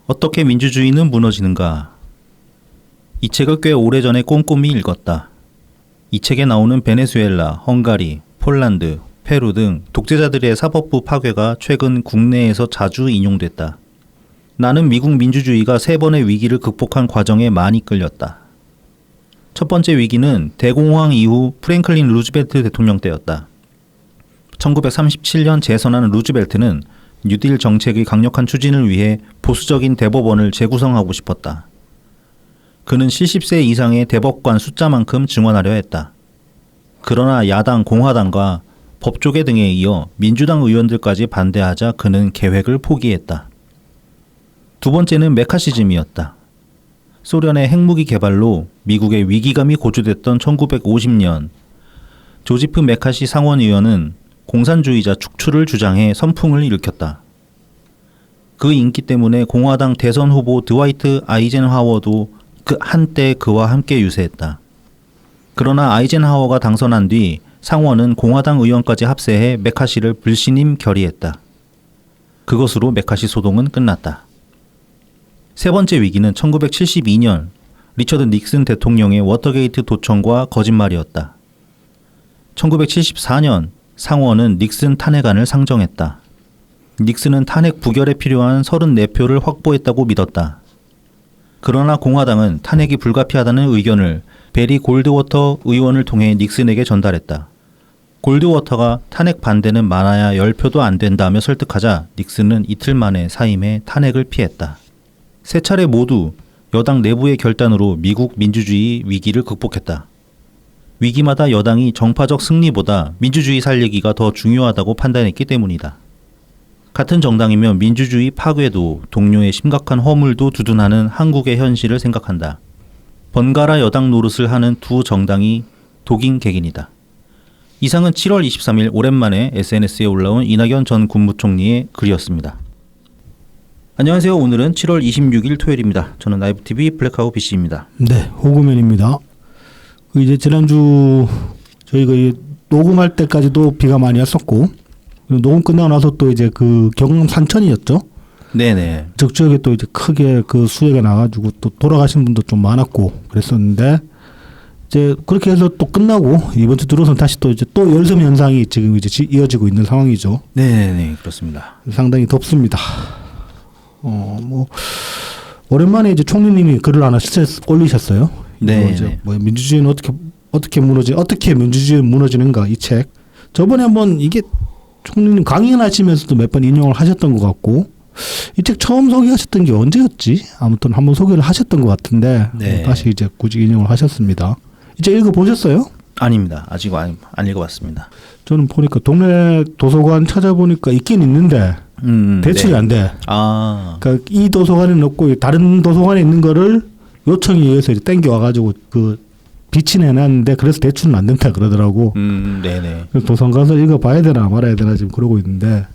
어떻게 민주주의는 무너지는가? 이 책을 꽤 오래전에 꼼꼼히 읽었다. 이 책에 나오는 베네수엘라, 헝가리, 폴란드, 페루 등 독재자들의 사법부 파괴가 최근 국내에서 자주 인용됐다. 나는 미국 민주주의가 3번의 위기를 극복한 과정에 많이 끌렸다. 첫 번째 위기는 대공황 이후 프랭클린 루즈벨트 대통령 때였다. 1937년 재선한 루즈벨트는 뉴딜 정책의 강력한 추진을 위해 보수적인 대법원을 재구성하고 싶었다. 그는 70세 이상의 대법관 숫자만큼 증원하려 했다. 그러나 야당 공화당과 법조계 등에 이어 민주당 의원들까지 반대하자 그는 계획을 포기했다. 두 번째는 메카시즘이었다. 소련의 핵무기 개발로 미국의 위기감이 고조됐던 1950년, 조지프 메카시 상원의원은 공산주의자 축출을 주장해 선풍을 일으켰다. 그 인기 때문에 공화당 대선 후보 드와이트 아이젠하워도 한때 그와 함께 유세했다. 그러나 아이젠하워가 당선한 뒤 상원은 공화당 의원까지 합세해 메카시를 불신임 결의했다. 그것으로 메카시 소동은 끝났다. 세 번째 위기는 1972년 리처드 닉슨 대통령의 워터게이트 도청과 거짓말이었다. 1974년 상원은 닉슨 탄핵안을 상정했다. 닉슨은 탄핵 부결에 필요한 34표를 확보했다고 믿었다. 그러나 공화당은 탄핵이 불가피하다는 의견을 베리 골드워터 의원을 통해 닉슨에게 전달했다. 골드워터가 탄핵 반대는 많아야 10표도 안 된다며 설득하자 닉슨은 이틀 만에 사임해 탄핵을 피했다. 세 차례 모두 여당 내부의 결단으로 미국 민주주의 위기를 극복했다. 위기마다 여당이 정파적 승리보다 민주주의 살리기가 더 중요하다고 판단했기 때문이다. 같은 정당이면 민주주의 파괴도 동료의 심각한 허물도 두둔하는 한국의 현실을 생각한다. 번갈아 여당 노릇을 하는 두 정당이 독인객인이다. 이상은 7월 23일 오랜만에 SNS에 올라온 이낙연 전 국무총리의 글이었습니다. 안녕하세요. 오늘은 7월 26일 토요일입니다. 저는 라이브TV 블랙하우 BC입니다. 네, 호구맨입니다. 이제 지난주 저희가 녹음할 때까지도 비가 많이 왔었고, 녹음 끝나고 나서 또 이제 그 경남 산천이었죠. 네네. 적지역에 또 이제 크게 그 수해가 나가지고 또 돌아가신 분도 좀 많았고 그랬었는데, 이제 그렇게 해서 또 끝나고 이번 주 들어서 다시 또 이제 또 열섬 현상이 지금 이제 이어지고 있는 상황이죠. 네네, 그렇습니다. 상당히 덥습니다. 뭐 오랜만에 이제 총리님이 글을 하나 올리셨어요. 네. 이제 뭐 민주주의는 어떻게 민주주의는 무너지는가, 이 책. 저번에 한번 이게 총리님 강연하시면서도 몇 번 인용을 하셨던 것 같고, 이 책 처음 소개하셨던 게 언제였지? 아무튼 한번 소개를 하셨던 것 같은데, 네. 다시 이제 굳이 인용을 하셨습니다. 이제 읽어보셨어요? 아닙니다. 아직 안 읽어봤습니다. 저는 보니까 동네 도서관 찾아보니까 있긴 있는데 대출이 네. 안 돼. 아. 그러니까 이 도서관에 없고 다른 도서관에 있는 거를 요청에 의해서 이제 땡겨 와가지고 그 비치내놨는데, 그래서 대출은 안 된다 그러더라고. 네네. 그래서 도서관 가서 읽어봐야 되나 말아야 되나 지금 그러고 있는데,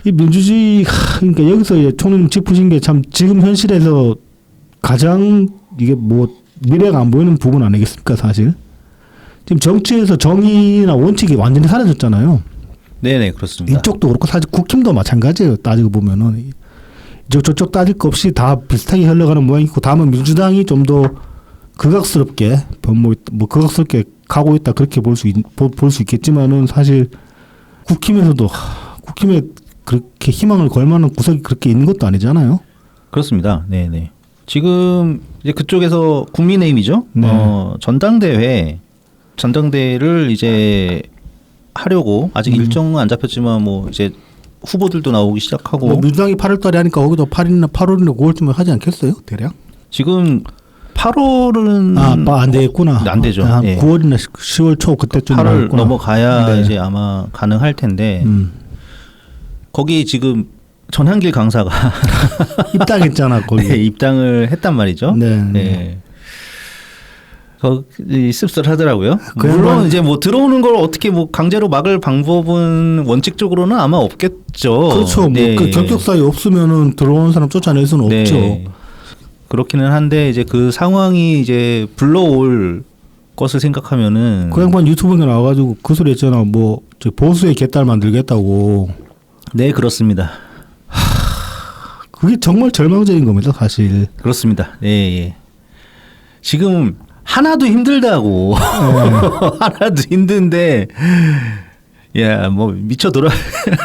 이 민주주의, 그러니까 여기서 이제 총리님 짚으신 게 참 지금 현실에서 가장 이게 뭐 미래가 안 보이는 부분 아니겠습니까, 사실. 지금 정치에서 정의나 원칙이 완전히 사라졌잖아요. 네네, 그렇습니다. 이쪽도 그렇고 사실 국힘도 마찬가지예요. 따지고 보면은 이쪽 저쪽 따질 거 없이 다 비슷하게 흘러가는 모양이고, 다만 민주당이 좀 더 극악스럽게 극악스럽게 가고 있다, 그렇게 볼 수 있겠지만은, 사실 국힘에서도 국힘에 그렇게 희망을 걸 만한 구석이 그렇게 있는 것도 아니잖아요. 그렇습니다. 네네. 지금 이제 그쪽에서 국민의힘이죠. 네. 전당대회를 이제 하려고 아직 일정은 안 잡혔지만 뭐 이제 후보들도 나오기 시작하고. 뭐 민주당이 8월달에 하니까 거기도 8월이나 9월쯤에 하지 않겠어요, 대략? 지금 8월은 안 되겠구나. 안 되죠. 한 예. 9월이나 10월 초 그때쯤 8월 나오겠구나. 넘어가야 네. 이제 아마 가능할 텐데 거기 지금 전한길 강사가 입당했잖아, 거기. 네, 입당을 했단 말이죠. 네. 네. 거기 씁쓸하더라고요. 물론 양반... 이제 뭐 들어오는 걸 어떻게 뭐 강제로 막을 방법은 원칙적으로는 아마 없겠죠. 그렇죠. 네. 뭐 그 결격사유 없으면은 들어오는 사람 쫓아낼 수는 네. 없죠. 그렇기는 한데 이제 그 상황이 이제 불러올 것을 생각하면은 그 양반 유튜브에 나와가지고 그 소리 했잖아. 뭐 보수의 개딸 만들겠다고. 네, 그렇습니다. 그게 정말 절망적인 겁니다, 사실. 그렇습니다. 예, 예. 지금 하나도 힘들다고 하나도 힘든데 야, 뭐 미쳐 돌아.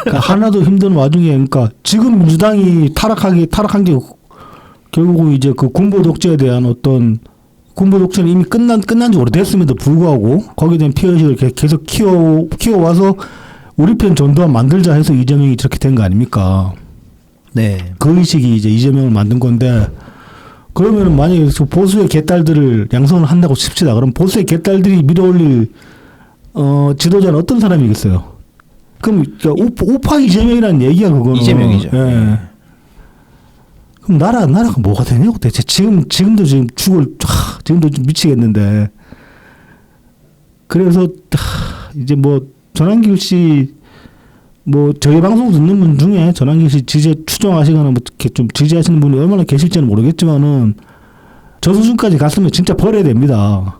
그러니까 하나도 힘든 와중에 그러니까 지금 민주당이 타락한 게 결국은 이제 그 군부 독재에 대한 어떤 군부 독재는 이미 끝난 지 오래됐음에도 불구하고 거기에 대한 피해의식을 계속 키워와서 우리 편 전두환 만들자 해서 이재명이 저렇게 된 거 아닙니까? 네. 그 의식이 이제 이재명을 만든 건데 그러면은 만약에 보수의 개딸들을 양성을 한다고 칩시다. 그럼 보수의 개딸들이 밀어올릴 지도자는 어떤 사람이겠어요? 그럼 그러니까 우파 이재명이라는 얘기야 그거는. 이재명이죠. 예. 네. 그럼 나라가 뭐가 되냐고 대체 지금도 지금도 좀 미치겠는데. 그래서 이제 뭐 전환길 씨 뭐 저희 방송 듣는 분 중에 전환길 씨 추정하시거나 뭐 이렇게 좀 지지하시는 분이 얼마나 계실지는 모르겠지만은 저 수준까지 갔으면 진짜 버려야 됩니다.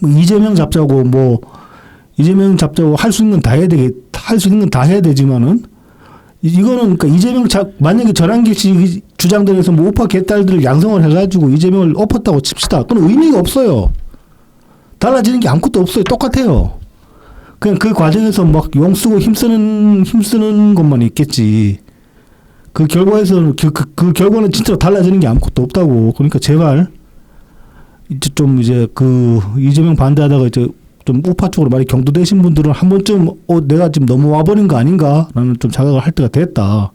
이재명 잡자고 할 수 있는 건 다 해야 되지만은 이거는 그러니까 만약에 전환길 씨 주장들에서 뭐 우파 개딸들을 양성을 해가지고 이재명을 엎었다고 칩시다. 그건 의미가 없어요. 달라지는 게 아무것도 없어요. 똑같아요. 그냥 그 과정에서 막 용 쓰고 힘쓰는 것만 있겠지. 그 결과에서는 그 결과는 진짜로 달라지는 게 아무것도 없다고. 그러니까 제발 이제 그 이재명 반대하다가 이제 좀 우파 쪽으로 많이 경도되신 분들은 한 번쯤 내가 지금 너무 와버린 거 아닌가라는 좀 자각을 할 때가 됐다.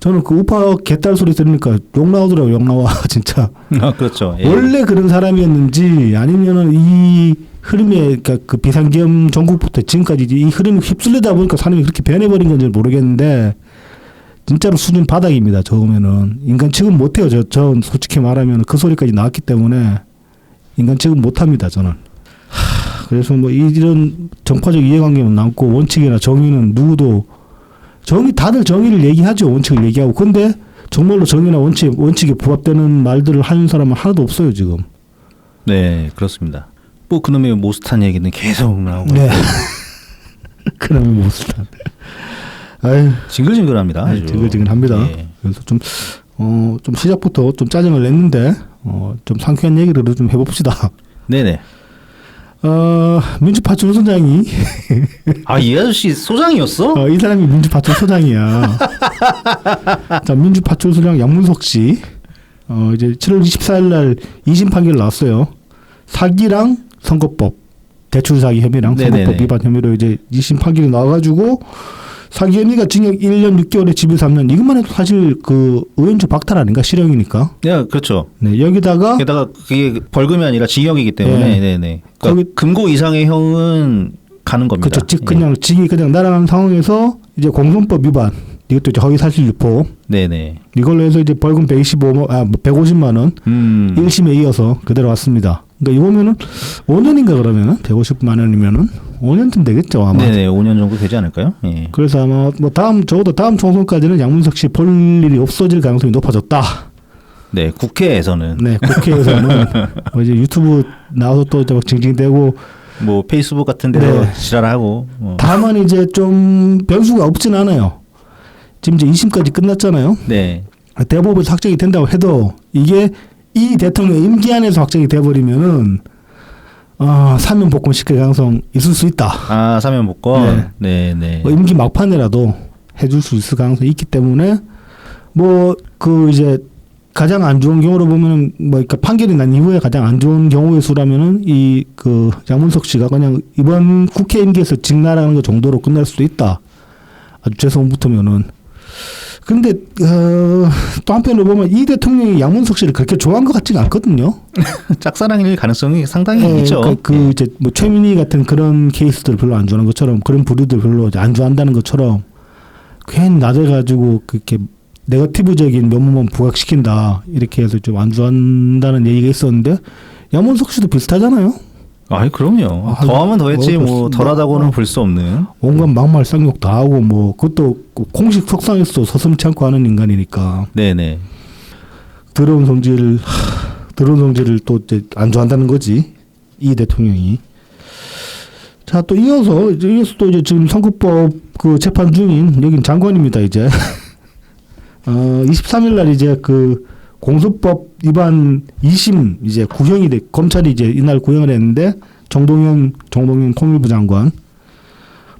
저는 그 우파 개딸 소리 들으니까 욕 나오더라고요. 욕 나와 진짜. 아, 그렇죠. 예. 원래 그런 사람이었는지 아니면은 이 흐름에 그러니까 그 비상계엄 전국부터 지금까지 이 흐름이 휩쓸리다 보니까 사람이 그렇게 변해버린 건지 모르겠는데 진짜로 수준 바닥입니다. 저으면은 인간 취급 못해요. 저 솔직히 말하면 그 소리까지 나왔기 때문에 인간 취급 못합니다. 저는. 그래서 뭐 이런 정파적 이해관계는 남고 원칙이나 정의는 누구도 다들 정의를 얘기하죠. 원칙을 얘기하고. 근데 정말로 정의나 원칙에 부합되는 말들을 하는 사람은 하나도 없어요. 지금. 네, 그렇습니다. 뭐 그놈의 모스탄 얘기는 계속 나오고. 네. 그놈의 모스탄. 아유, 징글징글합니다. 아주. 징글징글합니다. 예. 그래서 좀 시작부터 좀 짜증을 냈는데 좀 상쾌한 얘기를 좀 해봅시다. 네네. 민주파출 소장이 아, 이 아저씨 소장이었어? 이 사람이 민주파출 소장이야. 자, 민주파출 소장 양문석 씨 이제 7월 24일 날 2심 판결 나왔어요. 사기랑 선거법 대출 사기 혐의랑 네네네. 선거법 위반 혐의로 이제 2심 판결이 나와가지고 사기 혐의가 징역 1년 6개월에 집유 3년 이것만 해도 사실 그 의원조 박탈 아닌가 실형이니까. 네, 그렇죠. 네, 여기다가 게다가 그게 벌금이 아니라 징역이기 때문에, 네네. 그러니까 금고 이상의 형은 가는 겁니다. 그렇죠. 그냥 징이 그냥 날아가는 상황에서 이제 공선법 위반 이것도 이제 허위 사실 유포. 네네. 이걸로 해서 이제 벌금 150만 원 1심에 이어서 그대로 왔습니다. 그러니까 이거 보면은 5년인가 그러면은 150만 원이면은 5년쯤 되겠죠 아마. 네네, 5년 정도 되지 않을까요? 예. 그래서 아마 뭐 적어도 다음 총선까지는 양문석 씨 볼 일이 없어질 가능성이 높아졌다. 네, 국회에서는. 네, 국회에서는 뭐 이제 유튜브 나와서 또 막 징징대고 뭐 페이스북 같은 데서 네. 지랄하고. 다만 이제 좀 변수가 없진 않아요. 지금 이제 2심까지 끝났잖아요. 네. 대법원에서 확정이 된다고 해도 이게 이 대통령 임기 안에서 확정이 돼버리면은 사면 복권 시킬 가능성 있을 수 있다. 아, 사면 복권. 네, 네. 뭐 임기 막판이라도 해줄 수 있을 가능성이 있기 때문에 뭐 그 이제 가장 안 좋은 경우로 보면은 뭐 그러니까 판결이 난 이후에 가장 안 좋은 경우의 수라면은 이 그 양문석 씨가 그냥 이번 국회 임기에서 직나라는 것 정도로 끝날 수도 있다. 아주 죄송부터면은. 근데 또 한편으로 보면 이 대통령이 양문석 씨를 그렇게 좋아한 것 같지가 않거든요. 짝사랑일 가능성이 상당히 있죠. 그 이제 뭐 최민희 같은 그런 케이스들 별로 안 좋아하는 것처럼 그런 부류들 별로 안 좋아한다는 것처럼 괜히 나대가지고 그렇게 네거티브적인 면모만 부각시킨다 이렇게 해서 좀 안 좋아한다는 얘기가 있었는데 양문석 씨도 비슷하잖아요. 아이, 그럼요. 더하면 더했지 뭐 덜하다고는 볼 수 없는. 온갖 막말 쌍욕 다 하고 뭐 그것도 공식 석상에서도 서슴치 않고 하는 인간이니까. 네네. 더러운 성질을 또 이제 안 좋아한다는 거지 이 대통령이. 자, 또 이어서 또 이제 지금 선거법 그 재판 중인 여긴 장관입니다 이제. 23일 날 이제 그 공수법 위반 2심 이제 구형이 검찰이 이제 이날 구형을 했는데 정동영 통일부 장관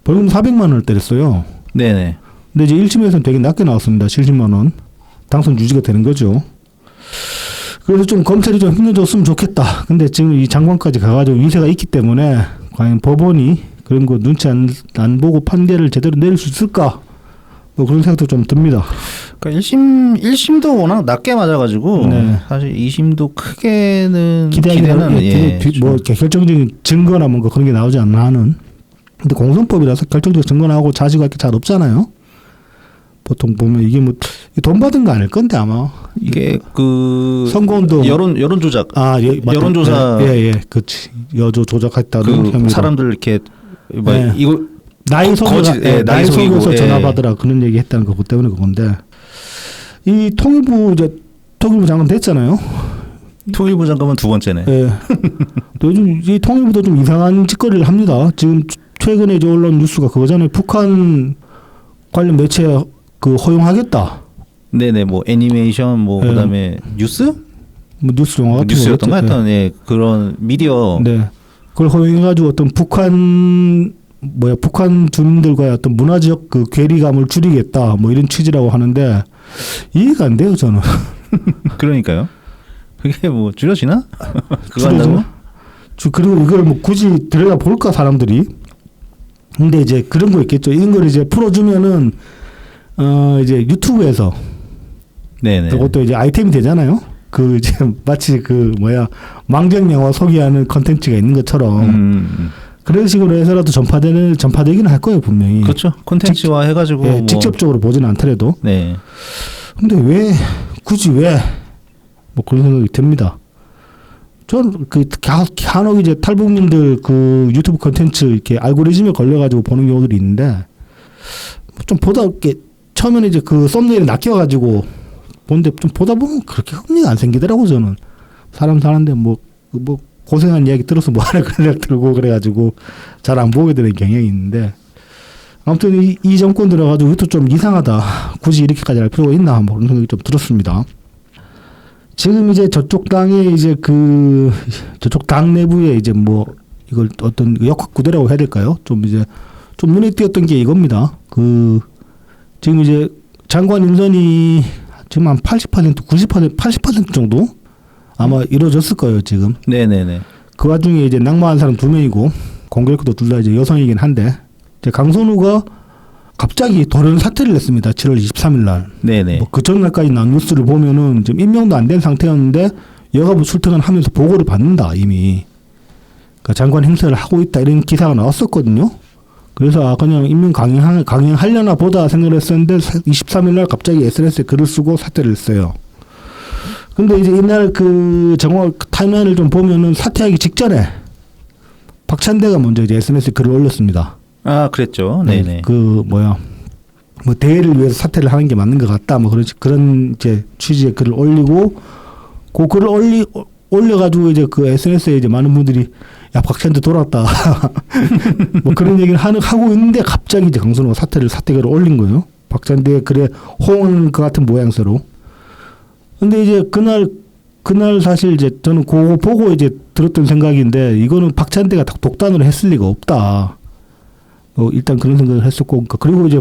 벌금 400만 원을 때렸어요. 네네. 근데 이제 1심에서는 되게 낮게 나왔습니다. 70만 원. 당선 유지가 되는 거죠. 그래서 좀 검찰이 좀 힘내줬으면 좋겠다. 근데 지금 이 장관까지 가가지고 위세가 있기 때문에 과연 법원이 그런 거 눈치 안 보고 판결을 제대로 내릴 수 있을까? 뭐 그런 생각도 좀 듭니다. 그러니까 1심도 워낙 낮게 맞아가지고 네. 사실 2심도 크게는 기대는 예, 뭐 이렇게 결정적인 증거나 뭔가 그런 게 나오지 않나 하는. 근데 공선법이라서 결정적인 증거 나오고 자시고 할 게 잘 없잖아요. 보통 보면 이게 뭐 돈 받은 거 아닐 건데 아마 이게 그 선거운동 여론 조작 맞다. 여론조사 예예 그렇지 여조 조작했다는 그 혐의로 사람들 이렇게 뭐 네. 이거 나이 속여서 나이 속여서 예. 전화 받으라 그런 얘기 했다는 거 때문에 그건데 이 통일부 장관 됐잖아요. 통일부 장관은 두 번째네. 예. 또 요즘 이 통일부도 좀 이상한 짓거리를 합니다. 지금 최근에 이제 올라온 뉴스가 그거잖아요. 북한 관련 매체 그 허용하겠다. 네네 뭐 애니메이션 뭐 네. 그다음에 뉴스 뭐 뉴스 영화 같은 뉴스였던 거 거겠죠. 하여튼 예 그런 미디어 네. 그걸 허용해가지고 어떤 북한 주민들과의 어떤 문화적 그 괴리감을 줄이겠다 뭐 이런 취지라고 하는데 이해가 안 돼요 저는. 그러니까요. 그게 뭐 줄여지나? 그거 줄여져? 한다고? 그리고 이걸 뭐 굳이 들여다 볼까 사람들이. 근데 이제 그런 거 있겠죠. 이런 걸 이제 풀어주면은 이제 유튜브에서 네네. 그것도 이제 아이템이 되잖아요. 그 이제 마치 그 망정 영화 소개하는 컨텐츠가 있는 것처럼 그런 식으로 해서라도 전파되기는 할 거예요 분명히. 그렇죠. 콘텐츠화 해가지고 예, 뭐. 직접적으로 보지는 않더라도. 네. 근데 굳이 뭐 그런 생각이 듭니다. 저는 간혹 이제 탈북민들 그 유튜브 컨텐츠 이렇게 알고리즘에 걸려가지고 보는 경우들이 있는데 좀 보다 이렇게 처음에는 이제 그 썸네일에 낚여가지고 보는데 좀 보다 보면 그렇게 흥미가 안 생기더라고 저는. 사람 사는데 뭐 고생한 이야기 들어서 뭐 하나 그런 생각 들고 그래가지고 잘 안 보게 되는 경향이 있는데 아무튼 이 정권 들어가지고 이것도 좀 이상하다. 굳이 이렇게까지 할 필요가 있나 뭐 그런 생각이 좀 들었습니다. 지금 이제 저쪽 당에 이제 저쪽 당 내부에 이제 뭐 이걸 어떤 역학구도라고 해야 될까요? 좀 눈에 띄었던 게 이겁니다. 지금 이제 장관 인선이 지금 한 80%, 90%, 80% 정도 아마 이루어졌을 거예요, 지금. 네네네. 그 와중에 이제 낙마한 사람 2명이고 공교롭게도 둘 다 이제 여성이긴 한데 이제 강선우가 갑자기 돌연 사퇴를 했습니다. 7월 23일 날. 네네. 그 전날까지 나온 뉴스를 보면은 지금 임명도 안 된 상태였는데 여가부 출퇴근 하면서 보고를 받는다 이미. 그러니까 장관 행세를 하고 있다 이런 기사가 나왔었거든요. 그래서 그냥 임명 강행하려나 보다 생각을 했었는데 23일 날 갑자기 SNS에 글을 쓰고 사퇴를 했어요. 근데 이제 이날 정확 타임라인을 좀 보면은 사퇴하기 직전에 박찬대가 먼저 이제 SNS에 글을 올렸습니다. 아 그랬죠. 네네. 대회를 위해서 사퇴를 하는 게 맞는 것 같다. 뭐 그런 이제 취지의 글을 올리고 그 글을 올려가지고 이제 그 SNS에 이제 많은 분들이 야 박찬대 돌아왔다. 뭐 그런 얘기를 하고 있는데 갑자기 이제 강선우가 사퇴글을 올린 거예요. 박찬대의 글에 호응하는 것 같은 모양새로. 근데 이제 그날 사실 이제 저는 그거 보고 이제 들었던 생각인데 이거는 박찬대가 독단으로 했을 리가 없다. 일단 그런 생각을 했었고, 그리고 이제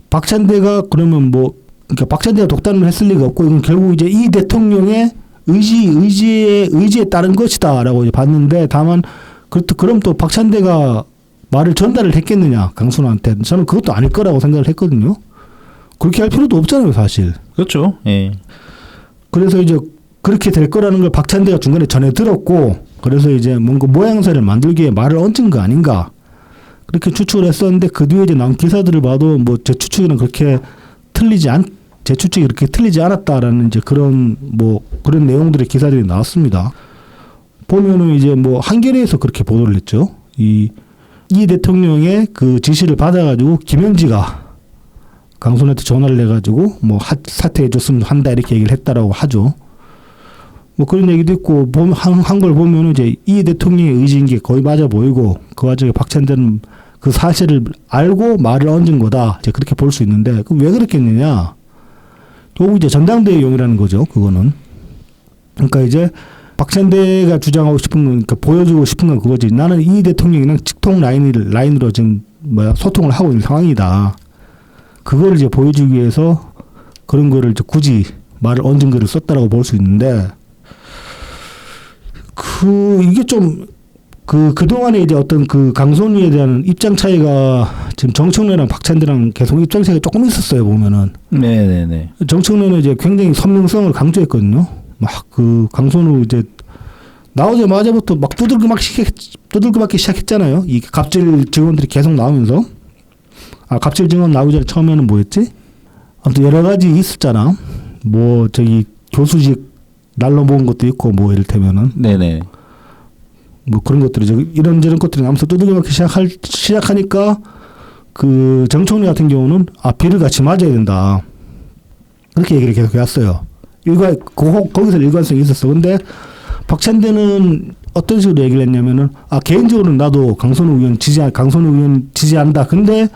박찬대가 그러면 그러니까 박찬대가 독단을 했을 리가 없고, 이건 결국 이제 이 대통령의 의지에 따른 것이다라고 이제 봤는데, 다만, 그럼 또 박찬대가 말을 전달을 했겠느냐, 강순호한테. 저는 그것도 아닐 거라고 생각을 했거든요. 그렇게 할 필요도 없잖아요, 사실. 그렇죠. 예. 그래서 이제 그렇게 될 거라는 걸 박찬대가 중간에 전해 들었고, 그래서 이제 뭔가 모양새를 만들기에 말을 얹은 거 아닌가. 그렇게 추측을 했었는데 그 뒤에 이제 나온 기사들을 봐도 제 추측이 그렇게 틀리지 않았다라는 이제 그런 내용들의 기사들이 나왔습니다. 보면은 이제 한겨레에서 그렇게 보도를 했죠. 이 대통령의 그 지시를 받아가지고 김현지가 강순호한테 전화를 해가지고 사퇴해줬으면 한다 이렇게 얘기를 했다라고 하죠. 그런 얘기도 있고 한 걸 보면은 이제 이 대통령의 의지인 게 거의 맞아 보이고 그 와중에 박찬대는 그 사실을 알고 말을 얹은 거다. 이제 그렇게 볼 수 있는데 그럼 왜 그랬겠느냐? 혹은 이제 전당대회용이라는 거죠. 그거는. 그러니까 이제 박찬대가 주장하고 싶은 건, 그러니까 보여주고 싶은 건 그거지. 나는 이 대통령이랑 직통 라인으로 지금 소통을 하고 있는 상황이다. 그걸 이제 보여주기 위해서 그런 거를 이제 굳이 말을 얹은 글을 썼다라고 볼 수 있는데, 이게 좀 그동안에 이제 어떤 그 강선우에 대한 입장 차이가 지금 정청래랑 박찬대랑 계속 입장 차이가 조금 있었어요, 보면은. 네네네. 정청래는 이제 굉장히 선명성을 강조했거든요. 막 그 강선우 이제 나오자마자부터 막 두들겨맞기 시작했잖아요. 이 갑질 증언들이 계속 나오면서. 갑질 증언 나오기 전에 처음에는 뭐였지? 아무튼 여러 가지 있었잖아. 뭐 저기 교수직 날로 모은 것도 있고, 뭐 이를테면은. 네네. 뭐 그런 것들이 이런저런 것들이 나면서 두들겨맞기 시작하니까 그 정청래 같은 경우는 비를 같이 맞아야 된다. 그렇게 얘기를 계속 해왔어요. 거기서 일관성이 있었어. 근데 박찬대는 어떤 식으로 얘기를 했냐면은 개인적으로는 나도 강선우 의원 지지한다. 근데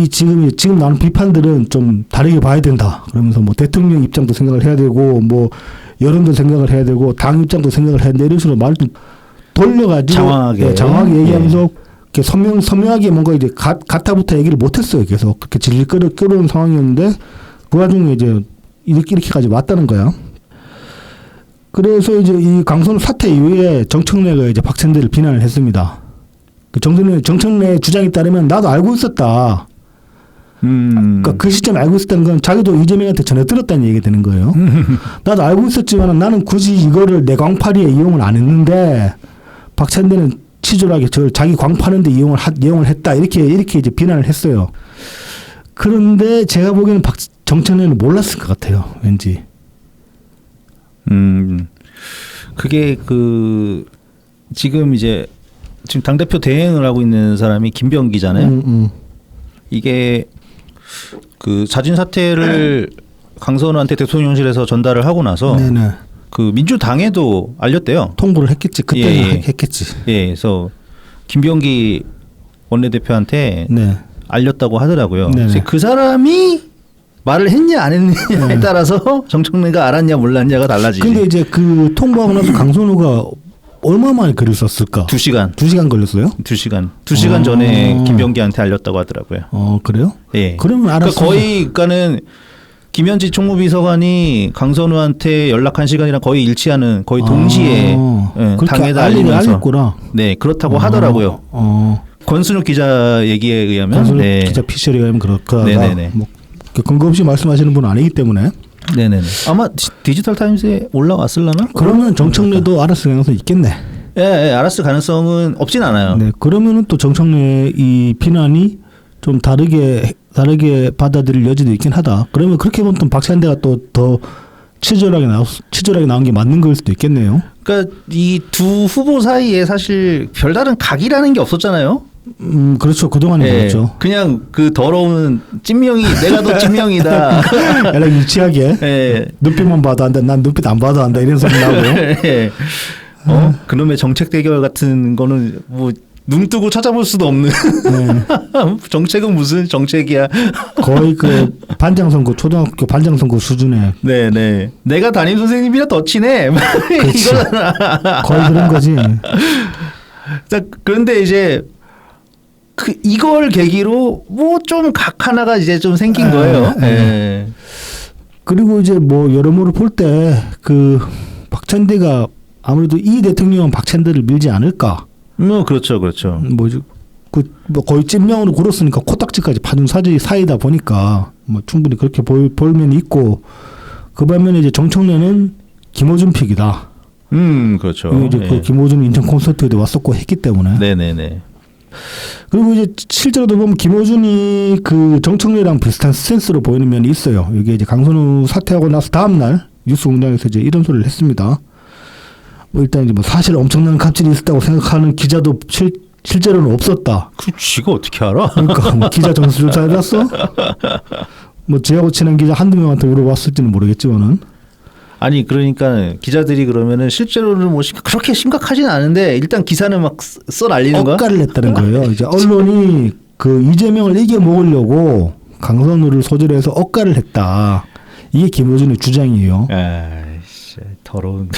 지금 나오는 비판들은 좀 다르게 봐야 된다. 그러면서 뭐 대통령 입장도 생각을 해야 되고, 뭐 여론도 생각을 해야 되고, 당 입장도 생각을 해야 된다. 이런 식으로 말을 좀 돌려가지고 장황하게 얘기하면서 이렇게 선명하게 뭔가 이제 가타부터 얘기를 못했어요. 계속 그렇게 질질 끌어온 상황이었는데 그 와중에 이제 이렇게까지 왔다는 거야. 그래서 이제 이 강선우 사태 이후에 정청래가 이제 박찬대를 비난을 했습니다. 정청래 주장에 따르면 나도 알고 있었다. 그러니까 그 시점에 알고 있었다는 건 자기도 이재명한테 전해 들었다는 얘기가 되는 거예요. 나도 알고 있었지만 나는 굳이 이거를 내 광파리에 이용을 안 했는데 박찬대는 치졸하게 저를 자기 광파는데 이용을 했다. 이렇게 이제 비난을 했어요. 그런데 제가 보기에는 정청래는 몰랐을 것 같아요. 왠지. 그게 지금 당대표 대행을 하고 있는 사람이 김병기잖아요. 이게 그 자진 사퇴를 강선우한테 대통령실에서 전달을 하고 나서 네네. 그 민주당에도 알렸대요. 통보를 했겠지. 그때는 했겠지. 예, 그래서 김병기 원내대표한테 네. 알렸다고 하더라고요. 네네. 그래서 그 사람이 말을 했냐 안 했냐에 따라서 정청래가 알았냐 몰랐냐가 달라지지. 근데 이제 그 통보하고 나서 강선우가 얼마 만에 글을 썼을까? 2시간. 2시간 걸렸어요? 2시간 전에 김병기한테 알렸다고 하더라고요. 그래요? 예. 그러면 알았어요. 그러니까는 김현지 총무비서관이 강선우한테 연락한 시간이랑 거의 일치하는, 거의 동시에 당에다 알리면서. 네, 그렇다고 하더라고요. 권순욱 기자 얘기에 의하면. 권순욱 기자 피셜에 의하면 그렇다. 네네네. 뭐 근거 없이 말씀하시는 분은 아니기 때문에. 네네네. 아마 디지털 타임스에 올라왔을라나? 그러면 정청래도 알았을 가능성이 있겠네. 예, 알았을 가능성은 없진 않아요. 네, 그러면은 또 정청래 이 비난이 좀 다르게 받아들일 여지도 있긴 하다. 그러면 그렇게 보면 또 박찬대가 또 더 치졸하게 나온 게 맞는 거일 수도 있겠네요. 그러니까 이 두 후보 사이에 사실 별다른 각이라는 게 없었잖아요. 그렇죠. 그동안은 그렇죠. 그냥 그 더러운 찐명이 내가 더 찐명이다. 약간 유치하게. 눈빛만 봐도 안다. 난 눈빛 안 봐도 안다. 이런 소리 나고. 그놈의 정책 대결 같은 거는 뭐 눈 뜨고 찾아볼 수도 없는. 정책은 무슨 정책이야. 거의 그 반장선거, 초등학교 반장선거 수준의. 네네. 내가 담임 선생님이랑 더 친해. 이거잖아. 거의 그런 거지. 자, 그런데 이제 이걸 계기로 뭐 좀 각 하나가 이제 좀 생긴 거예요. 네. 그리고 이제 뭐 여러모로 볼 때 그 박찬대가 아무래도 이 대통령은 박찬대를 밀지 않을까. 그렇죠. 뭐 거의 찐명으로 굴었으니까 코딱지까지 파준 사이다 보니까 뭐 충분히 그렇게 볼 면이 있고, 그 반면에 이제 정청래는 김어준 픽이다. 그렇죠. 이제 그 김어준 인천 콘서트에도 왔었고 했기 때문에. 네네네. 그리고 이제 실제로도 보면 김어준이 그 정청래랑 비슷한 스탠스로 보이는 면이 있어요. 이게 이제 강선우 사퇴하고 나서 다음 날 뉴스 공장에서 이제 이런 소리를 했습니다. 뭐 일단 이제 뭐 사실 엄청난 갑질이 있었다고 생각하는 기자도 실제로는 없었다. 지가 어떻게 알아? 그러니까 뭐 기자 점수 조사해봤어? 뭐 지하고 친한 기자 한두 명한테 물어봤을지는 모르겠지만은. 아니 그러니까 기자들이 그러면은 실제로는 뭐 그렇게 심각하진 않은데 일단 기사는 막 써 날리는 거야? 억가를 냈다는 거예요. 이제 언론이 그 이재명을 이겨 먹으려고 강선우를 소재로 해서 억가를 했다. 이게 김어준의 주장이에요. 아이씨, 더러운.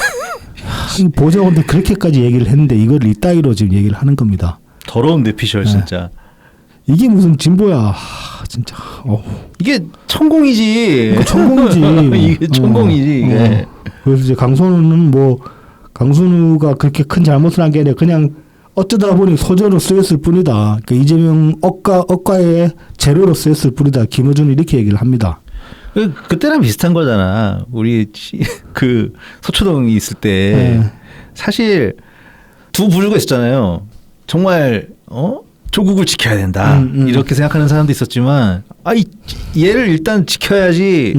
보좌관들 그렇게까지 얘기를 했는데 이걸 이따위로 지금 얘기를 하는 겁니다. 더러운 뇌피셜 진짜. 이게 무슨 진보야. 진짜. 이게 천공이지. 천공이지. 이게 천공이지. 이게. 그래서 이제 강선우는 뭐 강선우가 그렇게 큰 잘못을 한 게 아니라 그냥 어쩌다 보니 소재로 쓰였을 뿐이다. 그러니까 이재명 억가의 재료로 쓰였을 뿐이다. 김어준이 이렇게 얘기를 합니다. 그때랑 비슷한 거잖아. 우리 그 서초동이 있을 때 사실 두 부류가 있었잖아요. 정말 조국을 지켜야 된다 이렇게 생각하는 사람도 있었지만 얘를 일단 지켜야지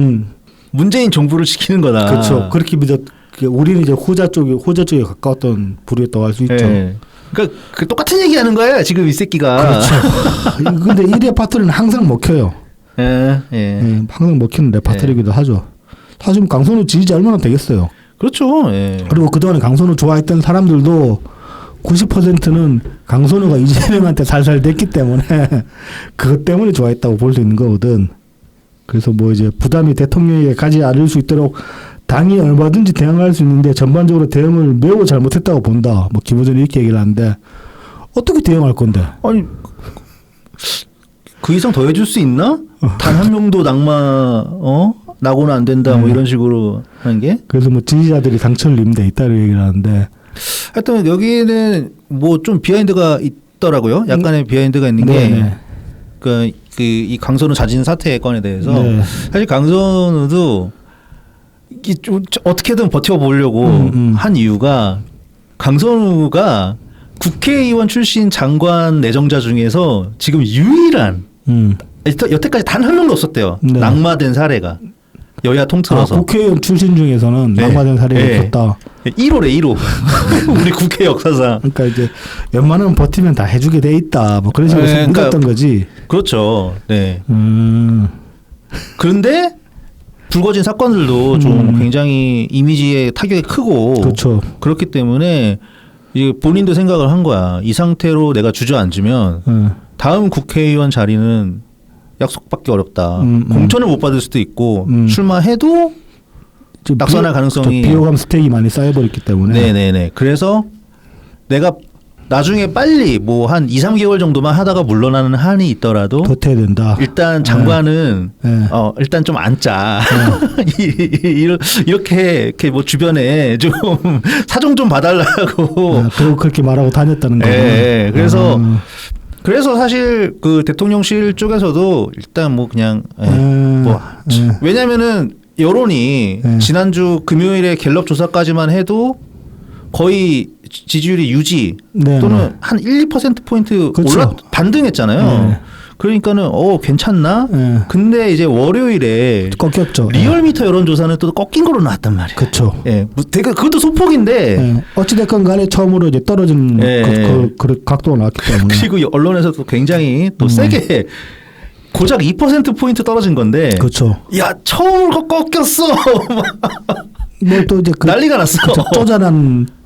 문재인 정부를 지키는 거다. 그렇죠. 그렇게 믿었. 우리는 이제 호자 쪽에 가까웠던 부류였다고 할 수 있죠. 네. 그러니까 똑같은 얘기하는 거야 지금 이 새끼가. 그렇죠. 근데 이 레파토리는 항상 먹혀요. 예. 항상 먹히는 레파토리이기도 하죠. 사실 강선우 지지자 얼마나 되겠어요. 그렇죠. 예. 그리고 그동안에 강선우 좋아했던 사람들도 90%는 강선우가 이재명한테 살살 됐기 때문에 그것 때문에 좋아했다고 볼 수 있는 거거든. 그래서 뭐 이제 부담이 대통령에게 가지 않을 수 있도록 당이 얼마든지 대응할 수 있는데 전반적으로 대응을 매우 잘못했다고 본다. 뭐 김어준이 이렇게 얘기를 하는데 어떻게 대응할 건데? 아니 그 이상 더 해줄 수 있나? 단 한 명도 나고는 안 된다. 뭐 이런 식으로 하는 게. 그래서 뭐 지지자들이 상처를 입는데 있다고 얘기를 하는데. 하여튼 여기는 뭐 좀 비하인드가 있더라고요. 약간의 비하인드가 있는 게. 이 강선우 자진 사퇴 건에 대해서 사실 강선우도 좀 어떻게든 버텨보려고 한 이유가 강선우가 국회의원 출신 장관 내정자 중에서 지금 유일한 여태까지 단 한 명도 없었대요. 네. 낙마된 사례가 여야 통틀어서. 국회의원 출신 중에서는 낙마된 사례가 없었다. 1호래 1호. 우리 국회 역사상. 그러니까 이제 웬만하면 버티면 다 해주게 돼 있다. 뭐 그런 식으로 생각했던 거지. 그렇죠. 네. 그런데 불거진 사건들도 좀 굉장히 이미지에 타격이 크고. 그렇죠. 그렇기 때문에 이제 본인도 생각을 한 거야. 이 상태로 내가 주저앉으면 다음 국회의원 자리는 약속받기 어렵다. 공천을 못 받을 수도 있고 출마해도 낙선할 가능성이 비호감 스택이 많이 쌓여버렸기 때문에. 네네네. 그래서 내가 나중에 빨리 뭐 한 2, 3개월 정도만 하다가 물러나는 한이 있더라도 버텨야 된다. 일단 장관은 일단 좀 앉자. 이렇게 뭐 주변에 좀 사정 좀 봐달라고. 그리고 그렇게 말하고 다녔다는 거예요. 네. 그래서 사실 그 대통령실 쪽에서도 일단 뭐 그냥 왜냐면은 여론이 지난주 금요일에 갤럽 조사까지만 해도 거의 지지율이 유지 또는 한 1, 2%포인트 그렇죠. 반등했잖아요. 그러니까는 괜찮나? 근데 이제 월요일에 꺾였죠. 리얼미터 여론조사는 또 꺾인 거로 나왔단 말이에요. 그렇죠. 예, 되게 그것도 소폭인데. 어찌됐건 간에 처음으로 이제 떨어진 그 각도가 나왔기 때문에. 그리고 언론에서도 굉장히 또 세게 고작 2%포인트 떨어진 건데. 그렇죠. 야, 처음으로 꺾였어. 뭐 또 이제 난리가 났어.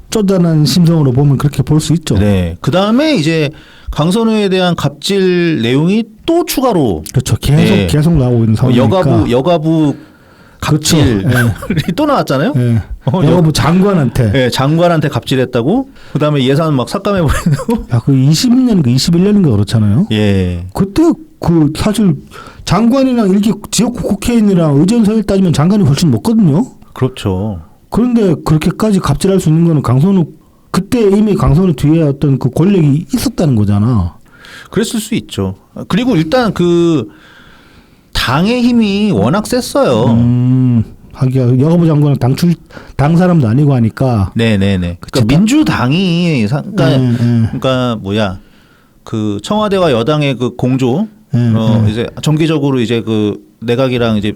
쪼잔한 심성으로 보면 그렇게 볼 수 있죠. 네. 그 다음에 이제 강선우에 대한 갑질 내용이 또 추가로. 그렇죠. 계속 나오고 있는 상황이니까. 여가부 갑질이 그렇죠. 또 나왔잖아요. 여가부 장관한테. 네, 장관한테 갑질했다고. 그 다음에 예산 막 삭감해버리고. 야, 그 20년, 21년인가 그렇잖아요. 예. 그때 그 사실 장관이랑 이렇게 지역 국회의원이랑 의전서열 따지면 장관이 훨씬 높거든요. 그렇죠. 그런데 그렇게까지 갑질할 수 있는 거는 강선우 그때 이미 강선우 뒤에 어떤 그 권력이 있었다는 거잖아. 그랬을 수 있죠. 그리고 일단 그 당의 힘이 워낙 셌어요. 하기야 여가부 장관은 당 사람도 아니고 하니까. 네네네. 그러니까 민주당이 그러니까 뭐야 그 청와대와 여당의 그 공조 이제 정기적으로 이제 그 내각이랑 이제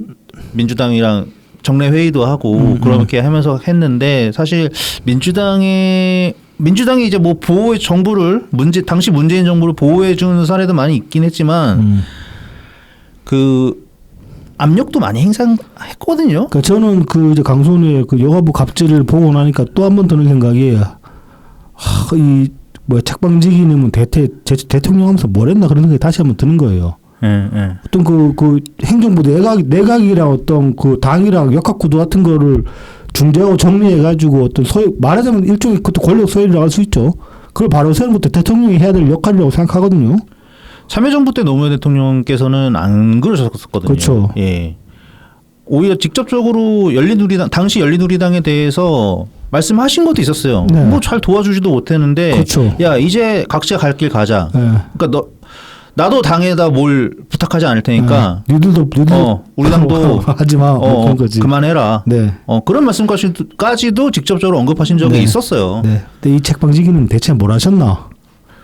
민주당이랑 정례 회의도 하고 그렇게 하면서 했는데 사실 민주당이 이제 뭐 보호의 정부를 당시 문재인 정부를 보호해 주는 사례도 많이 있긴 했지만 그 압력도 많이 행사했거든요. 그러니까 저는 그 이제 강선우의 그 여가부 갑질을 보고 나니까 또 한 번 드는 생각이 이 뭐 책방지기는 대통령 하면서 뭘 했나 그런 생각이 다시 한번 드는 거예요. 어떤 그 행정부 내각이랑 어떤 그 당이랑 역학구도 같은 거를 중재하고 정리해가지고 어떤 말하자면 일종의 그것도 권력 소외를 나갈 수 있죠. 그걸 바로 세우는 것도 대통령이 해야 될 역할이라고 생각하거든요. 참여정부 때 노무현 대통령께서는 안 그러셨었거든요. 그렇죠. 예. 오히려 직접적으로 당시 열린우리당에 대해서 말씀하신 것도 있었어요. 네. 뭐 잘 도와주지도 못했는데, 그렇죠. 야 이제 각자 갈 길 가자. 네. 그러니까 나도 당에다 뭘 부탁하지 않을 테니까, 니들도 우리 당도 하지 마. 그런 거지. 그만해라. 네. 그런 말씀까지도 직접적으로 언급하신 적이 네. 있었어요. 네. 근데 이 책방지기는 대체 뭘 하셨나?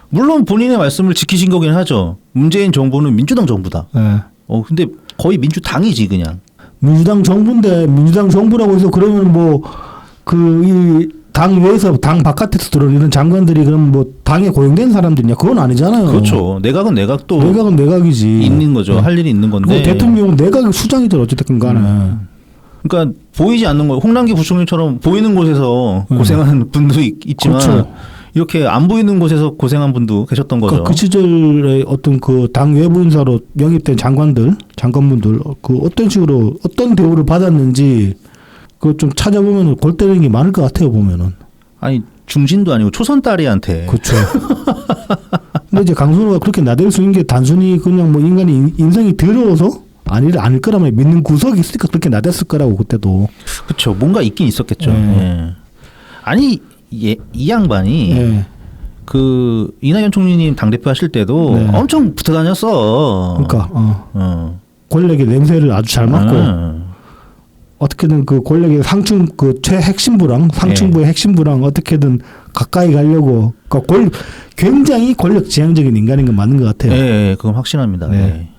물론 본인의 말씀을 지키신 거긴 하죠. 문재인 정부는 민주당 정부다. 네. 근데 거의 민주당이지 그냥. 민주당 정부인데 민주당 정부라고 해서 그러면 뭐 그 이 당 외에서 당 바깥에서 들어오는 이런 장관들이 그럼 뭐 당에 고용된 사람들이냐? 그건 아니잖아요. 그렇죠. 내각은 내각도 내각은 내각이지. 있는 거죠. 네. 할 일이 있는 건데. 뭐 대통령은 내각의 수장이든 어쨌든 간에. 그러니까 보이지 않는 거. 홍남기 부총리처럼 보이는 곳에서 고생하는 분도 있지만 그렇죠. 이렇게 안 보이는 곳에서 고생한 분도 계셨던 거죠. 그 시절에 어떤 그 당 외부 인사로 영입된 장관분들 그 어떤 식으로 어떤 대우를 받았는지 그 좀 찾아보면 골 때리는 게 많을 것 같아요 보면은. 아니 중진도 아니고 초선 딸이한테. 그렇죠. 근데 이제 강선호가 그렇게 나댈 수 있는 게 단순히 그냥 뭐 인간이 인성이 더러워서 아닐 거라면 믿는 구석이 있으니까 그렇게 나댔을 거라고 그때도. 그렇죠. 뭔가 있긴 있었겠죠. 네. 예. 아니 이 양반이 네. 그 이낙연 총리님 당대표 하실 때도 네. 엄청 붙어 다녔어. 그러니까 권력의 냄새를 아주 잘 맡고 어떻게든 그 권력의 그 최핵심부랑 상층부의 핵심부랑 어떻게든 가까이 가려고 그러니까 굉장히 권력 지향적인 인간인 건 맞는 것 같아요. 네, 그건 확신합니다. 네. 네.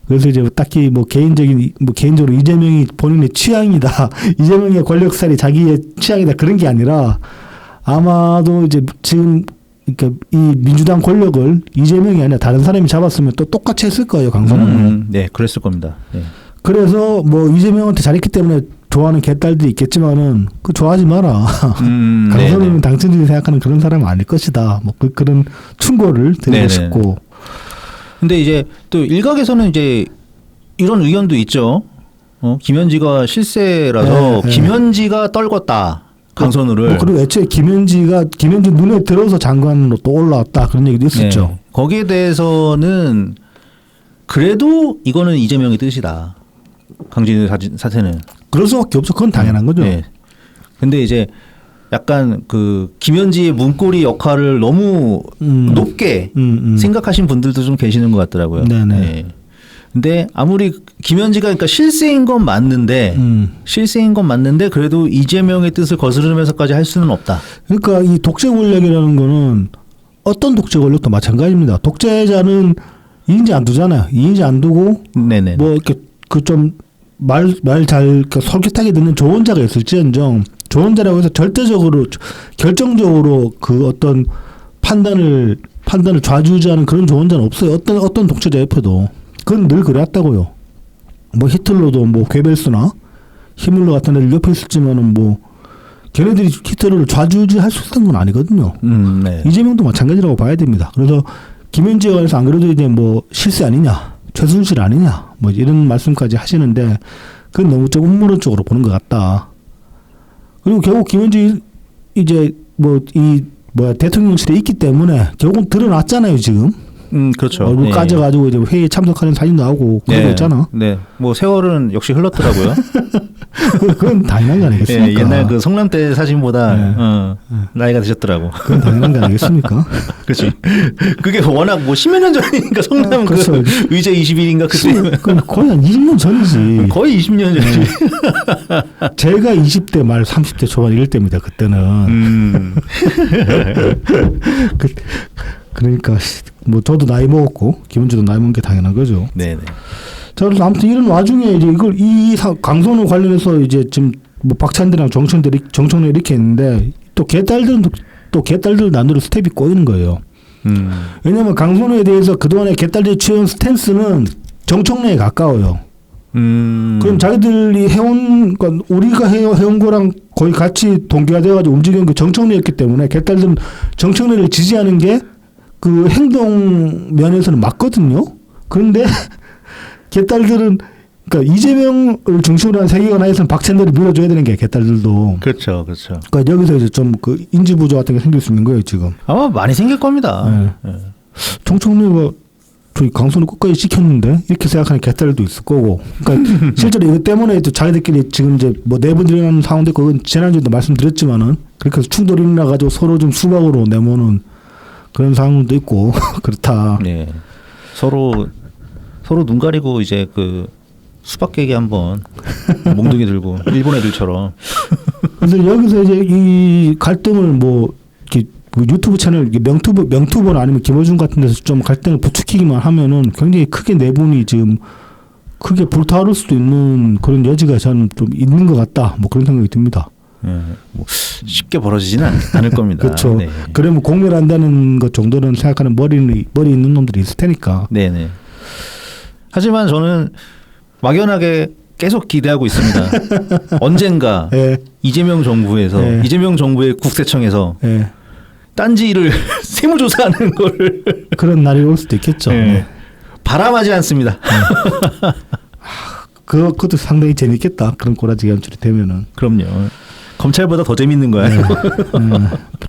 그래서 이제 딱히 개인적으로 이재명이 본인의 취향이다, 이재명의 권력살이 자기의 취향이다 그런 게 아니라 아마도 이제 지금 그러니까 이 민주당 권력을 이재명이 아니라 다른 사람이 잡았으면 또 똑같이 했을 거예요, 강선호는. 네, 그랬을 겁니다. 네. 그래서 뭐 이재명한테 잘했기 때문에 좋아하는 개딸들이 있겠지만은 그 좋아하지 마라. 강선호는 당신들이 생각하는 그런 사람은 아닐 것이다. 뭐 그런 충고를 드리고 싶고. 근데 이제 또 일각에서는 이제 이런 의견도 있죠. 김현지가 실세라서 김현지가 떨궜다. 강선우를. 그리고 애초에 김현지 눈에 들어서 장관으로 또 올라왔다 그런 얘기도 있었죠. 네. 거기에 대해서는 그래도 이거는 이재명의 뜻이다. 강진우 사태는. 그럴 수밖에 없죠. 그건 당연한 거죠. 네. 근데 이제 약간 그 김현지의 문고리 역할을 너무 높게 생각하신 분들도 좀 계시는 것 같더라고요. 네네. 네. 근데 아무리 김현지가 그러니까 실세인 건 맞는데 그래도 이재명의 뜻을 거스르면서까지 할 수는 없다. 그러니까 이 독재 권력이라는 거는 어떤 독재 권력도 마찬가지입니다. 독재자는 이인지 안 두잖아요. 이인지 안 두고 네네. 뭐 이렇게 그 좀 말 잘 솔깃하게 듣는 조언자가 있을지언정 조언자라고 해서 결정적으로 그 어떤 판단을 좌지우지하는 그런 조언자는 없어요. 어떤 독재자 옆에도. 그건 늘 그래왔다고요. 뭐 히틀러도 뭐 괴벨스나 히물러 같은 애들 옆에 있었지만은 뭐 걔네들이 히틀러를 좌지우지할 수 있었던 건 아니거든요. 네. 이재명도 마찬가지라고 봐야 됩니다. 그래서 김현지에 관해서 안 그래도 이제 뭐 실세 아니냐, 최순실 아니냐, 뭐 이런 말씀까지 하시는데 그건 너무 좀 음모론 쪽으로 보는 것 같다. 그리고 결국 김현지 이제 대통령실에 있기 때문에 결국 드러났잖아요 지금. 그렇죠. 얼굴 까져가지고 이제 회의에 참석하는 사진 나오고 그런 거 있잖아. 네. 뭐 세월은 역시 흘렀더라고요. 그건 당연한 거 아니겠습니까? 네, 옛날 그 성남 때 사진보다 나이가 드셨더라고. 그건 당연한 거 아니겠습니까? 그렇지. 그게 워낙 뭐 10몇 년 전이니까 성남 그렇죠. 그 의제 21인가 그때. 거의 한 20년 전이지. 거의 20년 전이지. 제가 20대 말 30대 초반 이럴 때입니다. 그때는. 그러니까 뭐 저도 나이 먹었고 김은주도 나이 먹은 게 당연한 거죠. 네네. 자, 그래서 아무튼 이런 와중에 이제 이걸 강선호 관련해서 이제 지금 뭐 박찬대랑 정청래 이렇게 했는데 또 개딸들 난으로 스텝이 꼬이는 거예요. 왜냐하면 강선호에 대해서 그동안에 개딸들이 취해온 스탠스는 정청래에 가까워요. 그럼 자기들이 그러니까 우리가 해온 거랑 거의 같이 동기가 되어가지고 움직이는 게 정청래였기 때문에 개딸들은 정청래를 지지하는 게 그 행동 면에서는 맞거든요. 그런데 개딸들은 그러니까 이재명을 중심으로 한 세계관 하에서는 박찬대를 밀어줘야 되는 게 개딸들도. 그렇죠, 그렇죠. 그러니까 여기서 이제 좀 그 인지 부조 같은 게 생길 수 있는 거예요 지금. 아마 많이 생길 겁니다. 예. 총총리가 저희 강선을 끝까지 지켰는데 이렇게 생각하는 개딸도 있을 거고. 그러니까 실제로 이것 때문에 또 자기들끼리 지금 이제 뭐 내분들이라는 상황도 있고 그건 지난주에도 말씀드렸지만은 그렇게 해서 충돌이 일어나가지고 서로 좀 수박으로 내모는 그런 상황도 있고 그렇다. 네. 서로 눈 가리고 이제 그 수박 깨기 한번 몽둥이 들고 일본 애들처럼. 그래서 여기서 이제 이 갈등을 뭐 이렇게 그 유튜브 채널 명투버나 아니면 김어준 같은 데서 좀 갈등을 부추기기만 하면은 굉장히 크게 내분이 지금 크게 불타오를 수도 있는 그런 여지가 저는 좀 있는 것 같다. 뭐 그런 생각이 듭니다. 뭐 쉽게 벌어지지는 않을 겁니다. 그렇죠. 네. 그러면 공멸한다는 것 정도는 생각하는 머리 있는 놈들이 있을 테니까. 네네. 하지만 저는 막연하게 계속 기대하고 있습니다. 언젠가 예. 이재명 정부에서 예. 이재명 정부의 국세청에서 예. 딴지를 세무조사하는 걸 그런 날이 올 수도 있겠죠. 예. 네. 바람하지 않습니다. 그것도 상당히 재밌겠다. 그런 꼬라지 연출이 되면은. 그럼요. 검찰보다 더 재밌는 거야. 네.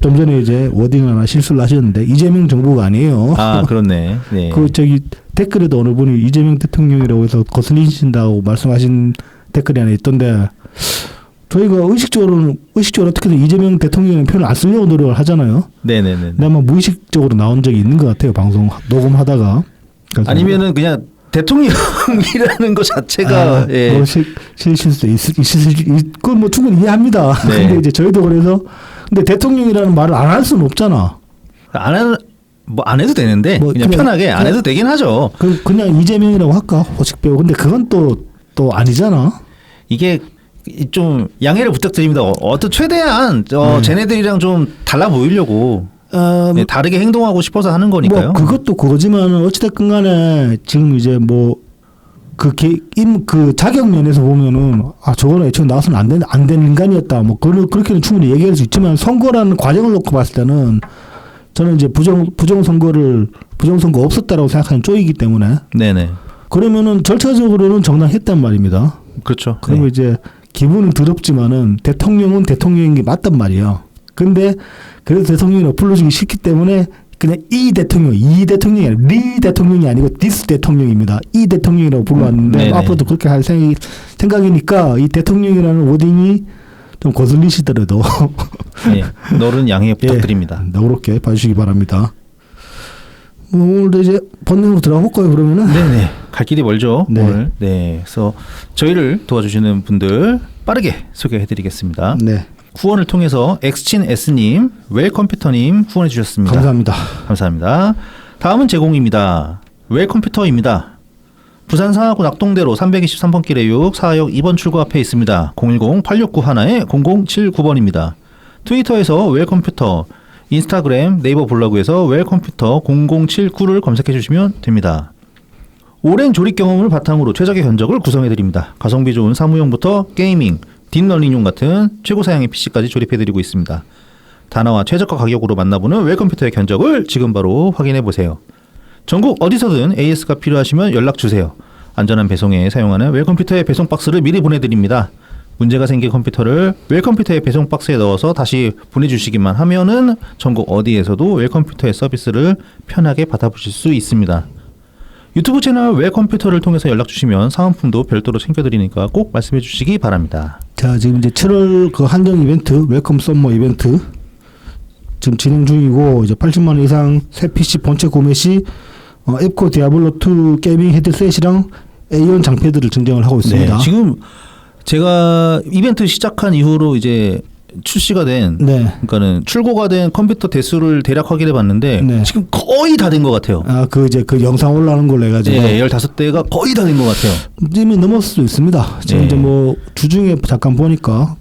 좀 전에 이제 워딩 하나 실수를 하셨는데 이재명 정부가 아니에요. 아, 그렇네. 네. 그 저기 댓글에도 어느 분이 이재명 대통령이라고 해서 거슬리신다고 말씀하신 댓글이 하나 있던데 저희가 의식적으로 어떻게든 이재명 대통령이라는 표현을 안 쓰려고 노력을 하잖아요. 네네네. 근데 아마 무의식적으로 나온 적이 있는 것 같아요. 방송 녹음하다가. 아니면은 그냥 대통령이라는 것 자체가 예. 뭐 실수도 그건 뭐 충분히 이해합니다. 네. 근데 이제 저희도 그래서 근데 대통령이라는 말을 안 할 수는 없잖아. 안 해도 되는데 뭐 그냥 편하게 안 해도 되긴 하죠. 그냥 이재명이라고 할까 호식 배우. 근데 그건 또 아니잖아. 이게 좀 양해를 부탁드립니다. 어떤 최대한 쟤네들이랑 좀 달라 보이려고 네, 다르게 행동하고 싶어서 하는 거니까요. 뭐 그것도 그거지만 어찌됐건 간에 지금 이제 뭐 그 자격 면에서 보면은 저거는 애초에 나와서는 안 되는 인간이었다. 뭐 그렇게는 충분히 얘기할 수 있지만 선거라는 과정을 놓고 봤을 때는 저는 이제 부정선거 없었다라고 생각하는 쪽이기 때문에. 네네. 그러면은 절차적으로는 정당했단 말입니다. 그렇죠. 그러면 네. 이제 기분은 더럽지만은 대통령은 대통령인 게 맞단 말이에요. 근데 그래서 대통령이 불러주기 싫기 때문에 그냥 이 대통령이 아니라 리 대통령이 아니고 디스 대통령입니다. 이 대통령이라고 불러왔는데 앞으로도 그렇게 할 생각이니까 이 대통령이라는 워딩이 좀 거슬리시더라도 네, 너른 양해 부탁드립니다. 예, 너그럽게 봐주시기 바랍니다. 뭐 오늘도 이제 본론으로 들어가 볼까요 그러면은? 네네. 갈 길이 멀죠. 네. 오늘. 네. 그래서 저희를 도와주시는 분들 빠르게 소개해드리겠습니다. 네. 후원을 통해서 엑스친S님, 웰컴퓨터님 후원해 주셨습니다. 감사합니다. 감사합니다. 다음은 제공입니다. 웰컴퓨터입니다. 부산 상하구 낙동대로 323번 길의 6 4역 2번 출구 앞에 있습니다. 010-8691-0079번입니다. 트위터에서 웰컴퓨터, 인스타그램, 네이버 블로그에서 웰컴퓨터 0079를 검색해 주시면 됩니다. 오랜 조립 경험을 바탕으로 최적의 견적을 구성해 드립니다. 가성비 좋은 사무용부터 게이밍, 딥러닝용 같은 최고 사양의 PC까지 조립해 드리고 있습니다. 단어와 최저가 가격으로 만나보는 웰컴퓨터의 견적을 지금 바로 확인해 보세요. 전국 어디서든 AS가 필요하시면 연락 주세요. 안전한 배송에 사용하는 웰컴퓨터의 배송 박스를 미리 보내드립니다. 문제가 생긴 컴퓨터를 웰컴퓨터의 배송 박스에 넣어서 다시 보내주시기만 하면은 전국 어디에서도 웰컴퓨터의 서비스를 편하게 받아보실 수 있습니다. 유튜브 채널 웰컴퓨터를 통해서 연락 주시면 사은품도 별도로 챙겨드리니까 꼭 말씀해 주시기 바랍니다. 자, 지금 이제 7월 그 한정 이벤트, 웰컴 썸머 이벤트 지금 진행 중이고 이제 80만 원 이상 새 PC 본체 구매 시 앱코 디아블로2 게이밍 헤드셋이랑 A1 장패들을 증정을 하고 있습니다. 네, 지금 제가 이벤트 시작한 이후로 이제 출시가 된, 네. 그러니까는 출고가 된 컴퓨터 대수를 대략 확인해 봤는데 네. 지금 거의 다 된 것 같아요. 이제 그 영상 올라오는 걸로 해가지고. 네, 15대가 거의 다 된 것 같아요. 이미 넘었을 수도 있습니다. 지금 네. 이제 뭐 주중에 잠깐 보니까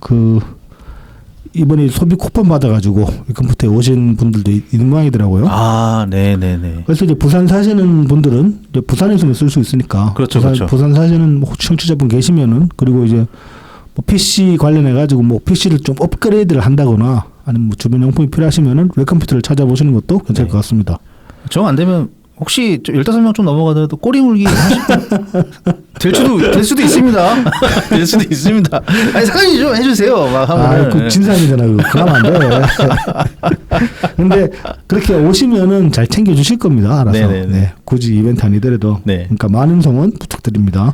이번에 소비 쿠폰 받아가지고 이 컴퓨터에 오신 분들도 있는 모양이더라고요. 아, 네네네. 그래서 이제 부산 사시는 분들은 이제 부산에서만 쓸 수 있으니까. 그렇죠, 부산, 그렇죠. 부산 사시는 청취자분 계시면은 그리고 이제 뭐 PC 관련해 가지고 뭐 PC를 좀 업그레이드를 한다거나 아니면 뭐 주변 용품이 필요하시면은 웹컴퓨터를 찾아보시는 것도 괜찮을 네. 것 같습니다. 정 안 되면 혹시 15명 좀 넘어가더라도 꼬리 물기 될 수도 있습니다. 될 수도 있습니다. 아니 사장님 좀 해주세요. 막 하면 그 진상이잖아. 그러면 안 돼. 근데 그렇게 오시면은 잘 챙겨주실 겁니다. 알아서. 네네네. 네, 굳이 이벤트 아니더라도. 네. 그러니까 많은 성원 부탁드립니다.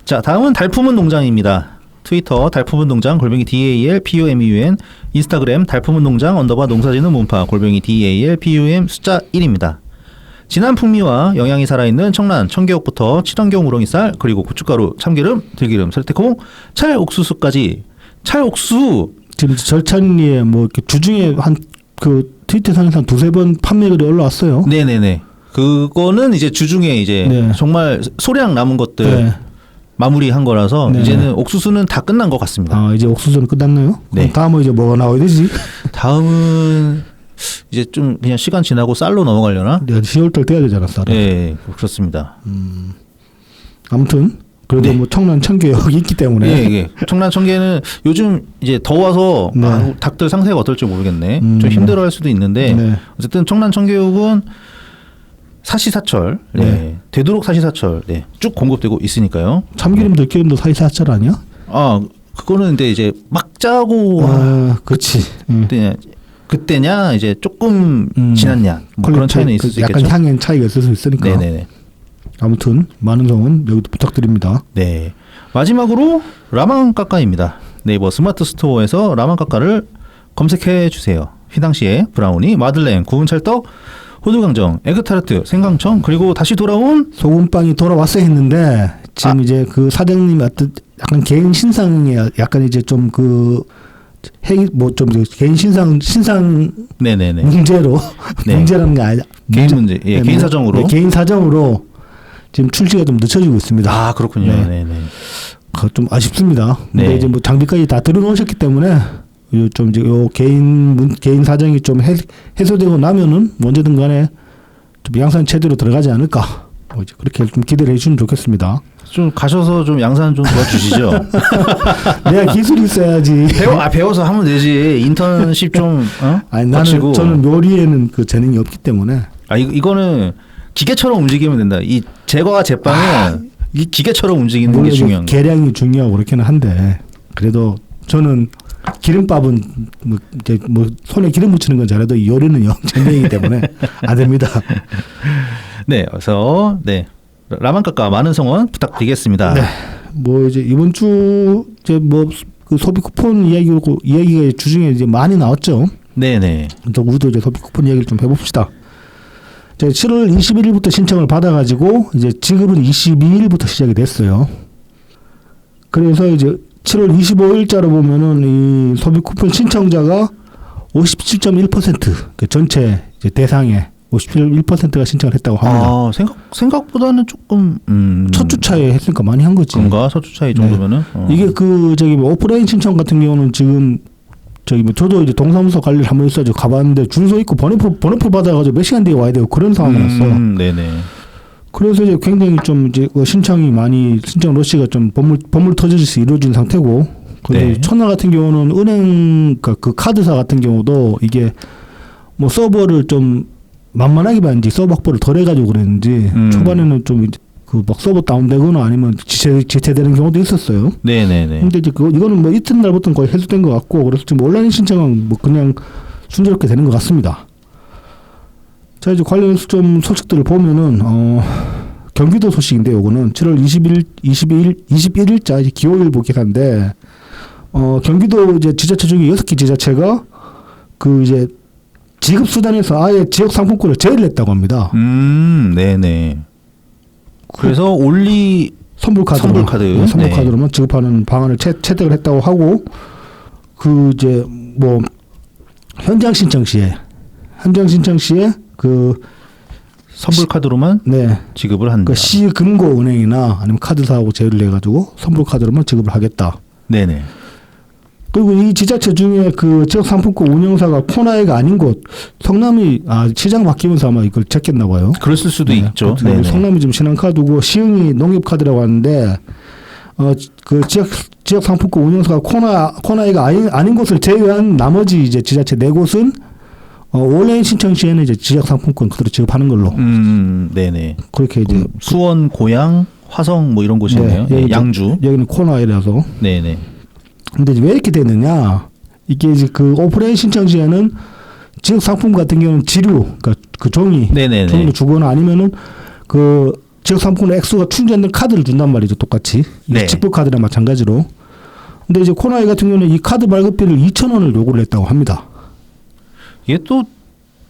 자, 다음은 달품은 농장입니다. 트위터 달품은 농장 _DALPUMEUN, 인스타그램 달품은 농장 _농사지는 문파 DALPUM 숫자 1입니다. 진한 풍미와 영양이 살아있는 청란, 청개옥부터 친환경 우렁이쌀, 그리고 고춧가루, 참기름, 들기름, 설태콩, 찰옥수수까지. 찰옥수 지금 절찬리에 뭐 이렇게 주중에 한 그 트위터상에서 한 2-3번 판매글이 올라왔어요. 네네네. 그거는 이제 주중에 이제 네. 정말 소량 남은 것들 네. 마무리한 거라서 네. 이제는 옥수수는 다 끝난 것 같습니다. 아, 이제 옥수수는 끝났나요? 네. 그럼 다음은 이제 뭐가 나와야 되지? 다음은 이제 좀 그냥 시간 지나고 쌀로 넘어가려나? 10월달 돼야 되잖아, 쌀은. 네, 그렇습니다. 아무튼 그래도 네. 뭐 청란 청개역이 있기 때문에. 예, 예. 청란 청개는 요즘 이제 더워서 네. 닭들 상태가 어떨지 모르겠네. 좀 힘들어할 수도 있는데 네. 어쨌든 청란 청개육은 사시사철, 네. 되도록 사시사철, 쭉 공급되고 있으니까요. 참기름 들기름도 사이사철 아니야? 아, 그거는 근데 이제 막 짜고 아, 그렇지. 그때냐 이제 조금 지났냐 뭐 그런 차이는 있을 수 약간 있겠죠. 향엔 차이가 있을 수 있으니까. 네네네. 아무튼 많은 성원 여기도 부탁드립니다. 네. 마지막으로 라망까까입니다. 네이버 스마트 스토어에서 라망까까를 검색해 주세요. 휘낭시에 브라우니, 마들렌, 구운 찰떡, 호두강정, 에그타르트, 생강청, 그리고 다시 돌아온 소금빵이 돌아왔어야 했는데 지금 이제 그 사장님 약간 개인 신상에 약간 이제 좀 그 뭐좀 개인 신상 네네네. 문제로 네. 문제라는 게 아니라 개인 문제, 예, 개인 사정으로. 네, 개인 사정으로 지금 출시가 좀 늦춰지고 있습니다. 아, 그렇군요. 네. 네네. 좀 아쉽습니다. 근데 네. 이제 뭐 장비까지 다 들어놓으셨기 때문에 좀 이제 요 개인 사정이 좀 해소되고 나면은 언제든 간에 좀 양산 체제로 들어가지 않을까. 뭐 이제 그렇게 좀 기대를 해주시면 좋겠습니다. 좀 가셔서 좀 양산 좀 도와주시죠. 내가 기술이 있어야지. 배워서 하면 되지. 인턴십 좀 아니 거치고. 저는 요리에는 그 재능이 없기 때문에. 아, 이거는 기계처럼 움직이면 된다. 이 제과와 제빵은 이 기계처럼 움직이는 게 중요한 거예요. 계량이 중요하고 그렇기는 한데 그래도 저는 기름밥은 뭐 이제 뭐 손에 기름 묻히는 건 잘해도 이 요리는 영전쟁이기 때문에 안 됩니다. 네, 그래서 라만까까 많은 성원 부탁드리겠습니다. 네, 뭐 이제 이번 주 이제 뭐 그 소비 쿠폰 이야기가 주중에 이제 많이 나왔죠. 네네. 우리도 이제 소비 쿠폰 이야기를 좀 해봅시다. 이제 7월 21일부터 신청을 받아가지고 이제 지급은 22일부터 시작이 됐어요. 그래서 이제 7월 25일자로 보면은 이 소비 쿠폰 신청자가 57.1% 그 전체 이제 대상에 57.1%가 신청을 했다고 합니다. 아, 생각보다는 조금 첫 주차에 했으니까 많이 한 거지. 그런가? 첫 주차 이 정도면은 이게 그 저기 뭐 오프라인 신청 같은 경우는 지금 저기 뭐 저도 이제 동사무소 관리를 한번 있어가지고 가봤는데 줄 서 있고 번호표 받아가지고 몇 시간 뒤에 와야 되고 그런 상황이었어. 네네. 그래서 이제 굉장히 좀 이제 신청 러시가 좀 버물 터지듯이 이루어진 상태고. 근데 네. 천하 같은 경우는 은행 그 카드사 같은 경우도 이게 뭐 서버를 좀 만만하게 봤는지 서버 확보를 덜 해가지고 그랬는지 초반에는 좀 그 막 서버 다운되거나 아니면 지체되는 경우도 있었어요. 네네네. 근데 이제 이거는 뭐 이튿날부터는 거의 해소된 것 같고 그래서 지금 온라인 신청은 뭐 그냥 순조롭게 되는 것 같습니다. 자, 이제 관련해서 좀 소식들을 보면은 경기도 소식인데 요거는 7월 21일자 이제 기호일보 기사인데 경기도 이제 지자체 중에 6개 지자체가 그 이제 지급 수단에서 아예 지역 상품권을 제외했다고 합니다. 네네. 그래서 선불카드로만 지급하는 방안을 채택을 했다고 하고 그 이제 뭐 현장 신청 시에 그 선불카드로만 지급을 한다. 그 시금고은행이나 아니면 카드사하고 제휴를 해가지고 선불카드로만 지급을 하겠다. 네네. 그리고 이 지자체 중에 그 지역 상품권 운영사가 코나이가 아닌 곳 성남이 시장 바뀌면서 아마 이걸 제꼈나 봐요. 그랬을 수도 있죠. 네네. 성남이 지금 신한카드고 시흥이 농협카드라고 하는데 그 지역 상품권 운영사가 코나이가 아닌 곳을 제외한 나머지 이제 지자체 4곳은 온라인 신청 시에는 이제 지역 상품권 그대로 지급하는 걸로 네네. 그렇게 이제 수원, 고양, 화성 뭐 이런 곳이네요. 네, 네, 양주. 여기는 코나이라서. 네네. 근데 이제 왜 이렇게 되느냐? 이게 이제 그 오프라인 신청 시에는 지역 상품 같은 경우는 지류, 그러니까 그 종이, 네네네. 종이를 주거나 아니면은 그 지역 상품의 액수가 충전된 카드를 준단 말이죠, 똑같이. 네. 직불 카드랑 마찬가지로. 근데 이제 코나이 같은 경우는 이 카드 발급비를 2,000원을 요구를 했다고 합니다. 이게 또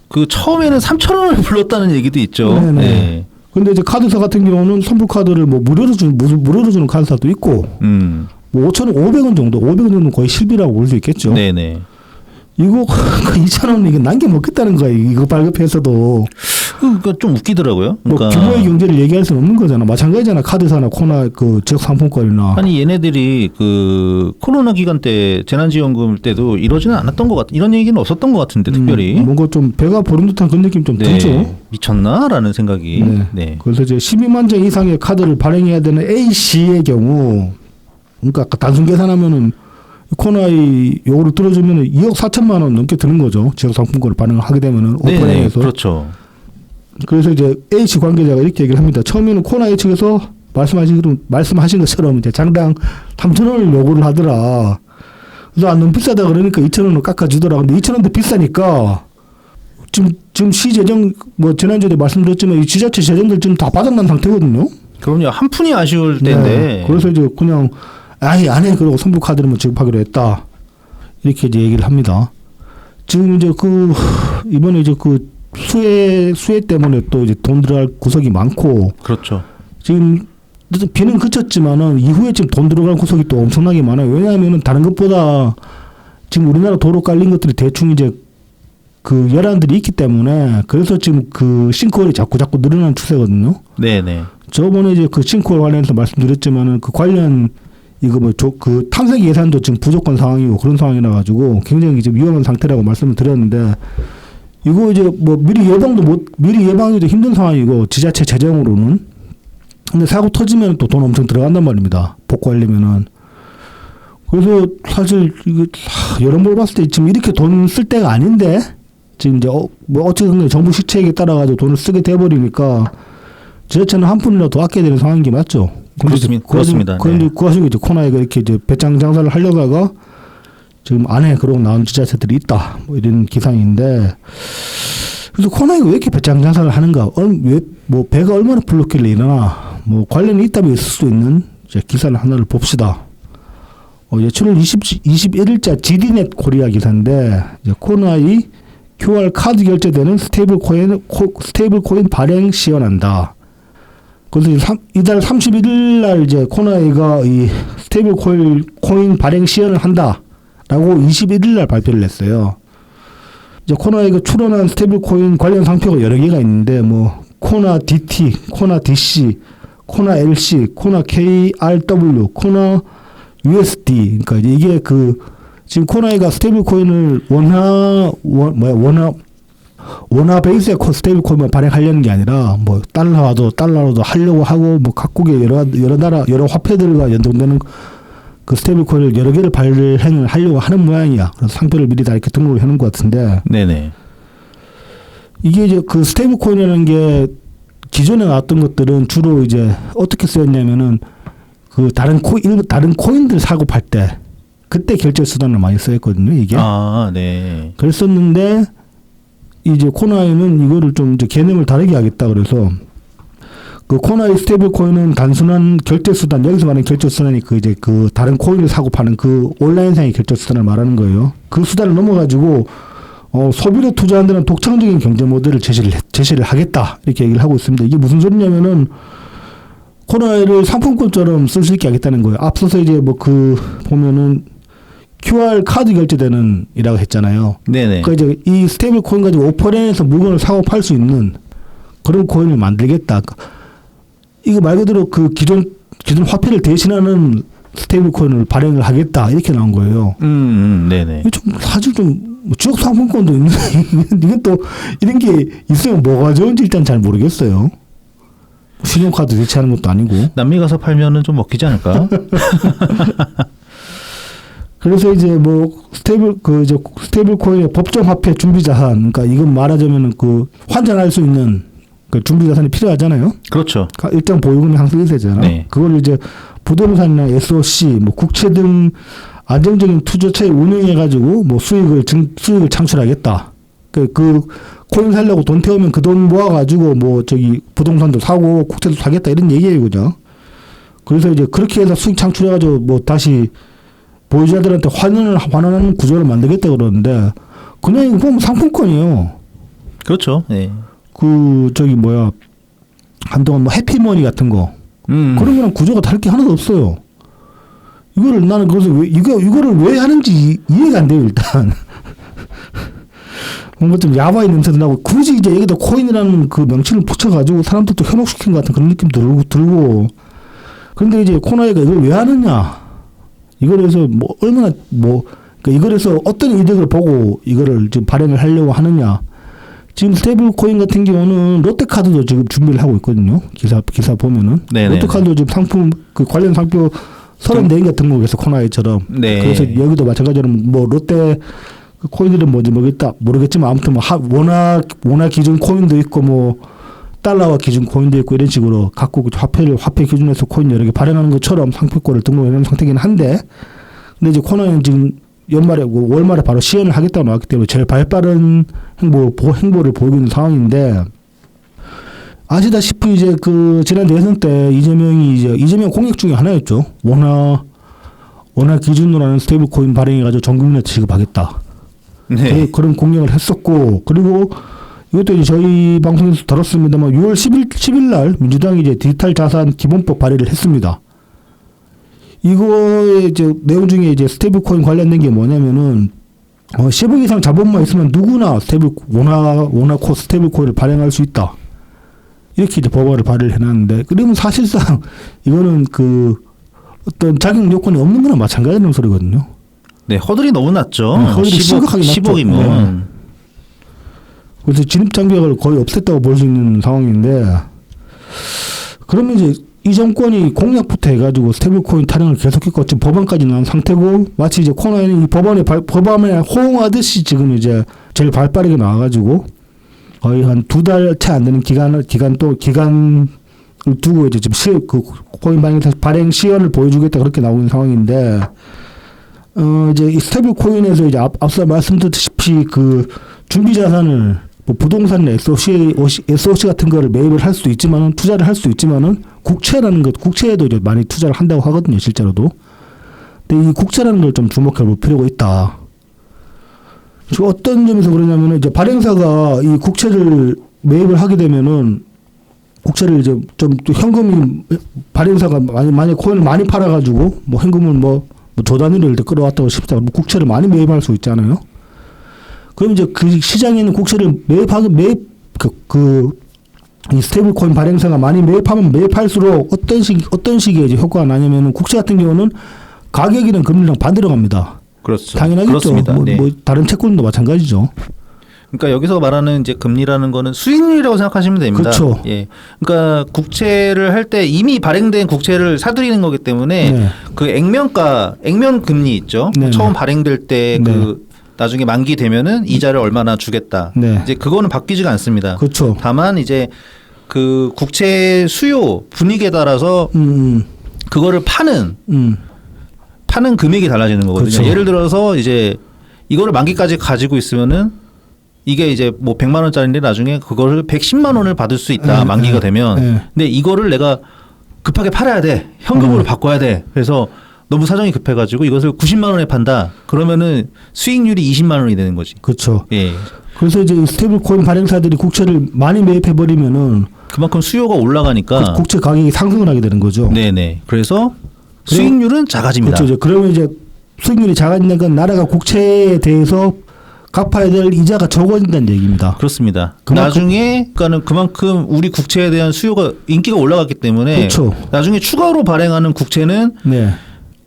그 처음에는 3,000원을 불렀다는 얘기도 있죠. 네네. 네. 근데 이제 카드사 같은 경우는 선불 카드를 뭐 무료로 주는 카드사도 있고, 뭐 5,500원 정도, 500원 정도는 거의 실비라고 볼 수 있겠죠. 네네. 이거 2,000원 이게 남겨 먹겠다는 거야. 이거 발급해서도. 그러니까 좀 웃기더라고요. 뭐 그러니까 규모의 경제를 얘기할 수는 없는 거잖아. 마찬가지잖아. 카드사나 코나 그 지역 상품권이나. 아니 얘네들이 그 코로나 기간 때 재난지원금 때도 이러지는 않았던 것 같. 이런 얘기는 없었던 것 같은데 특별히. 뭔가 좀 배가 부른 듯한 그런 느낌 좀 네. 들죠. 미쳤나라는 생각이. 네. 네. 그래서 이제 12만 장 이상의 카드를 발행해야 되는 A씨의 경우, 그러니까 아까 단순 계산하면은 코나이 요거를 뚫어주면 2억 4천만 원 넘게 드는 거죠. 지역 상품권을 발행을 하게 되면은 네네. 오프라인에서. 그렇죠. 그래서 이제 H 관계자가 이렇게 얘기를 합니다. 처음에는 코나이 측에서 말씀하신 것처럼 이제 장당 3,000원을 요구를 하더라. 그래서 너무 비싸다 그러니까 2,000원을 깎아주더라. 근데 2,000원도 비싸니까 지금 시 재정 뭐 지난주에 말씀드렸지만 이 지자체 재정들 지금 다 바닥난 상태거든요. 그럼요. 한 푼이 아쉬울 때인데. 네. 그래서 이제 그냥 아예 안 해. 그러고 선불 카드를 지급하기로 했다. 이렇게 이제 얘기를 합니다. 지금 이제 이번에 이제 수혜 때문에 또 이제 돈 들어갈 구석이 많고. 그렇죠. 지금 비는 그쳤지만은 이후에 지금 돈 들어갈 구석이 또 엄청나게 많아요. 왜냐하면은 다른 것보다 지금 우리나라 도로 깔린 것들이 대충 이제 그 열안들이 있기 때문에 그래서 지금 그 싱크홀이 자꾸 늘어나는 추세거든요. 네네. 저번에 이제 그 싱크홀 관련해서 말씀드렸지만은 그 관련 이거 그 탐색 예산도 지금 부족한 상황이고 그런 상황이라 가지고 굉장히 이제 위험한 상태라고 말씀을 드렸는데 이거 이제 뭐 미리 예방도 힘든 상황이고 지자체 재정으로는 근데 사고 터지면 또 돈 엄청 들어간단 말입니다. 복구하려면은. 그래서 사실 이거 여러 번 봤을 때 지금 이렇게 돈 쓸 때가 아닌데 지금 이제 뭐 어쨌든 정부 시책에 따라 가지고 돈을 쓰게 돼 버리니까 지자체는 한 푼이라도 더 아껴야 되는 상황인 게 맞죠. 그렇습니다. 그런데 그 와중에 이제 코나이가 이렇게 이제 배짱 장사를 하려다가 지금 안 해. 그러고 나온 지자체들이 있다. 뭐 이런 기상인데. 그래서 코나이가 왜 이렇게 배짱 장사를 하는가? 왜 뭐 배가 얼마나 불렀길래 이러나? 뭐 관련이 있다면 있을 수 있는 이제 기사를 하나를 봅시다. 이제 7월 21일자 GD넷 코리아 기사인데 이제 코나이 QR 카드 결제되는 스테이블 코인 발행 시연한다. 그래서 이달 31일 날 이제 코나이가 이 스테이블 코인 발행 시연을 한다라고 21일 날 발표를 했어요. 이제 코나이가 출원한 스테이블 코인 관련 상표가 여러 개가 있는데 뭐 코나 DT, 코나 DC, 코나 LC, 코나 KRW, 코나 USD. 그러니까 이게 지금 코나이가 스테이블 코인을 원화 베이스의 스테이블 코인만 발행하려는 게 아니라 뭐 달러로도 하려고 하고 뭐 각국의 여러 나라 여러 화폐들과 연동되는 그 스테이블 코인을 여러 개를 발행을 하려고 하는 모양이야. 그래서 상표를 미리 다 이렇게 등록을 해놓은 것 같은데. 네네. 이게 이제 그 스테이블 코인이라는 게 기존에 나왔던 것들은 주로 이제 어떻게 쓰였냐면은 그 다른 코인들 사고 팔 때 그때 결제 수단을 많이 쓰였거든요. 이게. 아, 네. 그랬었는데 이제 코나이는 이거를 좀 이제 개념을 다르게 하겠다 그래서 그 코나이 스테이블 코인은 단순한 결제 수단 여기서 말하는 결제 수단이 그 다른 코인을 사고 파는 그 온라인상의 결제 수단을 말하는 거예요. 그 수단을 넘어가지고 소비로 투자한다는 독창적인 경제 모델을 제시를 하겠다 이렇게 얘기를 하고 있습니다. 이게 무슨 소리냐면은 코나이를 상품권처럼 쓸 수 있게 하겠다는 거예요. 앞서서 이제 뭐 보면은 QR 카드 결제되는 이라고 했잖아요. 네네. 그러니까 이제 이 스테이블 코인 가지고 오프라인에서 물건을 사고 팔 수 있는 그런 코인을 만들겠다. 이거 말 그대로 그 기존 화폐를 대신하는 스테이블 코인을 발행을 하겠다 이렇게 나온 거예요. 네네. 좀 사실 좀 지역 상품권도 있는데 이건 또 이런 게 있으면 뭐가 좋은지 일단 잘 모르겠어요. 신용카드 대체하는 것도 아니고. 남미 가서 팔면은 좀 먹히지 않을까? 그래서 이제 뭐 스테이블 코인의 법정 화폐 준비 자산, 그러니까 이건 말하자면은 그 환전할 수 있는 그 준비 자산이 필요하잖아요. 그렇죠. 일정 보유금이 항상 있어야잖아요. 네. 그걸 이제 부동산이나 SOC, 뭐 국채 등 안정적인 투자처에 운용해 가지고 뭐 수익을 창출하겠다. 그 코인 살려고 돈 태우면 그 돈 모아 가지고 뭐 저기 부동산도 사고 국채도 사겠다 이런 얘기예요, 그죠? 그래서 이제 그렇게 해서 수익 창출해 가지고 뭐 다시 보유자들한테 환원하는 구조를 만들겠다 그러는데 그냥 이거 보면 상품권이에요. 그렇죠. 네. 그 저기 뭐야 한동안 뭐 해피머니 같은 거 그런 거랑 구조가 다를 게 하나도 없어요. 이거를 나는 그래서 이거를 왜 하는지 이해가 안 돼요 일단. 뭔가 좀 야바이 냄새도 나고 굳이 이제 여기다 코인이라는 그 명칭을 붙여가지고 사람들도 현혹시킨 것 같은 그런 느낌도 들고. 그런데 이제 코나이가 이걸 왜 하느냐? 이걸 해서 뭐 얼마나 뭐 그러니까 이걸 해서 어떤 이득을 보고 이거를 지금 발행을 하려고 하느냐? 지금 스테이블 코인 같은 경우는 롯데카드도 지금 준비를 하고 있거든요. 기사 보면은 네네. 롯데카드도 지금 상품 그 관련 상표 34개가 등록해서 코나이처럼. 네. 그래서 여기도 마찬가지로 뭐 롯데 그 코인들은 뭔지 모르겠지만 아무튼 뭐 원화 기준 코인도 있고 뭐 달러화 기준 코인도 있고 이런 식으로 각국 화폐 기준에서 코인 여러 개 발행하는 것처럼 상표권을 등록하는 상태긴 한데 근데 이제 코나이는 지금 연말에 월말에 바로 시연을 하겠다고 나왔기 때문에 제일 발빠른 행보를 보이고 있는 상황인데 아시다시피 이제 그 지난 대선 때 이재명 공약 중에 하나였죠. 원화 기준으로 하는 스테이블 코인 발행해가지고 전 국민한테 지급하겠다. 네. 그런 공약을 했었고 그리고 이것도 이제 저희 방송에서 다뤘습니다만 6월 10일 날 민주당이 이제 디지털 자산 기본법 발의를 했습니다. 이거의 이제 내용 중에 이제 스테이블 코인 관련된 게 뭐냐면은 10억 이상 자본만 있으면 누구나 스테이블 코인을 발행할 수 있다. 이렇게 이제 법안을 발의를 해놨는데 그러면 사실상 이거는 그 어떤 자격 요건이 없는 거나 마찬가지라는 소리거든요. 네, 허들이 너무 낮죠. 허들이 심각하게 낮죠. 10억이면. 네. 그래서 진입 장벽을 거의 없앴다고 볼 수 있는 상황인데 그러면 이제 이 정권이 공약부터 해가지고 스테이블코인 타령을 계속했고 지금 법안까지 나온 상태고 마치 이제 코나이는 이 법안에 호응하듯이 지금 이제 제일 발빠르게 나와가지고 거의 한 2달 채 안 되는 기간을 두고 이제 지금 그 코인 발행 시연을 보여주겠다 그렇게 나오고 있는 상황인데 이제 이 스테이블코인에서 이제 앞서 말씀드렸다시피 그 준비 자산을 뭐 부동산이나 SOC 같은 거를 매입을 할 수도 있지만은 투자를 할 수 있지만은 국채에도 이제 많이 투자를 한다고 하거든요, 실제로도. 근데 이 국채라는 걸 좀 주목해 볼 필요가 있다. 어떤 점에서 그러냐면은 이제 발행사가 이 국채를 매입을 하게 되면은 국채를 이제 좀 현금이 발행사가 만약 코인을 많이 팔아가지고 뭐 현금을 뭐 조 단위로 이렇게 끌어왔다고 싶다. 뭐 국채를 많이 매입할 수 있잖아요. 그럼 이제 그 시장에 있는 국채를 이 스테이블 코인 발행사가 많이 매입하면 매입할수록 어떤 식의 이제 효과가 나냐면은 국채 같은 경우는 가격이랑 금리랑 반대로 갑니다. 그렇죠. 당연하겠죠. 그렇습니다. 뭐 다른 채권도 마찬가지죠. 그러니까 여기서 말하는 이제 금리라는 거는 수익률이라고 생각하시면 됩니다. 그렇죠. 예. 그러니까 국채를 할 때 이미 발행된 국채를 사들이는 거기 때문에 네. 그 액면 금리 있죠. 네. 처음 발행될 때 그 네. 나중에 만기 되면은 이자를 얼마나 주겠다. 네. 이제 그거는 바뀌지가 않습니다. 그렇죠. 다만 이제 그 국채 수요 분위기에 따라서 그거를 파는 금액이 달라지는 거거든요. 그렇죠. 예를 들어서 이제 이거를 만기까지 가지고 있으면은 이게 이제 뭐 100만 원짜리인데 나중에 그거를 110만 원을 받을 수 있다. 만기가 되면. 근데 이거를 내가 급하게 팔아야 돼. 현금으로 바꿔야 돼. 그래서 너무 사정이 급해가지고 이것을 90만 원에 판다. 그러면은 수익률이 20만 원이 되는 거지. 그렇죠. 예. 그래서 이제 스테이블 코인 발행사들이 국채를 많이 매입해 버리면은 그만큼 수요가 올라가니까 국채 가격이 상승을 하게 되는 거죠. 네네. 그래서 수익률은 작아집니다. 그렇죠. 그러면 이제 수익률이 작아지는 건 나라가 국채에 대해서 갚아야 될 이자가 적어진다는 얘기입니다. 그렇습니다. 나중에 그만큼 우리 국채에 대한 수요가 인기가 올라갔기 때문에 그렇죠. 나중에 추가로 발행하는 국채는 네.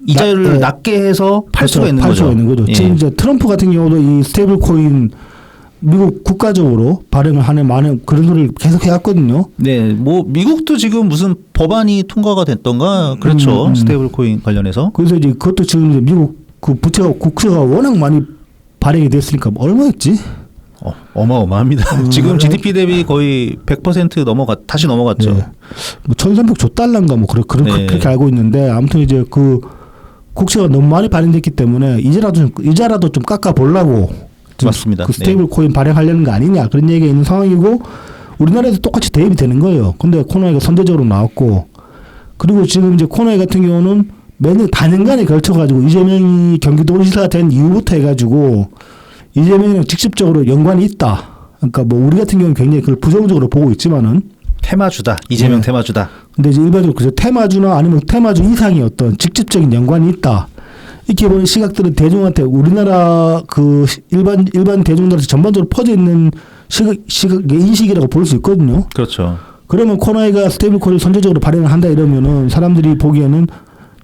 이자율을 낮게 해서 팔 수가 있는 거죠. 예. 지금 이제 트럼프 같은 경우도 이 스테이블 코인 미국 국가적으로 발행을 하는 많은 그런 소리를 계속 해왔거든요. 네, 뭐 미국도 지금 무슨 법안이 통과가 됐던가 그렇죠. 스테이블 코인 관련해서. 그래서 이제 그것도 지금 이제 미국 그 부채가 국채가 워낙 많이 발행이 됐으니까 얼마였지? 어마어마합니다. 지금 GDP 대비 거의 100% 다시 넘어갔죠. 네. 뭐 1,300조 달러인가 뭐 네. 그렇게 알고 있는데 아무튼 이제 그 국채가 너무 많이 발행됐기 때문에 이자라도 좀 깎아 보려고 맞습니다. 그 스테이블 코인 발행하려는 거 아니냐 그런 얘기가 있는 상황이고 우리나라에서 똑같이 대입이 되는 거예요. 근데 코너이가 선제적으로 나왔고 그리고 지금 이제 코너이 같은 경우는 매년 단연간에 걸쳐가지고 이재명이 경기도지사가 된 이후부터 해가지고 이재명이랑 직접적으로 연관이 있다. 그러니까 뭐 우리 같은 경우는 굉장히 그걸 부정적으로 보고 있지만은 테마주다. 이재명 네. 테마주다. 근데 이제 일반적으로 그래서 테마주나 아니면 테마주 이상의 어떤 직접적인 연관이 있다. 이렇게 보는 시각들은 대중한테 우리나라 그 일반 대중들한테 전반적으로 퍼져 있는 시각의 인식이라고 볼 수 있거든요. 그렇죠. 그러면 코너이가 스테이블 코인을 선제적으로 발행을 한다 이러면은 사람들이 보기에는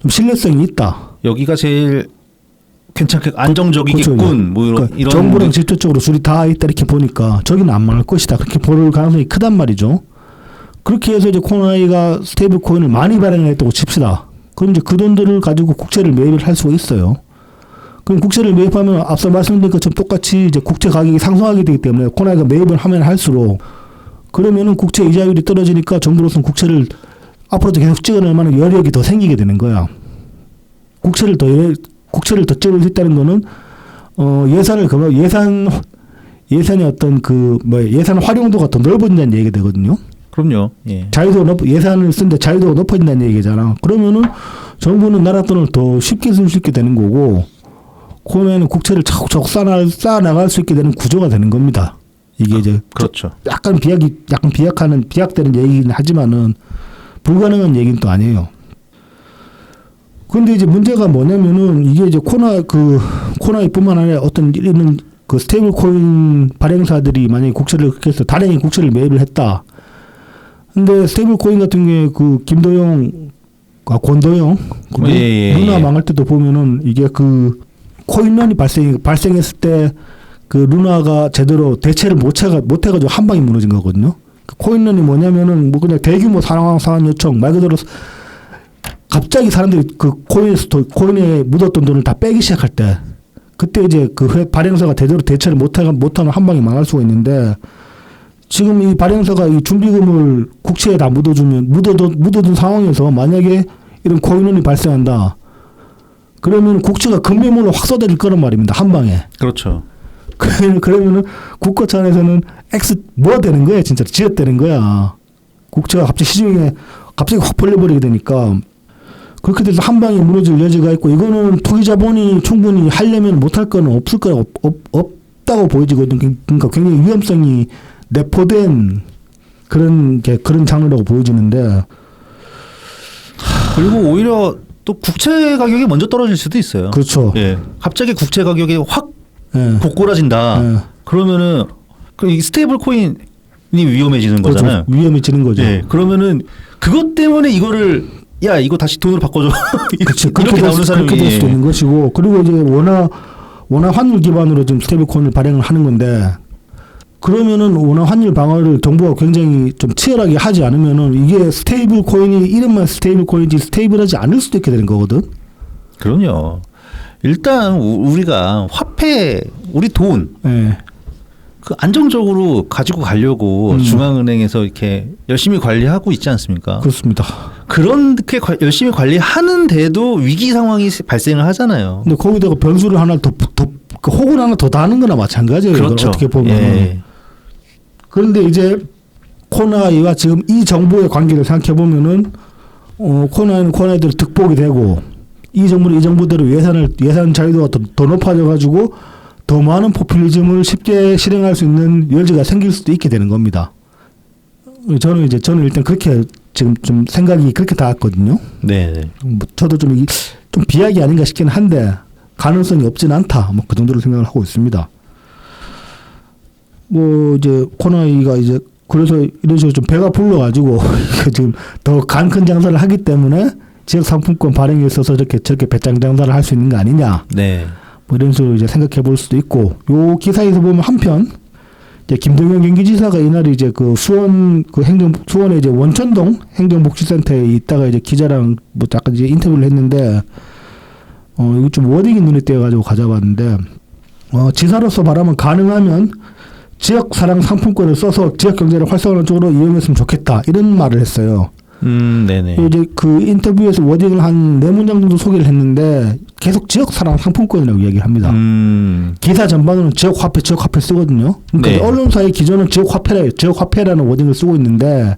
좀 신뢰성이 있다. 여기가 제일 괜찮게 안정적이겠군. 그렇죠. 뭐 그러니까 이런 정부랑 직접적으로 줄이 다 있다 이렇게 보니까 저기는 안 망할 것이다. 그렇게 볼 가능성이 크단 말이죠. 그렇게 해서 이제 코너이가 스테이블 코인을 많이 발행했다고 칩시다. 그럼 이제 그 돈들을 가지고 국채를 매입을 할 수가 있어요. 그럼 국채를 매입하면 앞서 말씀드린 것처럼 똑같이 이제 국채 가격이 상승하게 되기 때문에 코너이가 매입을 하면 할수록 그러면은 국채 이자율이 떨어지니까 정부로서는 국채를 앞으로도 계속 찍어낼 만한 여력이 더 생기게 되는 거야. 국채를 더 찍을 수 있다는 거는 예산의 어떤 예산 활용도가 더 넓어진다는 얘기가 되거든요. 그럼요. 예. 예산을 쓴데 자유도가 높아진다는 얘기잖아. 그러면은 정부는 나라 돈을 더 쉽게 쓸 수 있게 되는 거고, 그러면은 국채를 차곡차곡 쌓아나갈 수 있게 되는 구조가 되는 겁니다. 이게 이제 그렇죠. 약간 비약되는 얘기긴 하지만은 불가능한 얘기는 또 아니에요. 그런데 이제 문제가 뭐냐면은 이게 이제 코너이뿐만 아니라 어떤 이런 그 스테이블 코인 발행사들이 만약에 국채를 그렇게 해서 다량의 국채를 매입을 했다. 근데 스테이블 코인 같은 경우에 그 권도영 루나 망할 때도 보면은 이게 그 코인런이 발생했을 때 그 루나가 제대로 대체를 못 해가지고 한 방에 무너진 거거든요. 그 코인런이 뭐냐면은 뭐 그냥 대규모 상환 요청 말 그대로 갑자기 사람들이 그 코인에 묻었던 돈을 다 빼기 시작할 때 그때 이제 그 발행사가 제대로 대체를 못하면 한 방에 망할 수가 있는데 지금 이 발행사가 이 준비금을 국채에 다 묻어둔 상황에서 만약에 이런 코인런이 발생한다. 그러면 국채가 급매물로 확 쏟아질 거란 말입니다. 한 방에. 그렇죠. 그러면은 국가 차원에서는 뭐가 되는 거야? 진짜 지읒되는 거야. 국채가 갑자기 시중에 확 벌려버리게 되니까 그렇게 돼서 한 방에 무너질 여지가 있고 이거는 투기 자본이 충분히 하려면 못할 거는 없다고 보여지거든요. 그러니까 굉장히 위험성이 내포된 그런 장르라고 보여지는데 그리고 오히려 또 국채 가격이 먼저 떨어질 수도 있어요. 그렇죠. 예. 갑자기 국채 가격이 확 예. 고꾸라진다. 예. 그러면은 이 스테이블 코인이 위험해지는 그렇죠. 거잖아요. 위험해지는 거죠. 예. 그러면은 그것 때문에 이거 다시 돈으로 바꿔줘. 그렇죠. 이렇게 나오는 사람이 그렇게 될 수도 있는 것이고 그리고 이제 원화 환율 기반으로 지금 스테이블 코인을 발행을 하는 건데 그러면은 원화 환율 방어를 정부가 굉장히 좀 치열하게 하지 않으면은 이게 스테이블 코인이 이름만 스테이블 코인이지 스테이블하지 않을 수도 있게 되는 거거든. 그럼요. 일단 우리가 화폐, 우리 돈, 예. 그 안정적으로 가지고 가려고 중앙은행에서 이렇게 열심히 관리하고 있지 않습니까? 그렇습니다. 그렇게 열심히 관리하는데도 위기 상황이 발생을 하잖아요. 근데 거기다가 변수를 하나 그 혹을 하나 더 다는 거나 마찬가지예요. 그렇죠. 어떻게 보면. 예. 그런데 이제 코너이와 지금 이 정부의 관계를 생각해 보면은 코너이는 코너이대로 득복이 되고 이 정부는 이 정부대로 예산 자유도가 더 높아져 가지고 더 많은 포퓰리즘을 쉽게 실행할 수 있는 여지가 생길 수도 있게 되는 겁니다. 저는 일단 그렇게 지금 좀 생각이 그렇게 닿았거든요. 네. 저도 좀 비약이 아닌가 싶긴 한데 가능성이 없진 않다. 뭐 그 정도로 생각을 하고 있습니다. 뭐 이제 코너이가 이제 그래서 이런 식으로 좀 배가 불러가지고 지금 더 간 큰 장사를 하기 때문에 지역 상품권 발행에 있어서 저렇게 배짱 장사를 할 수 있는 거 아니냐. 네. 뭐 이런 식으로 이제 생각해 볼 수도 있고 요 기사에서 보면 한편 이제 김동연 경기지사가 이날 이제 수원의 이제 원천동 행정복지센터에 있다가 이제 기자랑 뭐 잠깐 이제 인터뷰를 했는데 이거 좀 워딩이 눈에 띄어가지고 가져봤는데 지사로서 바라면 가능하면 지역 사랑 상품권을 써서 지역 경제를 활성화하는 쪽으로 이용했으면 좋겠다 이런 말을 했어요. 네네. 이제 그 인터뷰에서 워딩을 한 4문장 정도 소개를 했는데 계속 지역 사랑 상품권이라고 이야기를 합니다. 기사 전반으로는 지역 화폐 쓰거든요. 그러니까 네. 언론사의 기존은 지역 화폐라는 워딩을 쓰고 있는데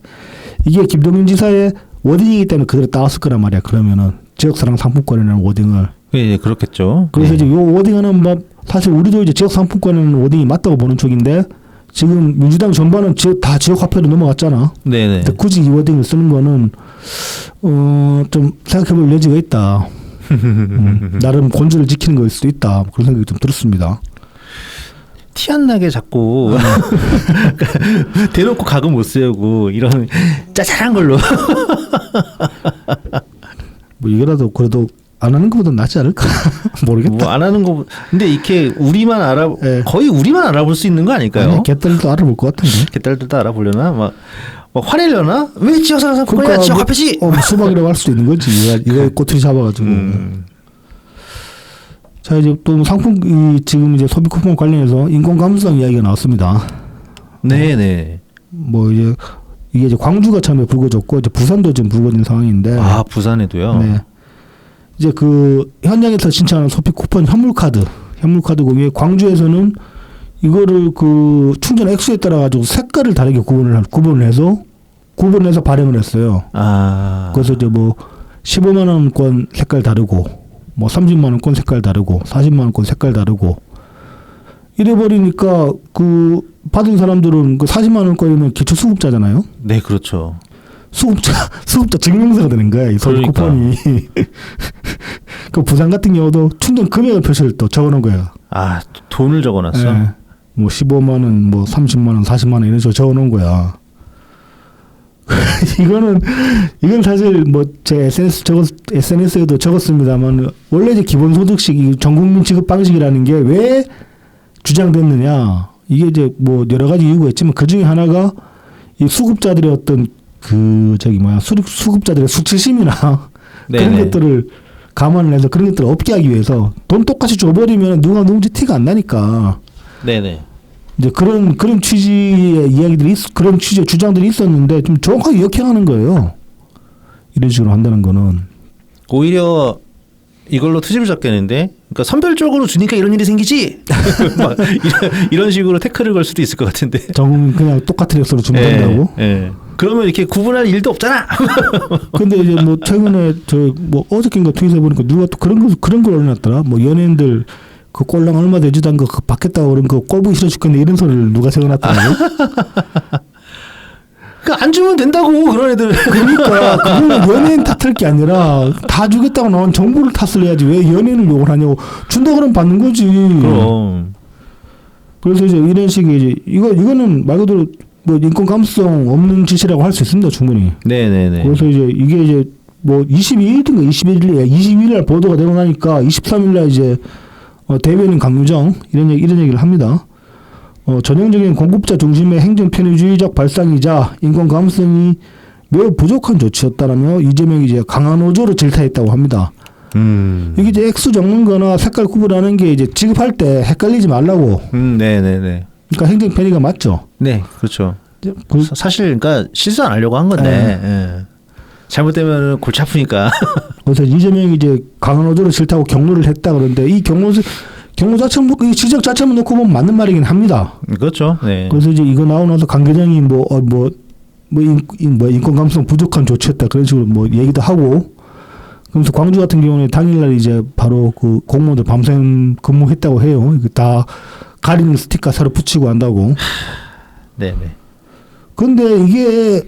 이게 김동연 지사의 워딩이기 때문에 그대로 따왔을 거란 말이야. 그러면은 지역 사랑 상품권이라는 워딩을. 예, 그렇겠죠. 그래서 네. 이제 요 워딩은 뭐 사실 우리도 이제 지역 상품권이라는 워딩이 맞다고 보는 쪽인데 지금 민주당 전반은 다 지역 화폐로 넘어갔잖아. 네네. 근데 굳이 이 워딩을 쓰는 거는 좀 생각해볼 여지가 있다. 나름 권주를 지키는 거일 수도 있다. 그런 생각이 좀 들었습니다. 티 안 나게 자꾸 대놓고 각은 못 세우고 이런 짜잘한 걸로. 뭐 이거라도 그래도 안 하는 것보다 낫지 않을까? 모르겠다. 뭐 안 하는 거. 근데 이렇게 예. 거의 우리만 알아볼 수 있는 거 아닐까요? 아니, 개딸도 알아볼 것 같은데. 개딸들도 알아보려나? 막 화내려나? 왜 지역사랑 상품권이야? 그러니까 지역 화폐지. 뭐 수박이라고 할 수도 있는 거지. 이거 꼬투리 잡아가지고. 자 이제 또 지금 이제 소비 쿠폰 관련해서 인권 감수성 이야기가 나왔습니다. 네네. 뭐 이제 이게 이제 광주가 처음에 불거졌고 이제 부산도 지금 불거진 상황인데. 아 부산에도요. 네. 이제 그 현장에서 신청하는 소비 쿠폰 현물카드고 이게 광주에서는 이거를 그 충전 액수에 따라 가지고 색깔을 다르게 구분을 해서 발행을 했어요. 아. 그래서 이제 뭐 15만 원권 색깔 다르고 뭐 30만 원권 색깔 다르고 40만 원권 색깔 다르고 이래 버리니까 그 받은 사람들은 그 40만 원권이면 기초 수급자잖아요. 네 그렇죠. 수급자 증명서가 되는 거야, 이 소비 그러니까. 쿠폰이. 그 부산 같은 경우도 충전 금액을 표시를 또 적어놓은 거야. 아 돈을 적어놨어. 예. 뭐 15만 원, 뭐 30만 원, 40만 원 이런 식으로 적어놓은 거야. 이건 사실 뭐 제 SNS에도 적었습니다만 원래 이제 기본소득식 전국민 지급 방식이라는 게 왜 주장됐느냐. 이게 이제 뭐 여러 가지 이유가 있지만 그 중에 하나가 이 수급자들의 어떤 수급자들의 수치심이나 그런 네네. 것들을 감안을 해서 그런 것들을 없게 하기 위해서 돈 똑같이 줘버리면 누가 누군지 티가 안 나니까 네네. 이제 그런 취지의 그런 취지의 주장들이 있었는데 좀 정확하게 역행하는 거예요. 이런 식으로 한다는 거는. 오히려 이걸로 트집을 잡겠는데, 그러니까 선별적으로 주니까 이런 일이 생기지. 막 이런 식으로 태클을 걸 수도 있을 것 같은데. 정은 그냥 똑같은 액수로 주면 된다고. 예. 그러면 이렇게 구분할 일도 없잖아. 근데 이제 뭐 최근에 뭐 어저께인가 트윗에 보니까 누가 또 그런 걸 올려놨더라. 뭐 연예인들 그 꼴랑 얼마 되지도 않은 거 받겠다고 그런 거 꼴보기 싫어 죽겠네 이런 소리를 누가 적어놨더라고. 그 안 주면 된다고 그런 애들. 그러니까 그걸 연예인 탓할 게 아니라 다 주겠다고 나온 정부를 탓을 해야지 왜 연예인을 욕을 하냐고. 준다 그러면 받는 거지. 그럼. 그래서 이제 이런 식의 이제 이거는 말 그대로 뭐 인권 감수성 없는 짓이라고 할 수 있습니다 충분히. 네네네. 그래서 이게 이제 뭐 22일인가 22일 보도가 되고 나니까 23일날 이제 대변인 강유정 이런 얘기를 합니다. 전형적인 공급자 중심의 행정 편의주의적 발상이자 인권 감수성이 매우 부족한 조치였다라며 이재명이 이제 강한 어조로 질타했다고 합니다. 이게 이제 액수 적는거나 색깔 구분하는 게 이제 지급할 때 헷갈리지 말라고. 네네네. 그러니까 행정 편의가 맞죠. 네, 그렇죠. 그, 사실 그러니까 실수 안 하려고 한 건데 예. 잘못되면 골치 아프니까. 그래서 이재명이 이제 강한 어조로 질타하고 경로를 했다 그러는데 이 경로 자체 이 지적 자체만 놓고 보면 맞는 말이긴 합니다. 그렇죠. 네. 그래서 이제 이거 나오고 나서 강 계장이 인권 감수성 부족한 조치였다 그런 식으로 뭐 얘기도 하고. 그러면서 광주 같은 경우는 당일날 이제 바로 그 공무원들 밤샘 근무했다고 해요. 이거 다 가리는 스티커 새로 붙이고 한다고. 네네. 근데 이게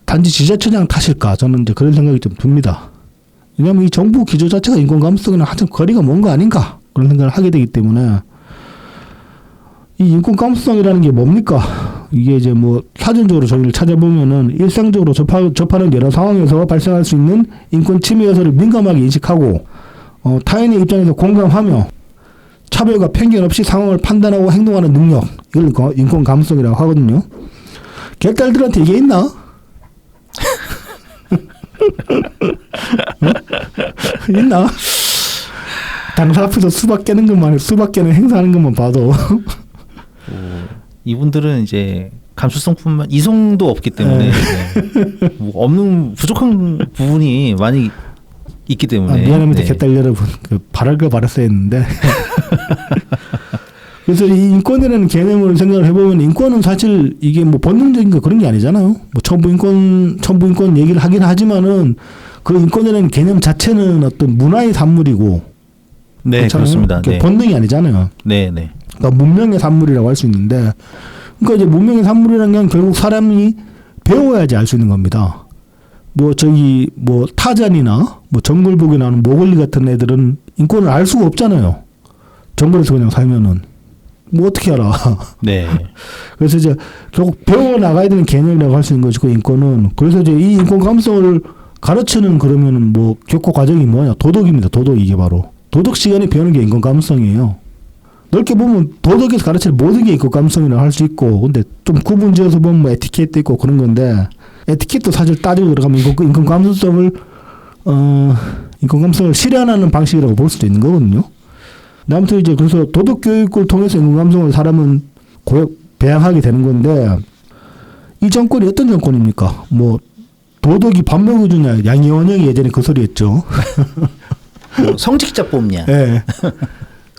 단지 지자체장 탓일까? 저는 이제 그런 생각이 좀 듭니다. 왜냐하면 이 정부 기조 자체가 인권 감수성이랑 한참 거리가 먼 거 아닌가? 그런 생각을 하게 되기 때문에 이 인권 감수성이라는 게 뭡니까? 이게 이제 뭐 사전적으로 저희를 찾아보면은 일상적으로 접하는 여러 상황에서 발생할 수 있는 인권 침해 요소를 민감하게 인식하고 타인의 입장에서 공감하며 차별과 편견 없이 상황을 판단하고 행동하는 능력, 이걸 인권 감수성이라고 하거든요. 개딸들한테 이게 있나? 있나? 당사 앞에서 수박 깨는 것만 수박 깨는 행사하는 것만 봐도 이분들은 이제 감수성뿐만 이성도 없기 때문에 뭐 없는 부족한 부분이 많이 있기 때문에 미안합니다 개딸 여러분 바랄 걸 바랐어야 했는데 그래서 이 인권이라는 개념을 생각을 해보면 인권은 사실 이게 뭐 본능적인 거 그런 게 아니잖아요. 뭐 첨부 인권 얘기를 하긴 하지만은 그 인권이라는 개념 자체는 어떤 문화의 산물이고 네 그렇잖아요? 그렇습니다. 네. 본능이 아니잖아요. 네. 그러니까 문명의 산물이라고 할 수 있는데 그러니까 이제 문명의 산물이라는 건 결국 사람이 배워야지 알 수 있는 겁니다. 뭐 저기 뭐 타잔이나 뭐 정글북에 나오는 모글리 같은 애들은 인권을 알 수가 없잖아요. 정글에서 그냥 살면은 뭐 어떻게 알아? 네. 그래서 이제 결국 배워 나가야 되는 개념이라고 할 수 있는 거죠. 그 인권은. 그래서 이제 이 인권 감성을 가르치는 그러면은 뭐 교과 과정이 뭐냐? 도덕입니다. 도덕 이게 바로 도덕 시간에 배우는 게 인권 감성이에요. 넓게 보면 도덕에서 가르칠 모든 게 인권 감성이라고 할 수 있고, 근데 좀 구분지어서 보면 뭐 에티켓도 있고 그런 건데 에티켓도 사실 따지고 들어가면 인권 감성을 인권 감성을 실현하는 방식이라고 볼 수도 있는 거거든요. 아무튼 이제 그래서 도덕 교육을 통해서 인권 감성을 사람은 배양하게 되는 건데 이 정권이 어떤 정권입니까? 뭐 도덕이 밥 먹여주냐 양이원형이 예전에 그 소리 했죠. 성직자 뽑냐. 네.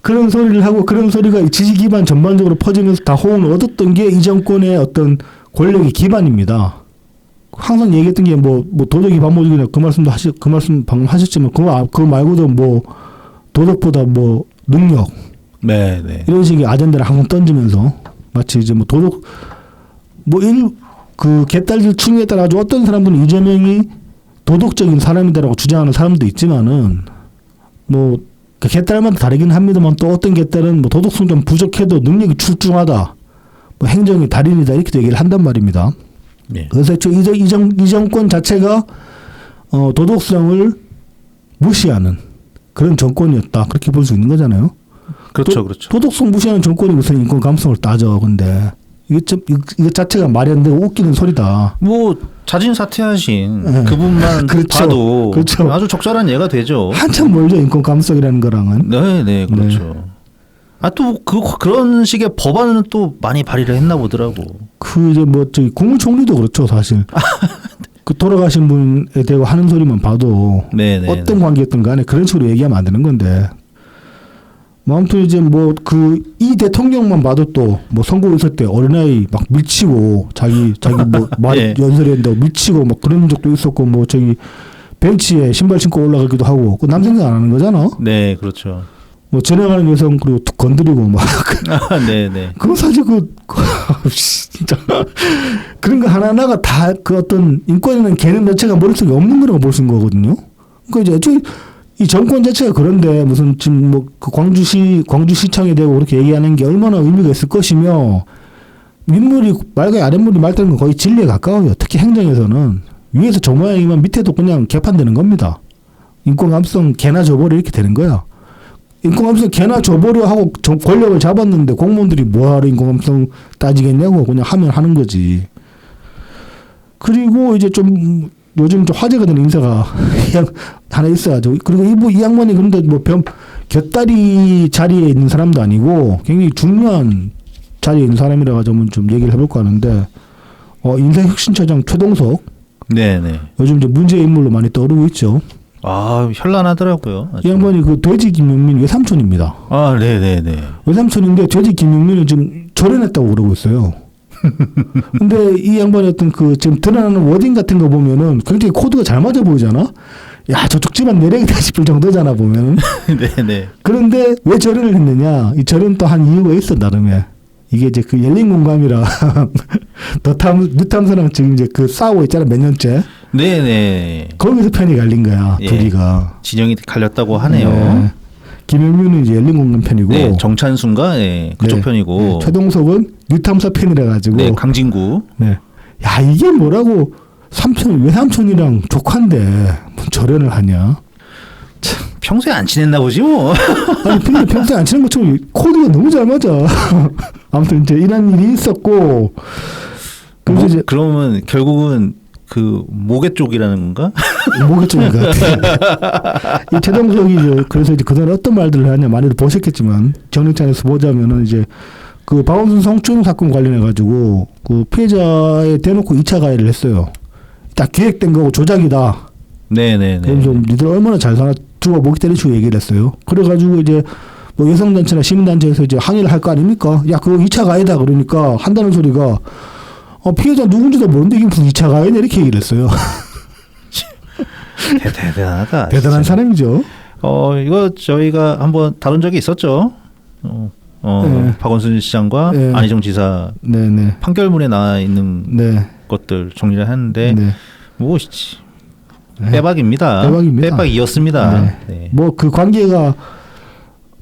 그런 소리를 하고 그런 소리가 지지 기반 전반적으로 퍼지면서 다 호응을 얻었던 게 이 정권의 어떤 권력의 기반입니다. 항상 얘기했던 게 뭐 도덕이 밥 먹여주냐 그 말씀 방금 하셨지만 그거 말고도 뭐 도덕보다 뭐 능력 네. 이런 식의 아젠다를 항상 던지면서 마치 이제 뭐 도덕 그 개딸들 충에 따라 아주 어떤 사람들은 이재명이 도덕적인 사람이다라고 주장하는 사람도 있지만은 뭐 그 개딸마다 다르긴 합니다만 또 어떤 개딸은 뭐 도덕성 좀 부족해도 능력이 출중하다, 뭐 행정의 달인이다 이렇게 얘기를 한단 말입니다. 네. 그래서 이 정권 자체가 도덕성을 무시하는 그런 정권이었다 그렇게 볼 수 있는 거잖아요. 그렇죠. 도덕성 무시하는 정권이 무슨 인권 감성을 따져. 근데 이거 자체가 말이 안 되고 웃기는 소리다. 뭐 자진 사퇴하신 네. 그분만 그렇죠. 봐도 그렇죠. 아주 적절한 예가 되죠. 한참 멀죠 인권 감성이라는 거랑은. 네, 그렇죠. 아, 또 그런 식의 법안은 또 많이 발의를 했나 보더라고. 그 이제 뭐 저기 국무총리도 그렇죠 사실. 그 돌아가신 분에 대고 하는 소리만 봐도 네. 어떤 관계였든 간에 그런 식으로 얘기하면 안 되는 건데. 뭐 아무튼 이제 뭐 이 대통령만 봐도 또 뭐 선거 있을 때 어린아이 막 밀치고 자기 뭐 말 예. 연설했는데 밀치고 막 그런 적도 있었고 뭐 저기 벤치에 신발 신고 올라가기도 하고 그 남 생각 안 하는 거잖아. 네, 그렇죠. 뭐 지나가는 여성 그리고 툭 건드리고 막 네. 그거 사실 진짜 그런 거 하나하나가 다 그 어떤 인권이라는 개념 자체가 머릿속에 없는 거라고 볼 수 있는 거거든요. 그러니까 이제 이 정권 자체가 그런데 무슨 지금 뭐 그 광주시청에 대고 그렇게 얘기하는 게 얼마나 의미가 있을 것이며 윗물이 맑아야 아랫물이 맑다는 건 거의 진리에 가까워요. 특히 행정에서는 위에서 저 모양이면 밑에도 그냥 개판되는 겁니다. 인권 감성 개나 줘버려 이렇게 되는 거야. 인권 감성 개나 줘버려 하고 권력을 잡았는데 공무원들이 뭐하러 인권 감성 따지겠냐고 그냥 하면 하는 거지. 그리고 이제 좀 요즘 좀 화제가 되는 인사가 하나 있어야죠. 그리고 이 양반이 그런데 뭐 곁다리 자리에 있는 사람도 아니고 굉장히 중요한 자리에 있는 사람이라 가지고 좀 얘기를 해볼까 하는데 인사혁신처장 최동석. 네. 요즘 이제 문제의 인물로 많이 떠오르고 있죠. 아, 현란하더라고요. 아주. 이 양반이 그 돼지 김용민 외삼촌입니다. 아, 네. 외삼촌인데 돼지 김용민을 지금 절연했다고 그러고 있어요. 근데 이 양반이 어떤 그 지금 드러나는 워딩 같은 거 보면은 굉장히 코드가 잘 맞아 보이잖아. 야 저쪽 집안 내려야겠다 싶을 정도잖아 보면은. 네. 그런데 왜 절연을 했느냐? 이 절연 또 한 이유가 있어 나름에. 이게 이제 그 열린 공감이랑 뉴탐사랑 지금 이제 그 싸우고 있잖아 몇 년째. 네. 거기서 편이 갈린 거야 둘이가. 진영이 갈렸다고 하네요. 네. 김영민은 이제 열린 공감 편이고. 네, 정찬순가 그쪽 편이고. 네, 최동석은 뉴탐사 편이라 가지고. 네, 강진구. 네. 야 이게 뭐라고 외삼촌이랑 조카인데 뭐 절연을 하냐? 평소에 안 친했나 보지 뭐. 아니 근데 평소에 안 치는 것처럼 코드가 너무 잘 맞아. 아무튼 이제 이런 일이 있었고. 그래서 이제 그러면 결국은 그 모계 쪽이라는 건가? 뭐가 좀 같아. 이 최동석이 그래서 이제 그동안 어떤 말들을 하냐 많이들 보셨겠지만 정리창에서 보자면은 이제 그 박원순 성추행 사건 관련해 가지고 그 피해자에 대놓고 2차 가해를 했어요. 딱 계획된 거고 조작이다. 네네네. 그래서 니들 얼마나 잘 살아 죽어 목이 때리치고 얘기를 했어요. 그래가지고 이제 뭐 여성단체나 시민단체에서 이제 항의를 할 거 아닙니까? 야 그거 2차 가해다 그러니까 한다는 소리가 피해자 누군지도 모르는데 이게 무슨 2차 가해냐 이렇게 얘기를 했어요. 대단하다. 대단한 진짜. 사람이죠. 이거 저희가 한번 다룬 적이 있었죠. 네. 박원순 시장과 네. 안희정 지사 네네. 판결문에 나와 있는 네. 것들 정리를 했는데 네. 뭐 빼박입니다. 빼박입니다. 빼박이었습니다. 네. 네. 뭐 그 관계가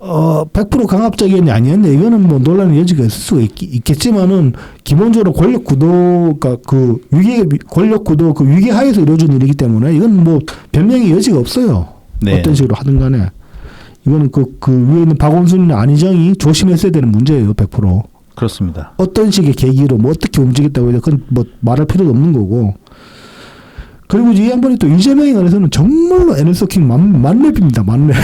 100% 강압적이었냐 아니었냐 이거는 뭐 논란의 여지가 있을 수가 있겠지만은 기본적으로 권력 구도가 그 위계 권력 구도 그 위계 하에서 이루어진 일이기 때문에 이건 뭐 변명의 여지가 없어요. 네. 어떤 식으로 하든 간에 이거는 그 위에 있는 박원순이나 안희정이 조심했어야 되는 문제예요. 100%. 그렇습니다. 어떤 식의 계기로 뭐 어떻게 움직였다고 해서 그건 뭐 말할 필요도 없는 거고. 그리고 이 양반이 또 이재명에 관해서는 정말로 NSO킹 만렙입니다. 만렙.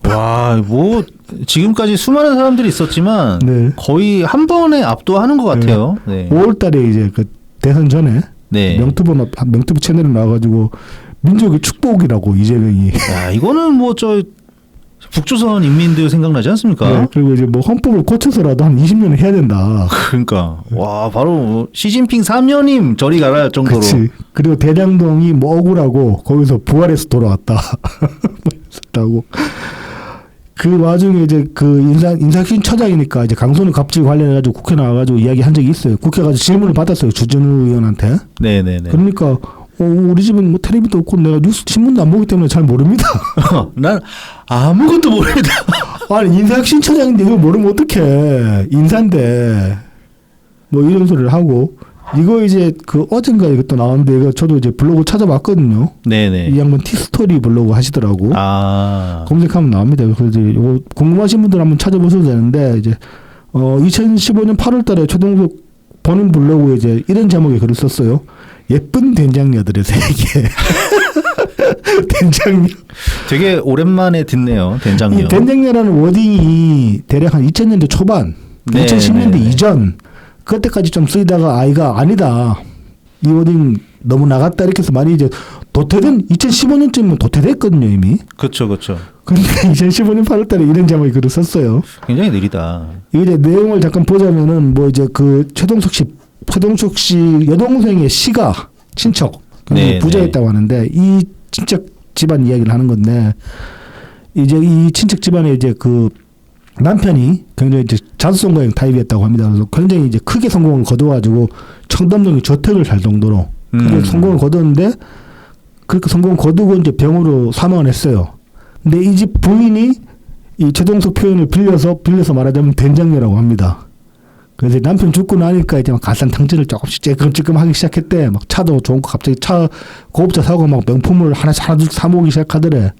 와, 뭐 지금까지 수많은 사람들이 있었지만 네. 거의 한 번에 압도하는 것 같아요. 네. 5월달에 이제 그 대선 전에 네. 명투브 채널에 나와가지고 민족의 축복이라고 이재명이. 야, 이거는 뭐 저 북조선 인민들 생각나지 않습니까? 네, 그리고 이제 뭐 헌법을 고쳐서라도 한 20년을 해야 된다. 그러니까 와 바로 시진핑 3년임 저리 가라 할 정도로. 그치. 그리고 대장동이 뭐 억울하고 거기서 부활해서 돌아왔다. 라고. 그 와중에 이제 그 인사혁신 처장이니까 이제 강선우 갑질 관련해가지고 국회 나와가지고 이야기한 적이 있어요. 국회 가서 질문을 받았어요. 주진우 의원한테. 네네네. 그러니까 우리 집은 뭐 텔레비도 없고 내가 뉴스 신문도 안 보기 때문에 잘 모릅니다. 난 아무것도 모릅니다. 아니 인사혁신 처장인데 이걸 모르면 어떡해. 인사인데 뭐 이런 소리를 하고 이거 이제 그 어젠가 이것도 나왔는데 이거 저도 이제 블로그 찾아봤거든요. 네네. 이 양반 티스토리 블로그 하시더라고. 아. 검색하면 나옵니다. 그래서 이제 이거 궁금하신 분들 한번 찾아보셔도 되는데 이제 2015년 8월달에 최동석 본인 블로그에 이제 이런 제목의 글을 썼어요. 예쁜 된장녀들의 세계. 된장녀. 되게 오랜만에 듣네요. 된장녀. 이 된장녀라는 워딩이 대략 한 2000년대 초반, 네, 2010년대 네, 네. 이전 그때까지 좀 쓰이다가 아이가 아니다. 이 워딩 너무 나갔다 이렇게 해서 많이 이제 도태된 2015년쯤은 도태됐거든요 이미. 그렇죠, 그렇죠. 그런데 2015년 8월달에 이런 제목의 글을 썼어요. 굉장히 느리다. 이제 내용을 잠깐 보자면은 뭐 이제 그 최동석 씨 여동생의 시가 친척 네, 부자였다고 하는데 이 친척 집안 이야기를 하는 건데 이제 이 친척 집안에 이제 그 남편이 굉장히 이제 자수성가형 타입이었다고 합니다. 그래서 굉장히 이제 크게 성공을 거둬가지고 청담동에 저택을 살 정도로 크게 성공을 거뒀는데 그렇게 성공을 거두고 이제 병으로 사망을 했어요. 근데 이 집 부인이 이 최동석 표현을 빌려서 말하자면 된장녀라고 합니다. 그래서 남편 죽고 나니까 이제 막 가산탕진을 조금씩 찔끔찔끔 하기 시작했대. 막 차도 좋은 거 갑자기 고급차 사고 막 명품을 하나씩 사 모으기 시작하더래.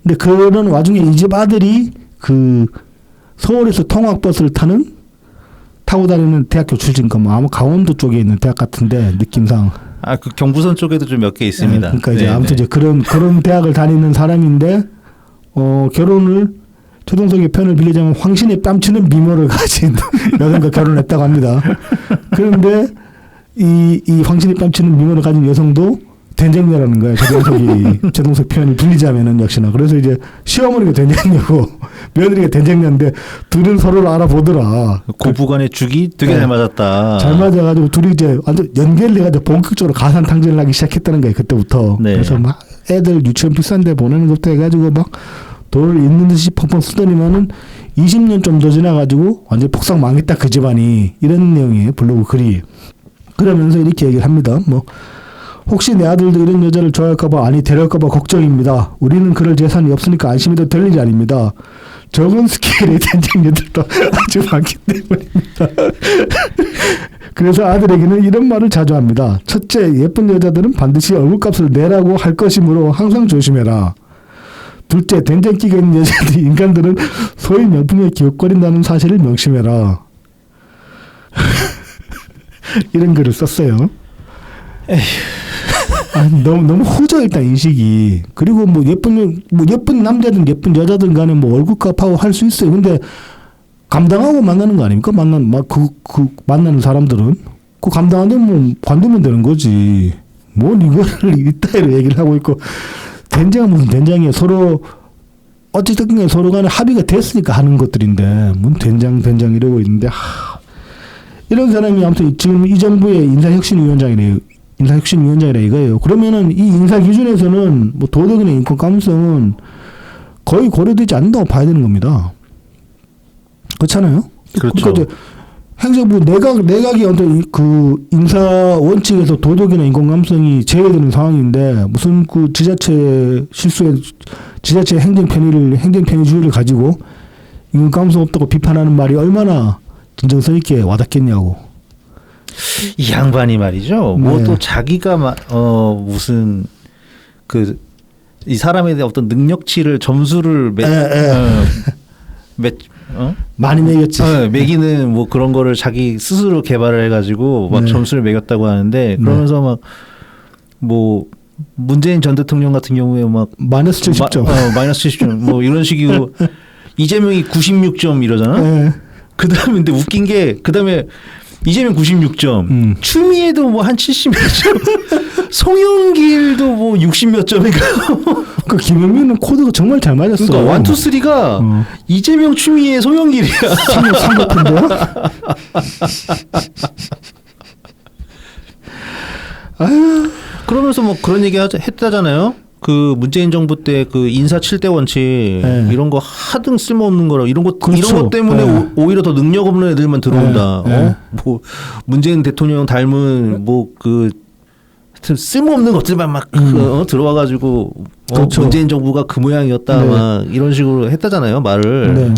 근데 그런 와중에 이 집 아들이 그 서울에서 통학버스를 타고 다니는 대학교 출신가 뭐 아마 강원도 쪽에 있는 대학 같은데 느낌상. 아, 그 경부선 쪽에도 좀 몇 개 있습니다. 그러니까 이제 네, 아무튼 네. 이제 그런 대학을 다니는 사람인데 결혼을 최동석의 편을 빌리자면 황신에 뺨치는 미모를 가진 여성과 결혼했다고 합니다. 그런데 이 황신에 뺨치는 미모를 가진 여성도 된장녀라는 거예요. 최동석 표현을 빌리자면은 역시나. 그래서 이제 시어머니가 된장녀고 며느리가 된장녀인데 둘은 서로를 알아보더라. 고부간의 죽이 되게 네. 잘 맞았다. 잘 맞아가지고 둘이 이제 완전 연결돼가지고 본격적으로 가산탕진을 하기 시작했다는 거예요. 그때부터. 네. 그래서 막 애들 유치원 비싼데 보내는 것부터 해가지고 막 돈을 있는 듯이 펑펑 쓰더니만은 20년 좀 더 지나가지고 완전 폭삭 망했다 그 집안이 이런 내용이에요. 블로그 글이. 그러면서 이렇게 얘기를 합니다. 뭐 혹시 내 아들도 이런 여자를 좋아할까봐 아니 데려올까봐 걱정입니다. 우리는 그럴 재산이 없으니까 안심해도 될 일이 아닙니다. 적은 스케일의 된장녀들도 아주 많기 때문입니다. 그래서 아들에게는 이런 말을 자주 합니다. 첫째, 예쁜 여자들은 반드시 얼굴값을 내라고 할 것이므로 항상 조심해라. 둘째, 된장기가 있는 여자들 인간들은 소위 명품에 기웃거린다는 사실을 명심해라. 이런 글을 썼어요. 아니, 너무 후져 일단 인식이. 그리고 뭐 예쁜 남자든 예쁜 여자든 간에 뭐 얼굴값하고 할 수 있어요. 근데 감당하고 만나는 거 아닙니까? 만나는 사람들은 그 감당 안 되면 뭐 관두면 되는 거지. 뭘 이거를 이따위로 얘기를 하고 있고 된장은 무슨 된장이야. 서로 어쨌든 간에 서로 간에 합의가 됐으니까 하는 것들인데 뭔 된장 이러고 있는데 이런 사람이 아무튼 지금 이 정부의 인사혁신위원장이라 이거예요. 그러면은 이 인사 기준에서는 뭐 도덕이나 인권 감성은 거의 고려되지 않는다고 봐야 되는 겁니다. 그렇잖아요. 그렇죠. 그러니까 행정부 내각이 어떤 그 인사 원칙에서 도덕이나 인권 감성이 제외되는 상황인데 무슨 그 지자체 행정 편의주의를 가지고 인권 감성 없다고 비판하는 말이 얼마나 진정성 있게 와닿겠냐고. 이 양반이 말이죠. 네. 뭐 또 자기가 무슨 그 이 사람에 대한 어떤 능력치를 점수를 많이 매겼지. 매기는 뭐 그런 거를 자기 스스로 개발을 해가지고 막 네. 점수를 매겼다고 하는데 그러면서 막 뭐 문재인 전 대통령 같은 경우에 막 마이너스 70점. 마이너스 70점 뭐 이런 식이고 이재명이 96점 이러잖아. 네. 그다음에 근데 웃긴 게 그다음에 이재명 96점, 추미애도 뭐 한 70몇 점, 송영길도 뭐 60몇 점인가. 그 김영민은 코드가 정말 잘 맞았어. 그러니까 1, 2, 3가 이재명, 추미애, 송영길이야. 상급인데요? 아유. 그러면서 뭐 그런 얘기 했다잖아요. 그 문재인 정부 때 그 인사 7대 원칙 네. 이런 거 하등 쓸모없는 거라 이런 것 때문에 네. 오히려 더 능력 없는 애들만 들어온다. 네. 뭐 문재인 대통령 닮은 뭐 그 쓸모없는 것들만 막 들어와가지고 그렇죠. 문재인 정부가 그 모양이었다 네. 막 이런 식으로 했다잖아요 말을. 네.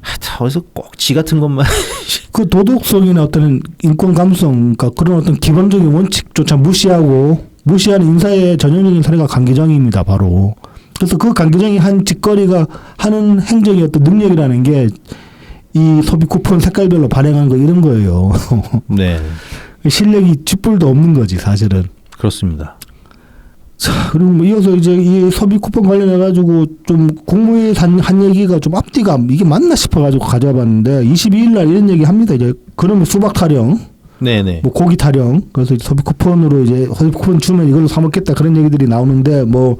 하여튼 어디서 꼭 지 같은 것만. 그 도덕성이나 어떤 인권 감성, 그러니까 그런 어떤 기본적인 원칙조차 무시하는 인사의 전형적인 사례가 강기정입니다, 바로. 그래서 그 강기정이 한 짓거리가 하는 행정의 어떤 능력이라는 게 이 소비 쿠폰 색깔별로 발행한 거 이런 거예요. 네, 실력이 쥐뿔도 없는 거지, 사실은. 그렇습니다. 자, 그리고 뭐 이어서 이제 이 소비 쿠폰 관련해가지고 좀 국무회의에서 한 얘기가 좀 앞뒤가 이게 맞나 싶어가지고 가져와 봤는데 22일 날 이런 얘기 합니다. 이제 그러면 수박 타령. 네네. 뭐 고기 타령, 그래서 소비 쿠폰으로 이제 소비 쿠폰 주면 이걸로 사 먹겠다 그런 얘기들이 나오는데 뭐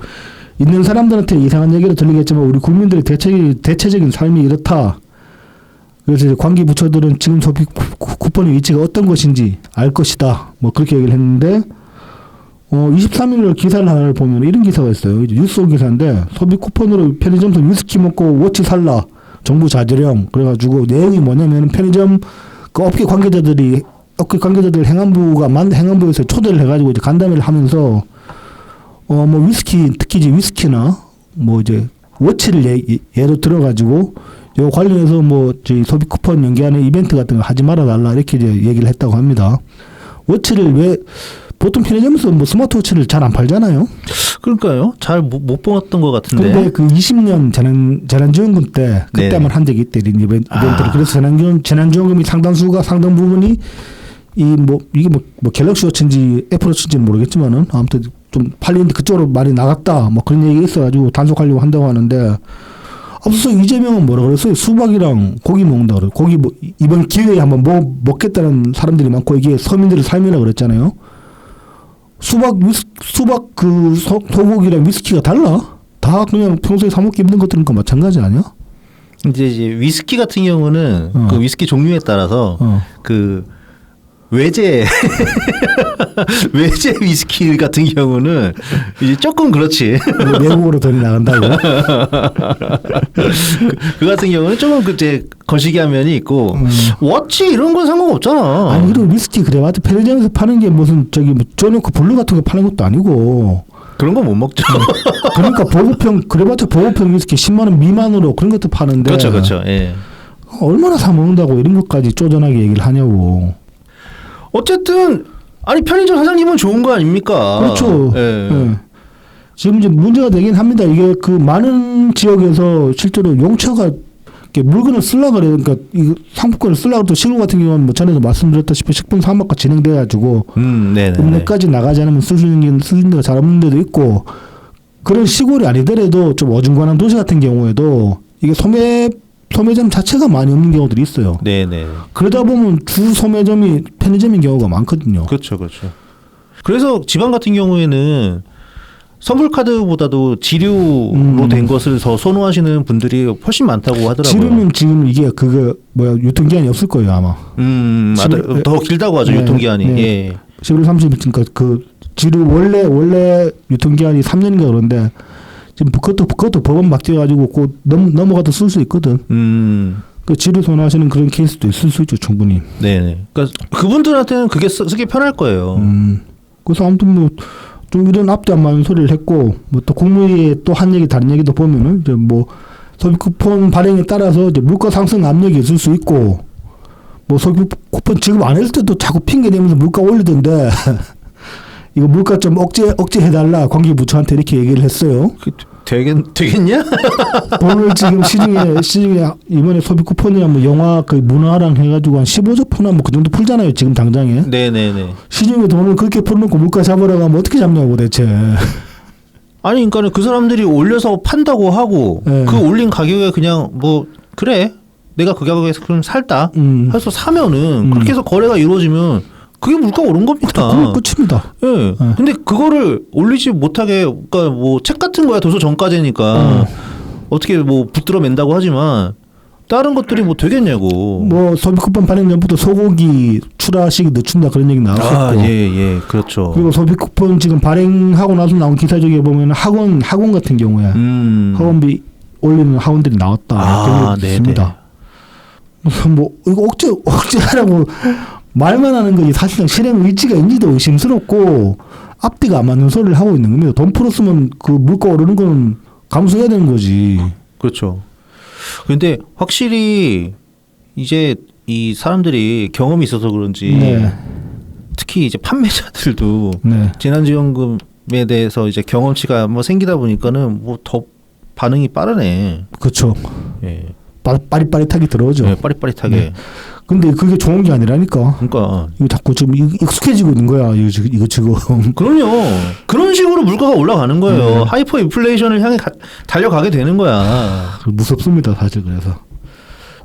있는 사람들한테 이상한 얘기로 들리겠지만 우리 국민들의 대체적인 삶이 이렇다. 그래서 이제 관계 부처들은 지금 소비 쿠폰의 위치가 어떤 것인지 알 것이다. 뭐 그렇게 얘기를 했는데 23일 기사를 하나를 보면 이런 기사가 있어요. 이제 뉴스 기사인데 소비 쿠폰으로 편의점에서 위스키 먹고 워치 살라 정부 자제령 그래가지고 내용이 뭐냐면 편의점 그 업계 관계자들 행안부에서 초대를 해가지고 이제 간담회를 하면서 뭐 위스키 특히 이제 위스키나 뭐 이제 워치를 예로 들어가지고 요 관련해서 뭐 저희 소비 쿠폰 연계하는 이벤트 같은 거 하지 말아 달라 이렇게 이제 얘기를 했다고 합니다. 워치를 왜 보통 편의점에서 뭐 스마트워치를 잘 안 팔잖아요. 그러니까요. 잘 못 봤던 것 같은데. 근데 그 20년 재난지원금 때 그때만 한 적이 있대 이벤트를. 그래서 재난지원금이 상당 부분이 이게 뭐 갤럭시 워치인지 애플 워치인지는 모르겠지만은 아무튼 좀 팔리는데 그쪽으로 많이 나갔다 뭐 그런 얘기가 있어가지고 단속하려고 한다고 하는데 앞서서 이재명은 뭐라 그랬어요? 수박이랑 고기 먹는다 그래. 고기 뭐 이번 기회에 한번 먹겠다는 사람들이 많고 이게 서민들의 삶이라 그랬잖아요. 수박 그 소고기랑 위스키가 달라? 다 그냥 평소에 사 먹기 힘든 것들과 마찬가지 아니야? 이제 위스키 같은 경우는 그 위스키 종류에 따라서 그 외제 위스키 같은 경우는 이제 조금 그렇지. 외국으로 돈이 나간다고. 그 같은 경우는 조금 그제 거시기한 면이 있고 워치 이런 건 상관없잖아. 아니 그리고 위스키 그래봤자 편의점에서 파는 게 무슨 저기 뭐 쪼놓고 블루 같은 거 파는 것도 아니고. 그런 거 못 먹죠. 그러니까 그래봤자 보급형 위스키 10만 원 미만으로 그런 것도 파는데. 그렇죠. 예. 얼마나 사 먹는다고 이런 것까지 쪼잔하게 얘기를 하냐고. 어쨌든 아니 편의점 사장님은 좋은 거 아닙니까? 그렇죠. 예. 예. 지금 이제 문제가 되긴 합니다. 이게 그 많은 지역에서 실제로 용처가 물건을 쓰려고 그래요. 그러니까 이 상품권을 쓰려고 또 시골 같은 경우는 뭐 전에도 말씀드렸다시피 식품 사업화가 진행돼가지고 네네. 읍내까지 나가지 않으면 쓸 수 있는 데가 잘 없는 데도 있고 그런 시골이 아니더라도 좀 어중간한 도시 같은 경우에도 이게 소매점 자체가 많이 없는 경우들이 있어요. 네네. 그러다 보면 주 소매점이 편의점인 경우가 많거든요. 그렇죠, 그렇죠. 그래서 지방 같은 경우에는 선불 카드보다도 지류로 된 것을 더 선호하시는 분들이 훨씬 많다고 하더라고요. 지금은 지금 이게 그거 뭐야 유통기한이 없을 거예요 아마. 맞아요. 더 길다고 하죠. 네, 유통기한이. 네. 예. 11월 30일 그러니까 그 지류 원래 유통기한이 3년인가 그런데 지금 그것도 법원 바뀌어가지고 곧 넘어가도 쓸 수 있거든. 그 지류 선호하시는 그런 케이스도 있을 수 있죠 충분히. 네네. 그러니까 그분들한테는 그게 쓰기 편할 거예요. 그래서 아무튼 뭐 좀 이런 앞뒤 안 맞는 소리를 했고 뭐 또 국무회의에 또 한 얘기 다른 얘기도 보면은 이제 뭐 소비 쿠폰 발행에 따라서 이제 물가 상승 압력이 있을 수 있고 뭐 소비 쿠폰 지급 안 했을 때도 자꾸 핑계 대면서 물가 올리던데 이거 물가 좀 억제해달라 관계부처한테 이렇게 얘기를 했어요. 되겠냐? 오늘 지금 시중에 이번에 소비 쿠폰이나 뭐 영화 그 문화랑 해가지고 한 15조 푸나 뭐 그 정도 풀잖아요 지금 당장에. 네네네. 시중에 돈을 그렇게 풀어놓고 물가 잡으러 가면 어떻게 잡냐고 대체. 아니 그러니까 그 사람들이 올려서 판다고 하고 네. 그 올린 가격에 그냥 뭐 그래 내가 그 가격에서 그럼 살다 해서 사면은 그렇게 해서 거래가 이루어지면 그게 물가 오른 겁니다. 그건 끝입니다. 예. 네. 근데 그거를 올리지 못하게 그러니까 뭐 책 같은 거야 도서 정가제니까 어떻게 뭐 붙들어 맨다고 하지만 다른 것들이 뭐 되겠냐고. 뭐 소비 쿠폰 발행 전부터 소고기 출하 시기 늦춘다 그런 얘기 나왔었고. 예, 그렇죠. 그리고 소비 쿠폰 지금 발행하고 나서 나온 기사 중에 보면 학원 같은 경우에 학원비 올리는 학원들이 나왔다. 그런 얘기 있습니다. 뭐 이거 억제하라고 말만 하는 거지 사실상 실행 의지가 있는지도 의심스럽고 앞뒤가 안 맞는 소리를 하고 있는 겁니다. 돈 풀었으면 그 물가 오르는 거는 감수해야 되는 거지. 그렇죠. 근데 확실히 이제 이 사람들이 경험이 있어서 그런지 네. 특히 이제 판매자들도 네. 재난지원금에 대해서 이제 경험치가 뭐 생기다 보니까는 뭐 더 반응이 빠르네. 그렇죠. 예. 빠릿빠릿하게 들어오죠. 네, 빠릿빠릿하게. 네. 근데 그게 좋은 게 아니라니까. 그러니까 이거 자꾸 지금 익숙해지고 있는 거야. 이거 지금. 그럼요. 그런 식으로 물가가 올라가는 거예요. 하이퍼 인플레이션을 향해 달려가게 되는 거야. 무섭습니다, 사실 그래서.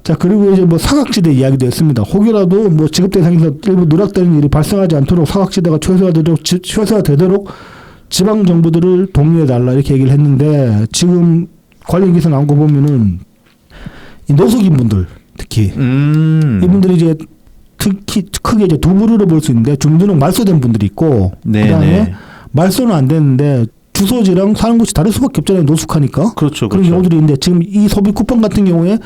자, 그리고 이제 뭐 사각지대 이야기도 했습니다. 혹여라도 뭐 지급 대상에서 일부 누락되는 일이 발생하지 않도록 사각지대가 최소화되도록 지방 정부들을 동의해 달라 이렇게 얘기를 했는데 지금 관련 기사 나온 거 보면은 이 노숙인 분들 특히 이분들이 이제 특히 크게 이제 두 부류로 볼 수 있는데 중도는 말소된 분들이 있고 그다음에 말소는 안 됐는데 주소지랑 사는 곳이 다를 수밖에 없잖아요. 노숙하니까. 그렇죠. 그런 경우들이 있는데 지금 이 소비 쿠폰 같은 경우에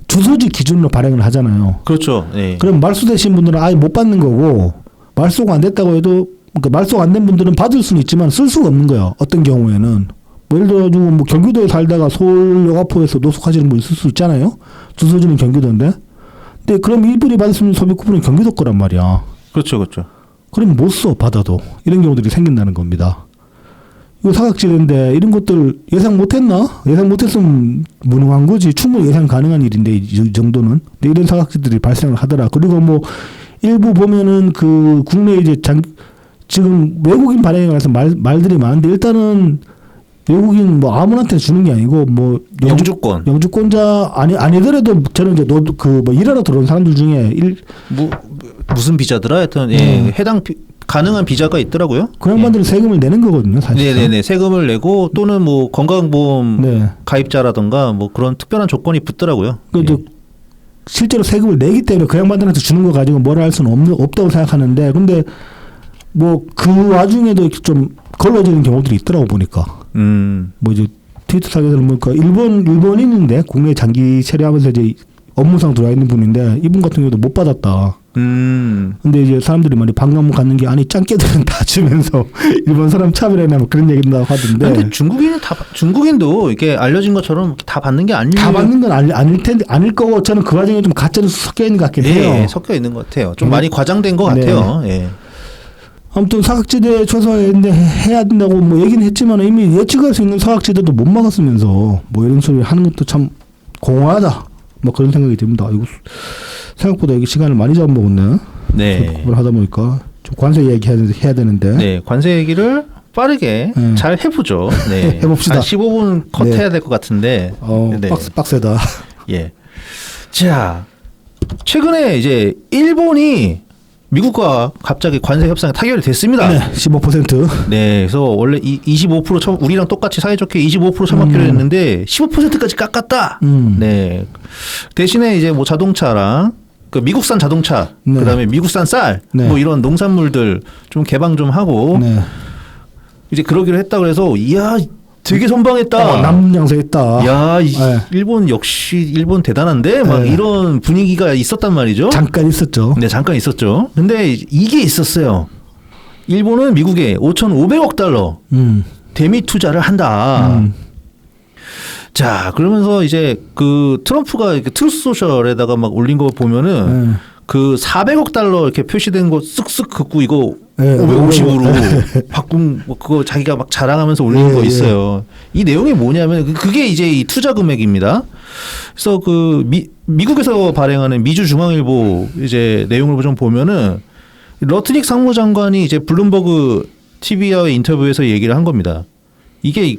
주소지 기준으로 발행을 하잖아요. 그렇죠. 네. 그럼 말소되신 분들은 아예 못 받는 거고 말소가 안 됐다고 해도 그러니까 말소가 안 된 분들은 받을 수는 있지만 쓸 수가 없는 거예요. 어떤 경우에는. 뭐 예를 들어가지고 뭐 경기도에 살다가 서울 여가포에서 노숙하시는 분 있을 수 있잖아요. 주소지는 경기도인데. 근데 그럼 이분이 받을 수 있는 소비 쿠폰은 경기도 거란 말이야. 그렇죠. 그렇죠. 그럼 못 써 받아도. 이런 경우들이 생긴다는 겁니다. 이거 사각지대인데 이런 것들 예상 못했나? 예상 못했으면 무능한 거지. 충분히 예상 가능한 일인데 이 정도는. 근데 이런 사각지들이 발생을 하더라. 그리고 뭐 일부 보면은 그 국내 이제 지금 외국인 발행에 관해서 말들이 많은데 일단은 외국인 뭐 아무한테 주는 게 아니고 뭐 영주권자 아니더라도 저는 이제 뭐 일하러 들어온 사람들 중에 무슨 비자더라 하여튼 예, 해당 가능한 비자가 있더라고요. 그 양반들은 세금을 내는 거거든요, 사실. 네네네. 세금을 내고 또는 뭐 건강보험 가입자라던가 뭐 그런 특별한 조건이 붙더라고요. 예. 실제로 세금을 내기 때문에 그 양반들한테 주는 거 가지고 뭐라 할 수는 없다고 생각하는데 근데 뭐 그 와중에도 좀 걸러지는 경우들이 있더라고 보니까. 뭐 이제 트위터 사기에서는 보니까 일본인인데 국내에 장기 체류하면서 이제 업무상 들어와 있는 분인데 이분 같은 경우도 못 받았다. 근데 이제 사람들이 많이 반감을 갖는 게 아니 짱깨들은 다 주면서 일본 사람 차별해나 뭐 그런 얘기도 하던데. 근데 중국인도 이게 알려진 것처럼 다 받는 게 아니에요. 다 받는 건 아닐 거고 저는 그 과정에 좀 가짜로 섞여 있는 것 같긴 해요. 예, 섞여 있는 것 같아요. 좀 많이 과장된 것 같아요. 예. 아무튼 사각지대 조사했는데 해야 된다고 뭐 얘기는 했지만 이미 예측할 수 있는 사각지대도 못 막았으면서 뭐 이런 소리 하는 것도 참 공허하다. 뭐 그런 생각이 듭니다. 이거 생각보다 이게 시간을 많이 잡아먹었네. 네. 그걸 하다 보니까 좀 관세 얘기 해야 되는데. 네, 관세 얘기를 빠르게 네. 잘 해보죠. 네. 해봅시다. 한 15분 컷해야 네. 될 것 같은데. 네. 빡세다. 예. 자, 최근에 이제 일본이 미국과 갑자기 관세 협상에 타결이 됐습니다. 네, 15%. 네, 그래서 원래 25% 우리랑 똑같이 사이좋게 25% 처먹기로 했는데 15%까지 깎았다. 네. 대신에 이제 뭐 자동차랑 그 미국산 자동차, 네. 그다음에 미국산 쌀, 네. 뭐 이런 농산물들 좀 개방 좀 하고 네. 이제 그러기로 했다 그래서 이야 되게 선방했다. 남양세했다. 야, 네. 일본 역시 일본 대단한데 막 네. 이런 분위기가 있었단 말이죠. 잠깐 있었죠. 네, 잠깐 있었죠. 근데 이게 있었어요. 일본은 미국에 5,500억 달러 대미 투자를 한다. 자, 그러면서 이제 그 트럼프가 이렇게 트루스 소셜에다가 막 올린 거 보면은 그 400억 달러 이렇게 표시된 거 쓱쓱 긋고 이거 네, 550으로 바꾼 뭐 그거 자기가 막 자랑하면서 올린 거 있어요. 이 내용이 뭐냐면 그게 이제 이 투자 금액입니다. 그래서 그 미국에서 발행하는 미주 중앙일보 이제 내용을 좀 보면은 러트닉 상무장관이 이제 블룸버그 TV와의 인터뷰에서 얘기를 한 겁니다. 이게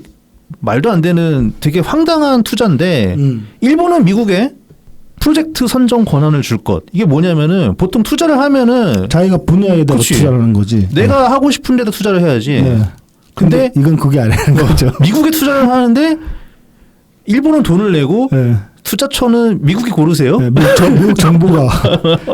말도 안 되는 되게 황당한 투자인데 일본은 미국에 프로젝트 선정 권한을 줄 것. 이게 뭐냐면은 보통 투자를 하면은 자기가 분야에다가 그치. 투자를 하는 거지. 내가 하고 싶은 데다 투자를 해야지. 네. 근데 이건 그게 아니라는 거죠. 미국에 투자를 하는데 일본은 돈을 내고 네. 투자처는 미국이 고르세요. 네, 미국 정부가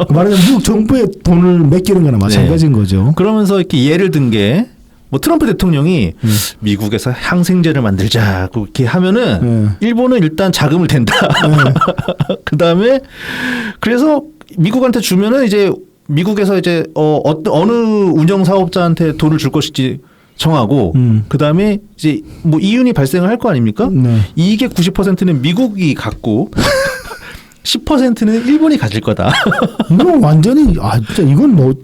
말하자면 미국 정부의 돈을 맡기는 거나 마찬가지인 거죠. 그러면서 이렇게 예를 든 게 뭐 트럼프 대통령이 미국에서 항생제를 만들자 그렇게 하면은 일본은 일단 자금을 댄다. 그다음에 그래서 미국한테 주면은 이제 미국에서 이제 어느 운영 사업자한테 돈을 줄 것인지 정하고 그다음에 이제 뭐 이윤이 발생을 할 거 아닙니까? 네. 이익의 90%는 미국이 갖고 10%는 일본이 가질 거다. 이건 완전히 진짜 이건 뭐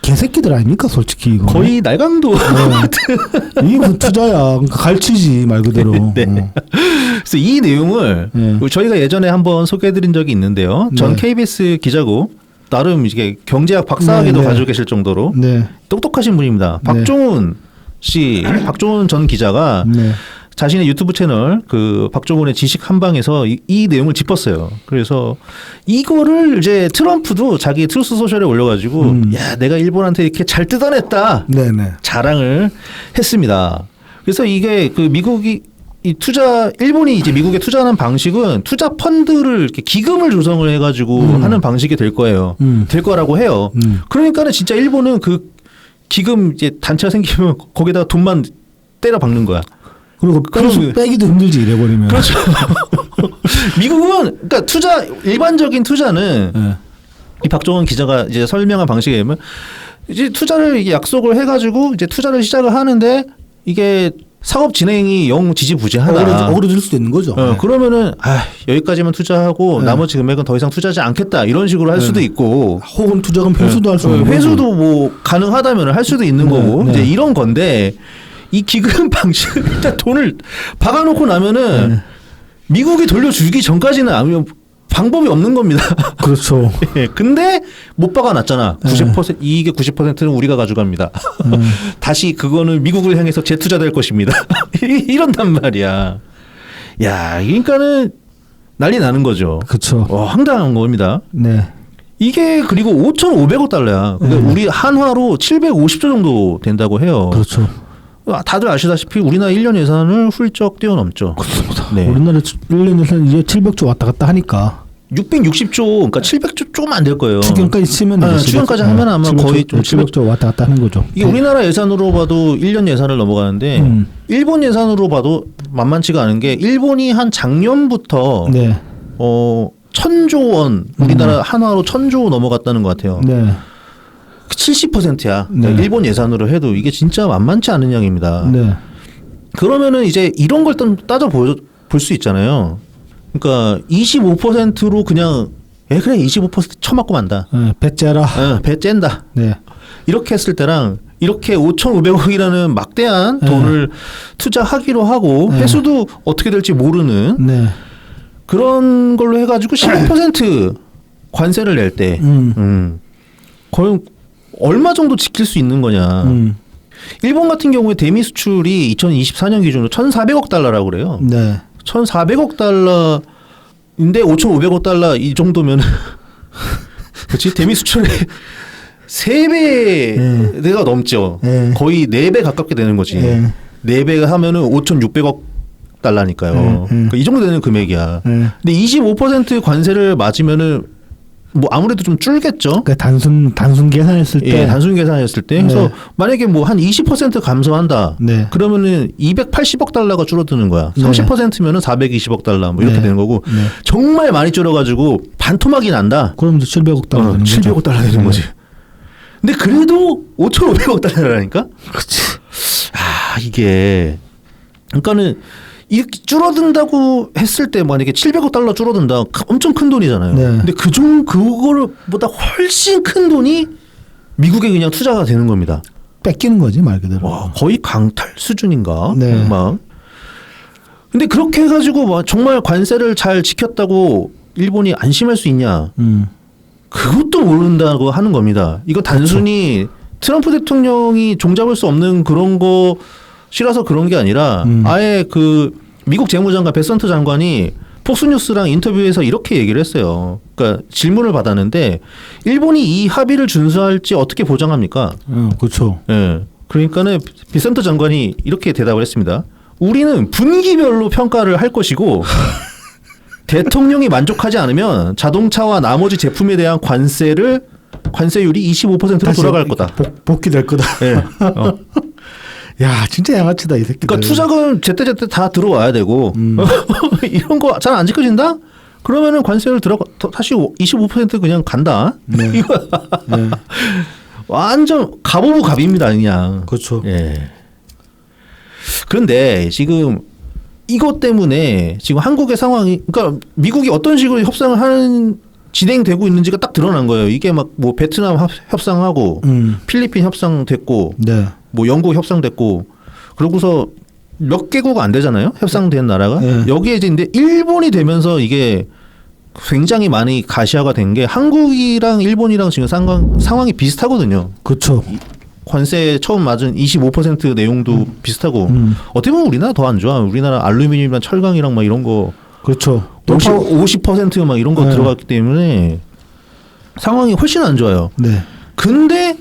개새끼들 아닙니까 솔직히 이거. 거의 날강도. 이게 무슨 투자야. 그러니까 갈치지 말 그대로. 네. 그래서 이 내용을 저희가 예전에 한번 소개해드린 적이 있는데요. 전 KBS 기자고 나름 이게 경제학 박사학위도 가지고 계실 정도로 똑똑하신 분입니다. 박종훈 씨, 박종훈 전 기자가 자신의 유튜브 채널 그 박종훈의 지식 한방에서 이 내용을 짚었어요. 그래서 이거를 이제 트럼프도 자기 트루스 소셜에 올려가지고 야 내가 일본한테 이렇게 잘 뜯어냈다 자랑을 했습니다. 그래서 이게 그 미국이 이 일본이 이제 미국에 투자하는 방식은 투자 펀드를 이렇게 기금을 조성을 해가지고 하는 방식이 될 거예요. 될 거라고 해요. 그러니까는 진짜 일본은 그 기금 이제 단체가 생기면 거기다가 돈만 때려 박는 거야. 그리고 빼기도 힘들지 이래버리면. 그렇죠. 미국은 그러니까 일반적인 투자는 이 박종원 기자가 이제 설명한 방식에 의하면 이제 투자를 이게 약속을 해가지고 이제 투자를 시작을 하는데 이게 사업 진행이 영 지지부진하다. 어그러질 수도 있는 거죠. 그러면은 여기까지만 투자하고 나머지 금액은 더 이상 투자하지 않겠다 이런 식으로 할 수도 있고 혹은 투자금 회수도 할 수 있는 거죠. 회수도 뭐 가능하다면 할 수도 있는 거고 이제 이런 건데 이 기금 방식 일단 돈을 박아놓고 나면은 미국이 돌려주기 전까지는 아무 방법이 없는 겁니다. 그렇죠. 근데 못 박아놨잖아. 90% 이익의 90%는 우리가 가져갑니다. 다시 그거는 미국을 향해서 재투자될 것입니다. 이런단 말이야. 야, 그러니까는 난리 나는 거죠. 그렇죠. 황당한 겁니다. 네. 이게 그리고 5,500억 달러야. 그러니까 우리 한화로 750조 정도 된다고 해요. 그렇죠. 다들 아시다시피 우리나라 1년 예산을 훌쩍 뛰어넘죠. 그렇습니다. 네. 우리나라 1년 예산 이제 700조 왔다 갔다 하니까 660조, 그러니까 700조 조금 안 될 거예요. 추경까지 치면 추경까지 하면 아마 700조, 거의 좀 700조 왔다 갔다 하는 거죠. 이게 우리나라 예산으로 봐도 1년 예산을 넘어가는데 일본 예산으로 봐도 만만치가 않은 게 일본이 한 작년부터 1,000조 원 우리나라 한화로 1,000조 넘어갔다는 것 같아요. 70%야. 일본 예산으로 해도 이게 진짜 만만치 않은 양입니다. 그러면은 이제 이런 걸 따져 볼 수 있잖아요. 그러니까 25%로 그냥 그래 25% 쳐맞고 만다. 배째라. 배 쨘다. 이렇게 했을 때랑 이렇게 5,500억이라는 막대한 돈을 투자하기로 하고 회수도 어떻게 될지 모르는 그런 걸로 해가지고 15% 관세를 낼 때 거의 얼마 정도 지킬 수 있는 거냐. 일본 같은 경우에 대미 수출이 2024년 기준으로 1,400억 달러라고 그래요. 네. 1,400억 달러인데 5,500억 달러 이 정도면 그렇지 대미 수출의 3배가 넘죠. 거의 4배 가깝게 되는 거지. 4배가 하면은 5,600억 달러니까요. 그러니까 이 정도 되는 금액이야. 근데 25% 관세를 맞으면은 뭐 아무래도 좀 줄겠죠. 그러니까 단순 계산했을 때. 예, 단순 계산했을 때. 그래서 만약에 뭐 한 20% 감소한다. 네. 그러면은 280억 달러가 줄어드는 거야. 30%면은 420억 달러 뭐 이렇게 되는 거고. 정말 많이 줄어가지고 반토막이 난다. 그럼 이제 700억 달러 되는 거죠. 700억 달러 되는 거지. 근데 그래도 5,500억 달러라니까? 그렇지. 아, 이게. 그러니까는 이렇게 줄어든다고 했을 때 만약에 700억 달러 줄어든다. 엄청 큰 돈이잖아요. 네. 근데 그거보다 훨씬 큰 돈이 미국에 그냥 투자가 되는 겁니다. 뺏기는 거지 말 그대로. 와, 거의 강탈 수준인가? 네. 막. 근데 그렇게 해가지고 막 정말 관세를 잘 지켰다고 일본이 안심할 수 있냐? 그것도 모른다고 하는 겁니다. 이거 단순히 트럼프 대통령이 종잡을 수 없는 그런 것이라서 그런 게 아니라 아예 그 미국 재무장관 베선트 장관이 폭스뉴스랑 인터뷰에서 이렇게 얘기를 했어요. 그러니까 질문을 받았는데 일본이 이 합의를 준수할지 어떻게 보장합니까? 그렇죠. 예. 그러니까는 베선트 장관이 이렇게 대답을 했습니다. 우리는 분기별로 평가를 할 것이고 대통령이 만족하지 않으면 자동차와 나머지 제품에 대한 관세율이 25%로 돌아갈 거다. 복귀될 거다. 예. 야, 진짜 양아치다 이 새끼들. 그러니까 투자금 제때제때 다 들어와야 되고 이런 거 잘 안 지켜진다? 그러면은 관세를 다시 25% 그냥 간다. 네. 이거 네. 완전 갑오브 갑입니다, 그냥. 그렇죠. 예. 그런데 지금 이것 때문에 지금 한국의 상황이, 그러니까 미국이 어떤 식으로 협상을 하는 진행되고 있는지가 딱 드러난 거예요. 이게 막 뭐 베트남 협상하고 필리핀 협상됐고 네. 뭐 영국 협상됐고 그러고서 몇 개국 안 되잖아요. 협상된 나라가. 네. 여기에 이제 근데 일본이 되면서 이게 굉장히 많이 가시화가 된 게 한국이랑 일본이랑 지금 상황이 비슷하거든요. 그렇죠. 관세 처음 맞은 25% 내용도 비슷하고 어떻게 보면 우리나라 더 안 좋아. 우리나라 알루미늄이랑 철강이랑 막 이런 거 그렇죠. 50% 이런 거 들어갔기 때문에 상황이 훨씬 안 좋아요. 네. 근데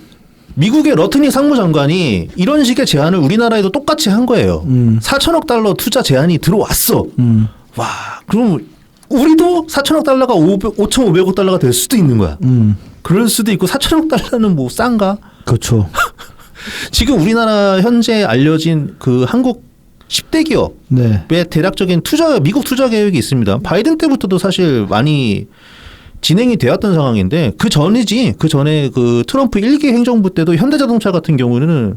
미국의 러트니 상무장관이 이런 식의 제안을 우리나라에도 똑같이 한 거예요. 4천억 달러 투자 제안이 들어왔어. 와, 그럼 우리도 4천억 달러가 5,500억 달러가 될 수도 있는 거야. 그럴 수도 있고 4천억 달러는 뭐 싼가? 그렇죠. 지금 우리나라 현재 알려진 그 한국 10대 기업의 네. 대략적인 미국 투자 계획이 있습니다. 바이든 때부터도 사실 많이 진행이 되었던 상황인데 그 전에 그 트럼프 1기 행정부 때도 현대자동차 같은 경우는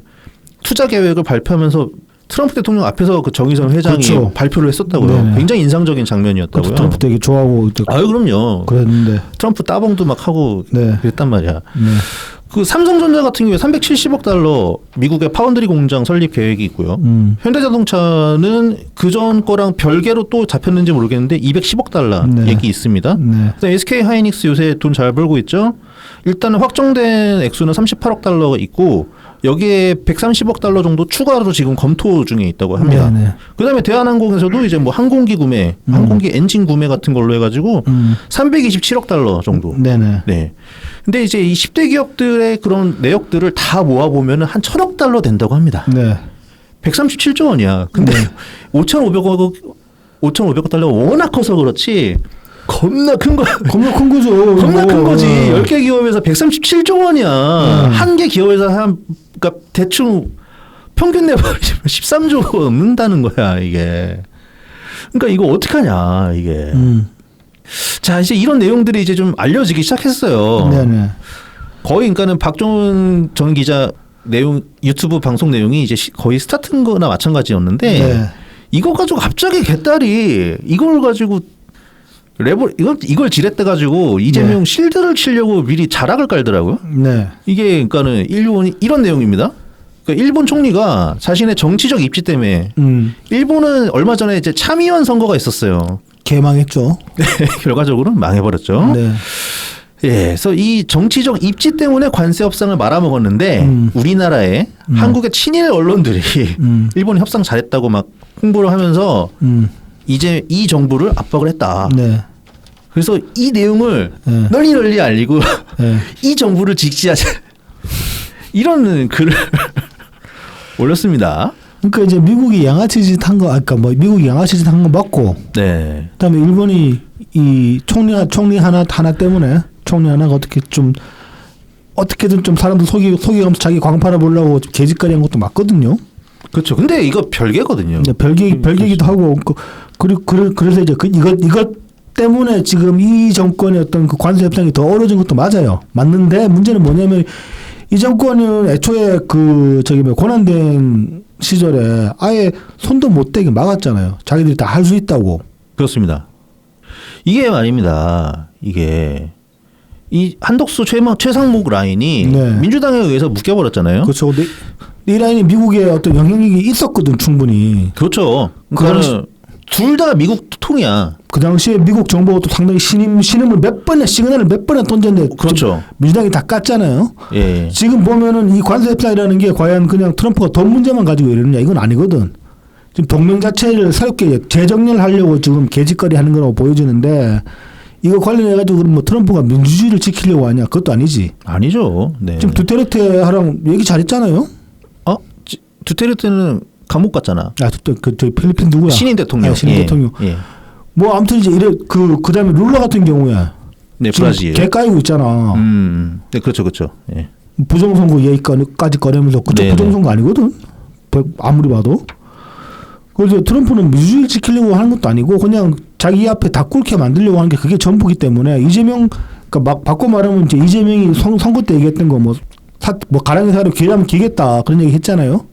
투자 계획을 발표하면서 트럼프 대통령 앞에서 그 정의선 회장이 그렇죠. 발표를 했었다고요. 네네. 굉장히 인상적인 장면이었다고요. 트럼프 되게 좋아하고 아유 그럼요. 그랬는데 트럼프 따봉도 막 하고 네. 그랬단 말이야. 네. 그 삼성전자 같은 경우에 370억 달러 미국의 파운드리 공장 설립 계획이 있고요. 현대자동차는 그전 거랑 별개로 또 잡혔는지 모르겠는데 210억 달러 네. 얘기 있습니다. 네. SK 하이닉스 요새 돈 잘 벌고 있죠. 일단은 확정된 액수는 38억 달러가 있고 여기에 130억 달러 정도 추가로 지금 검토 중에 있다고 합니다. 네, 네. 그다음에 대한항공에서도 이제 뭐 항공기 구매, 항공기 엔진 구매 같은 걸로 해가지고 327억 달러 정도. 네네. 네. 근데 이제 이 10대 기업들의 그런 내역들을 다 모아보면은 한 1,000억 달러 된다고 합니다. 네. 137조 원이야. 근데 5,500억 달러가 워낙 커서 그렇지 겁나 큰 거. 겁나 큰 거죠. 겁나 큰 거지. 네. 10개 기업에서 137조 원이야. 한 개 기업에서 그러니까 대충 평균 내버리면 13조가 넘는다는 거야, 이게. 그러니까 이거 어떡하냐, 이게. 자, 이제 이런 내용들이 이제 좀 알려지기 시작했어요. 네네. 거의 그러니까는 박종훈 전 기자 유튜브 방송 내용이 이제 거의 스타트인 거나 마찬가지였는데 네. 이거 가지고 갑자기 개딸이 이걸 가지고 이걸 지렛대 가지고 이재명 네. 실드를 치려고 미리 자락을 깔더라고요. 네. 이게 그러니까는 일본이 이런 내용입니다. 그러니까 일본 총리가 자신의 정치적 입지 때문에 일본은 얼마 전에 이제 참의원 선거가 있었어요. 개망했죠. 결과적으로는 망해버렸죠. 네. 예, 그래서 이 정치적 입지 때문에 관세 협상을 말아먹었는데 우리나라의 한국의 친일 언론들이 일본 협상 잘했다고 막 홍보를 하면서 이제 이 정부를 압박을 했다. 네. 그래서 이 내용을 네. 널리 알리고 네. 이 정부를 직시하자 이런 글을 올렸습니다. 그러니까 이제 미국이 양아치 짓 한 거, 아까 뭐 미국이 양아치 짓 한 거 맞고, 네. 그다음에 일본이 이 총리 하나 때문에 총리 하나가 어떻게든 좀 사람들 속이면서 자기 광판을 보려고 개짓거리한 것도 맞거든요. 그렇죠. 근데 이거 별개거든요. 별개기도 하고 그래서 이제 이것 때문에 지금 이 정권의 어떤 그 관세 협상이 더 어려진 것도 맞아요. 맞는데 문제는 뭐냐면 이 정권은 애초에 고난된 시절에 아예 손도 못 대게 막았잖아요. 자기들이 다 할 수 있다고. 그렇습니다. 이게 말입니다. 이게 이 한덕수 최상목 라인이 네. 민주당에 의해서 묶여버렸잖아요. 그렇죠. 이 라인이 미국의 어떤 영향력이 있었거든 충분히. 그렇죠. 그 그러니까 둘 다 미국 통이야. 그 당시에 미국 정부가 또 상당히 시그널을 몇 번이나 던졌는데 그렇죠. 민주당이 다 깠잖아요. 예. 지금 보면은 이 관세 협상이라는 게 과연 그냥 트럼프가 돈 문제만 가지고 이러느냐 이건 아니거든. 지금 동맹 자체를 새롭게 재정렬하려고 지금 개짓거리 하는 거라고 보여지는데 이거 관련해 가지고 뭐 트럼프가 민주주의를 지키려고 하냐 그것도 아니지. 아니죠. 네. 지금 두테르테랑 얘기 잘했잖아요. 두테르테는 감옥 갔잖아. 저 필리핀 누구야? 신인 대통령. 신인 대통령. 예. 뭐 아무튼 이제 그다음에 룰라 같은 경우에 네, 브라질. 개 까이고 있잖아. 네, 그렇죠. 예. 부정선거 얘기까지 꺼내면서 그쪽 부정선거 아니거든. 아무리 봐도. 그래서 트럼프는 민주주의 지키려고 하는 것도 아니고 그냥 자기 앞에 다 꿇게 만들려고 하는 게 그게 전부기 때문에 이재명 그러니까 막 바꿔 말하면 이제 이재명이 선거 때 얘기했던 거 뭐 가랑이 사이로 기라면 기겠다 그런 얘기 했잖아요.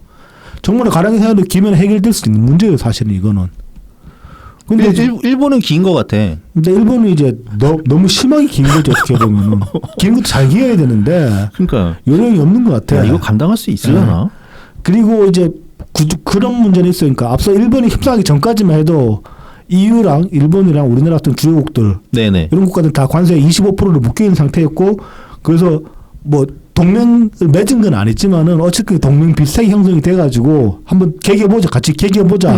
정말 가랑이 사이로 기면 해결될 수 있는 문제예요, 사실은 이거는. 근데 일본은 긴 것 같아. 근데 일본은 이제 너무 심하게 긴 거죠, 어떻게 보면은. 긴 것도 잘 기어야 되는데. 그러니까 요령이 없는 것 같아. 야, 이거 감당할 수 있으려나? 그리고 이제 그런 문제는 있어요. 그러니까 앞서 일본이 협상하기 전까지만 해도 EU랑 일본이랑 우리나라 같은 주요국들 네네. 이런 국가들 다 관세 25%를 묶여 있는 상태였고 그래서 뭐 동맹을 맺은 건 아니지만은 어쨌든 동맹 비슷하게 형성이 돼가지고 한번 같이 개겨보자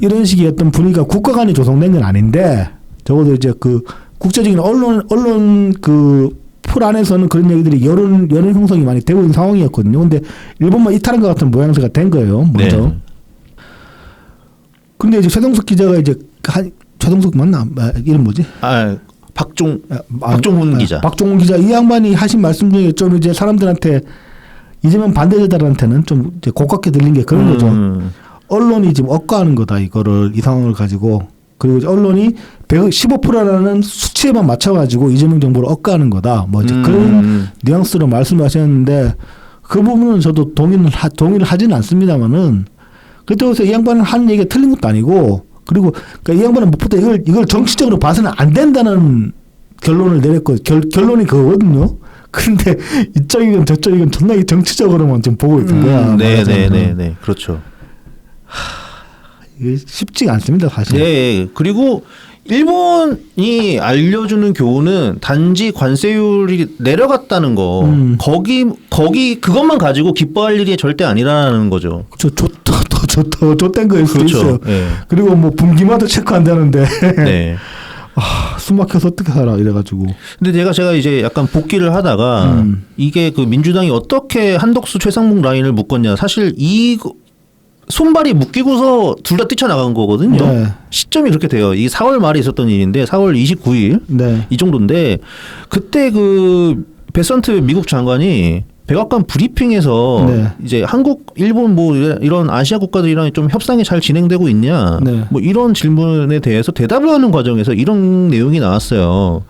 이런 식의 어떤 분위기가 국가 간에 조성된 건 아닌데 적어도 이제 그 국제적인 언론 그 풀 안에서는 그런 얘기들이 여론 형성이 많이 되고 있는 상황이었거든요. 근데 일본만 이탈한 것 같은 모양새가 된 거예요. 먼저. 네. 근데 이제 최동석 기자가 이제 최동석 맞나? 이름 뭐지? 박종훈 기자. 박종훈 기자 이 양반이 하신 말씀 중에 좀 이제 사람들한테 이재명 반대자들한테는 좀 이제 고깝게 들린 게 그런 거죠. 언론이 지금 억까하는 거다 이 상황을 가지고 그리고 이제 언론이 15%라는 수치에만 맞춰가지고 이재명 정부를 억까하는 거다. 뭐 이제 그런 뉘앙스로 말씀하셨는데 그 부분은 저도 동의를 하지는 않습니다만은 그렇다고 이 양반은 하는 얘기가 틀린 것도 아니고 그리고 그러니까 이 양반은 무엇보다 이걸 정치적으로 봐서는 안 된다는 결론을 내렸고 결론이 그거거든요. 그런데 이쪽이건 저쪽이건 존나 정치적으로만 지금 보고 있는 거야. 네네네. 그렇죠. 이게 쉽지가 않습니다, 사실. 네. 그리고 일본이 알려주는 교훈은 단지 관세율이 내려갔다는 거. 거기 그것만 가지고 기뻐할 일이 절대 아니라는 거죠. 더 좆된 거일 수도 그렇죠. 있어요. 네. 그리고 뭐 분기마다 체크한다는데. 네. 숨 막혀서 어떻게 살아 이래가지고. 근데 제가 이제 약간 복기를 하다가 이게 그 민주당이 어떻게 한덕수 최상목 라인을 묶었냐. 사실 이 손발이 묶이고서 둘 다 뛰쳐나간 거거든요. 네. 시점이 그렇게 돼요. 이게 4월 말에 있었던 일인데 4월 29일 네. 이 정도인데 그때 그 베선트 미국 장관이 백악관 브리핑에서 네. 이제 한국, 일본 뭐 이런 아시아 국가들이랑 좀 협상이 잘 진행되고 있냐, 네. 뭐 이런 질문에 대해서 대답을 하는 과정에서 이런 내용이 나왔어요.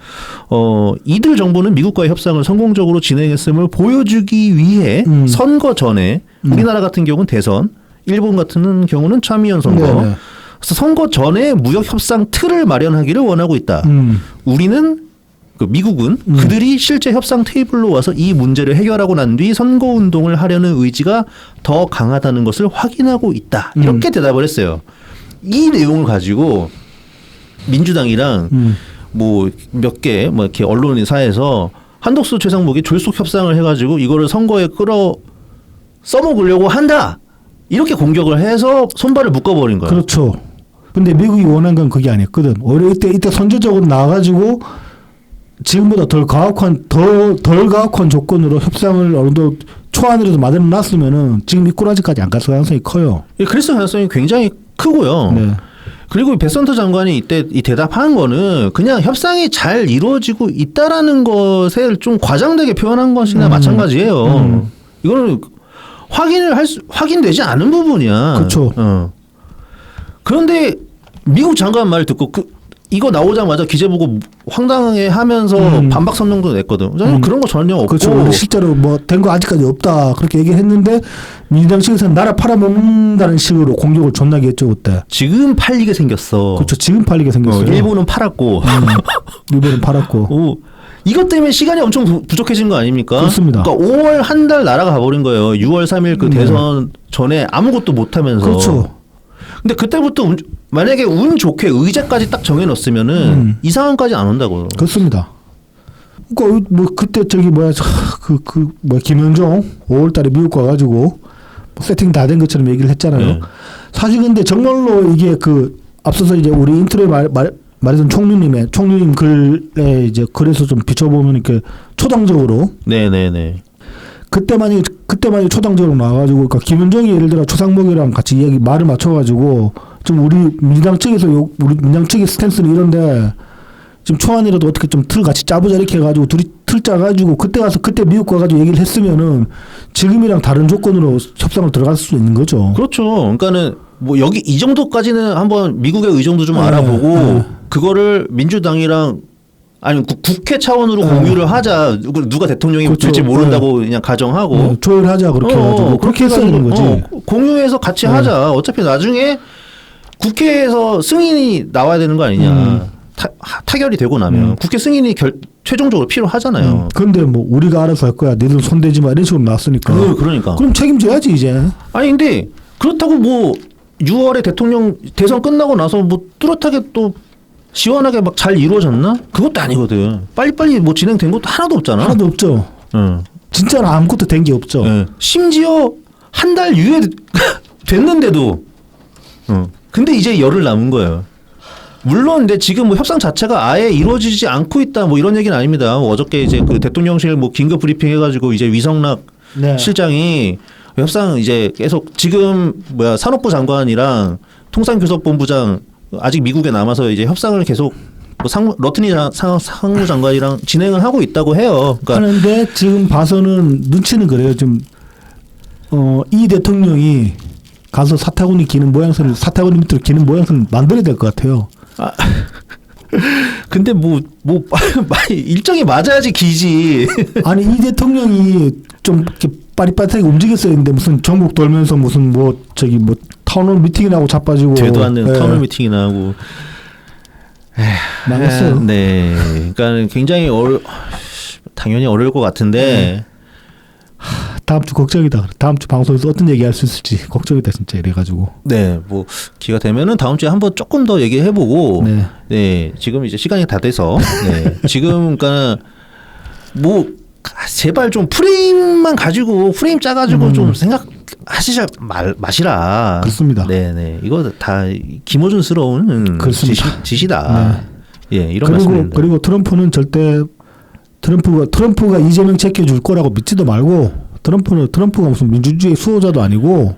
이들 정부는 미국과의 협상을 성공적으로 진행했음을 보여주기 위해 선거 전에 우리나라 같은 경우는 대선, 일본 같은 경우는 참의원 선거. 네네. 그래서 선거 전에 무역 협상 틀을 마련하기를 원하고 있다. 우리는 미국은 그들이 실제 협상 테이블로 와서 이 문제를 해결하고 난 뒤 선거 운동을 하려는 의지가 더 강하다는 것을 확인하고 있다. 이렇게 대답을 했어요. 이 내용을 가지고 민주당이랑 뭐 몇 개 뭐 이렇게 언론사에서 한덕수 최상목이 졸속 협상을 해가지고 이거를 선거에 끌어 써먹으려고 한다 이렇게 공격을 해서 손발을 묶어버린 거예요. 그렇죠. 근데 미국이 원한 건 그게 아니었거든. 오히려 이때 선제적으로 나와가지고 지금보다 덜 가혹한 조건으로 협상을 어느 정도 초안이라도 만들어 놨으면은 지금 이 꼬라지까지 안 갔을 가능성이 커요. 예, 그랬을 가능성이 굉장히 크고요. 네. 그리고 베선트 장관이 이때 이 대답한 거는 그냥 협상이 잘 이루어지고 있다라는 것을 좀 과장되게 표현한 것이나 마찬가지예요. 이거는 확인되지 않은 부분이야. 그렇죠. 그런데 미국 장관 말 듣고 이거 나오자마자 기재 보고 황당해하면서 반박 성명도 냈거든. 저는 그런 거 전혀 없고. 그렇죠. 실제로 뭐 된 거 아직까지 없다 그렇게 얘기했는데 민주당 측에서는 나라 팔아먹는다는 식으로 공격을 존나게 했죠 그때. 지금 팔리게 생겼어. 그렇죠. 지금 팔리게 생겼어요. 일본은 팔았고. 일본은 팔았고. 이것 때문에 시간이 엄청 부족해진 거 아닙니까? 그렇습니다. 그러니까 5월 한 달 나라가 가버린 거예요. 6월 3일 그 대선 전에 아무것도 못하면서. 그렇죠. 근데 그때부터 만약에 운 좋게 의제까지 딱 정해놓았으면은 이 상황까지 안 온다고요. 그렇습니다. 그러니까 뭐 그때 저기 뭐야 김현종 5월달에 미국 가가지고 뭐 세팅 다 된 것처럼 얘기를 했잖아요. 네. 사실 근데 정말로 이게 앞서서 이제 우리 인트로에 말했던 총리님 글에 이제 글에서 좀 비춰보면 이렇게 초당적으로. 네네네. 그때만이 초당적으로 나와가지고, 그러니까 김현정이 예를 들어 초상목이랑 같이 말을 맞춰가지고 좀 우리 민주당 측의 스탠스는 이런데 지금 초안이라도 어떻게 좀 틀 같이 짜보자 이렇게 해가지고 둘이 틀 짜가지고 그때 미국 가가지고 얘기를 했으면은 지금이랑 다른 조건으로 협상을 들어갈 수 있는 거죠. 그렇죠. 그러니까는 뭐 여기 이 정도까지는 한번 미국의 의정도 좀 알아보고 그거를 민주당이랑 아니 국회 차원으로 공유를 하자. 누가 대통령이 그렇죠. 될지 모른다고 그냥 가정하고 조율하자 그렇게 해가지고 그렇게 했어야 되는 거지. 공유해서 같이 하자. 어차피 나중에 국회에서 승인이 나와야 되는 거 아니냐. 타결이 되고 나면 국회 승인이 최종적으로 필요하잖아요. 그런데 뭐 우리가 알아서 할 거야. 니들 손대지 마 이런 식으로 나왔으니까. 그러니까. 그럼 책임져야지 이제. 아니 근데 그렇다고 뭐 6월에 대통령 대선 끝나고 나서 뭐 뚜렷하게 또 시원하게 막 잘 이루어졌나? 그것도 아니거든. 빨리빨리 뭐 진행된 것도 하나도 없잖아. 하나도 없죠. 진짜로 아무것도 된 게 없죠. 심지어 한 달 유예 됐는데도. 근데 이제 열흘 남은 거예요. 물론 근데 지금 뭐 협상 자체가 아예 이루어지지 않고 있다 뭐 이런 얘기는 아닙니다. 어저께 이제 그 대통령실 뭐 긴급 브리핑 해가지고 이제 위성락 실장이 협상 이제 계속 지금 산업부 장관이랑 통상교섭본부장 아직 미국에 남아서 이제 협상을 계속 뭐 러트니 상무장관이랑 진행을 하고 있다고 해요. 그러니까 하는데 지금 봐서는 눈치는 그래요. 좀 이 대통령이 가서 사타구니 밑으로 기는 모양새를 만들어야 될 것 같아요. 근데 뭐 일정이 맞아야지 기지. 아니 이 대통령이 좀 이렇게 빠릿빠릿하게 움직였어야 했는데 무슨 전국 돌면서 무슨 타운홀 미팅이나 하고 자빠지고 되도 않는 타운홀 미팅이나 하고 망했어요. 네, 그러니까 굉장히 당연히 어려울 것 같은데 다음 주 걱정이다. 다음 주 방송에서 어떤 얘기할 수 있을지 걱정이다 진짜 이래가지고. 네, 뭐 기회가 되면은 다음 주에 한번 조금 더 얘기해보고. 네, 지금 이제 시간이 다 돼서 지금 그러니까 뭐 제발 좀 프레임 짜가지고 좀 생각하시자 마시라. 그렇습니다. 네네, 이거 다 김어준스러운 짓이다. 예, 이런 말씀입니다. 그리고 트럼프는 절대 트럼프가 이재명 제껴줄 거라고 믿지도 말고. 트럼프가 무슨 민주주의 수호자도 아니고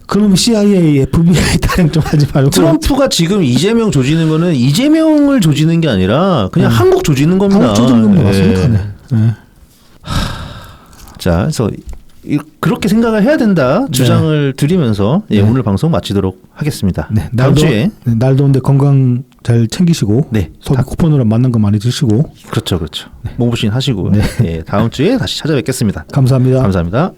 그놈이 CIA, FBI 타령 좀 하지 말고. 트럼프가 지금 이재명 조지는 거는 이재명을 조지는 게 아니라 그냥 한국 조지는 겁니다. 한국 조지는 겁니다. 맞습니다. 자, 그래서 그렇게 생각을 해야 된다 주장을 드리면서 오늘 방송 마치도록 하겠습니다. 다음 주에 날 더운데 건강 잘 챙기시고 소비 쿠폰으로 맞는 거 많이 드시고 그렇죠. 몸보신 하시고 다음 주에 다시 찾아뵙겠습니다. 감사합니다.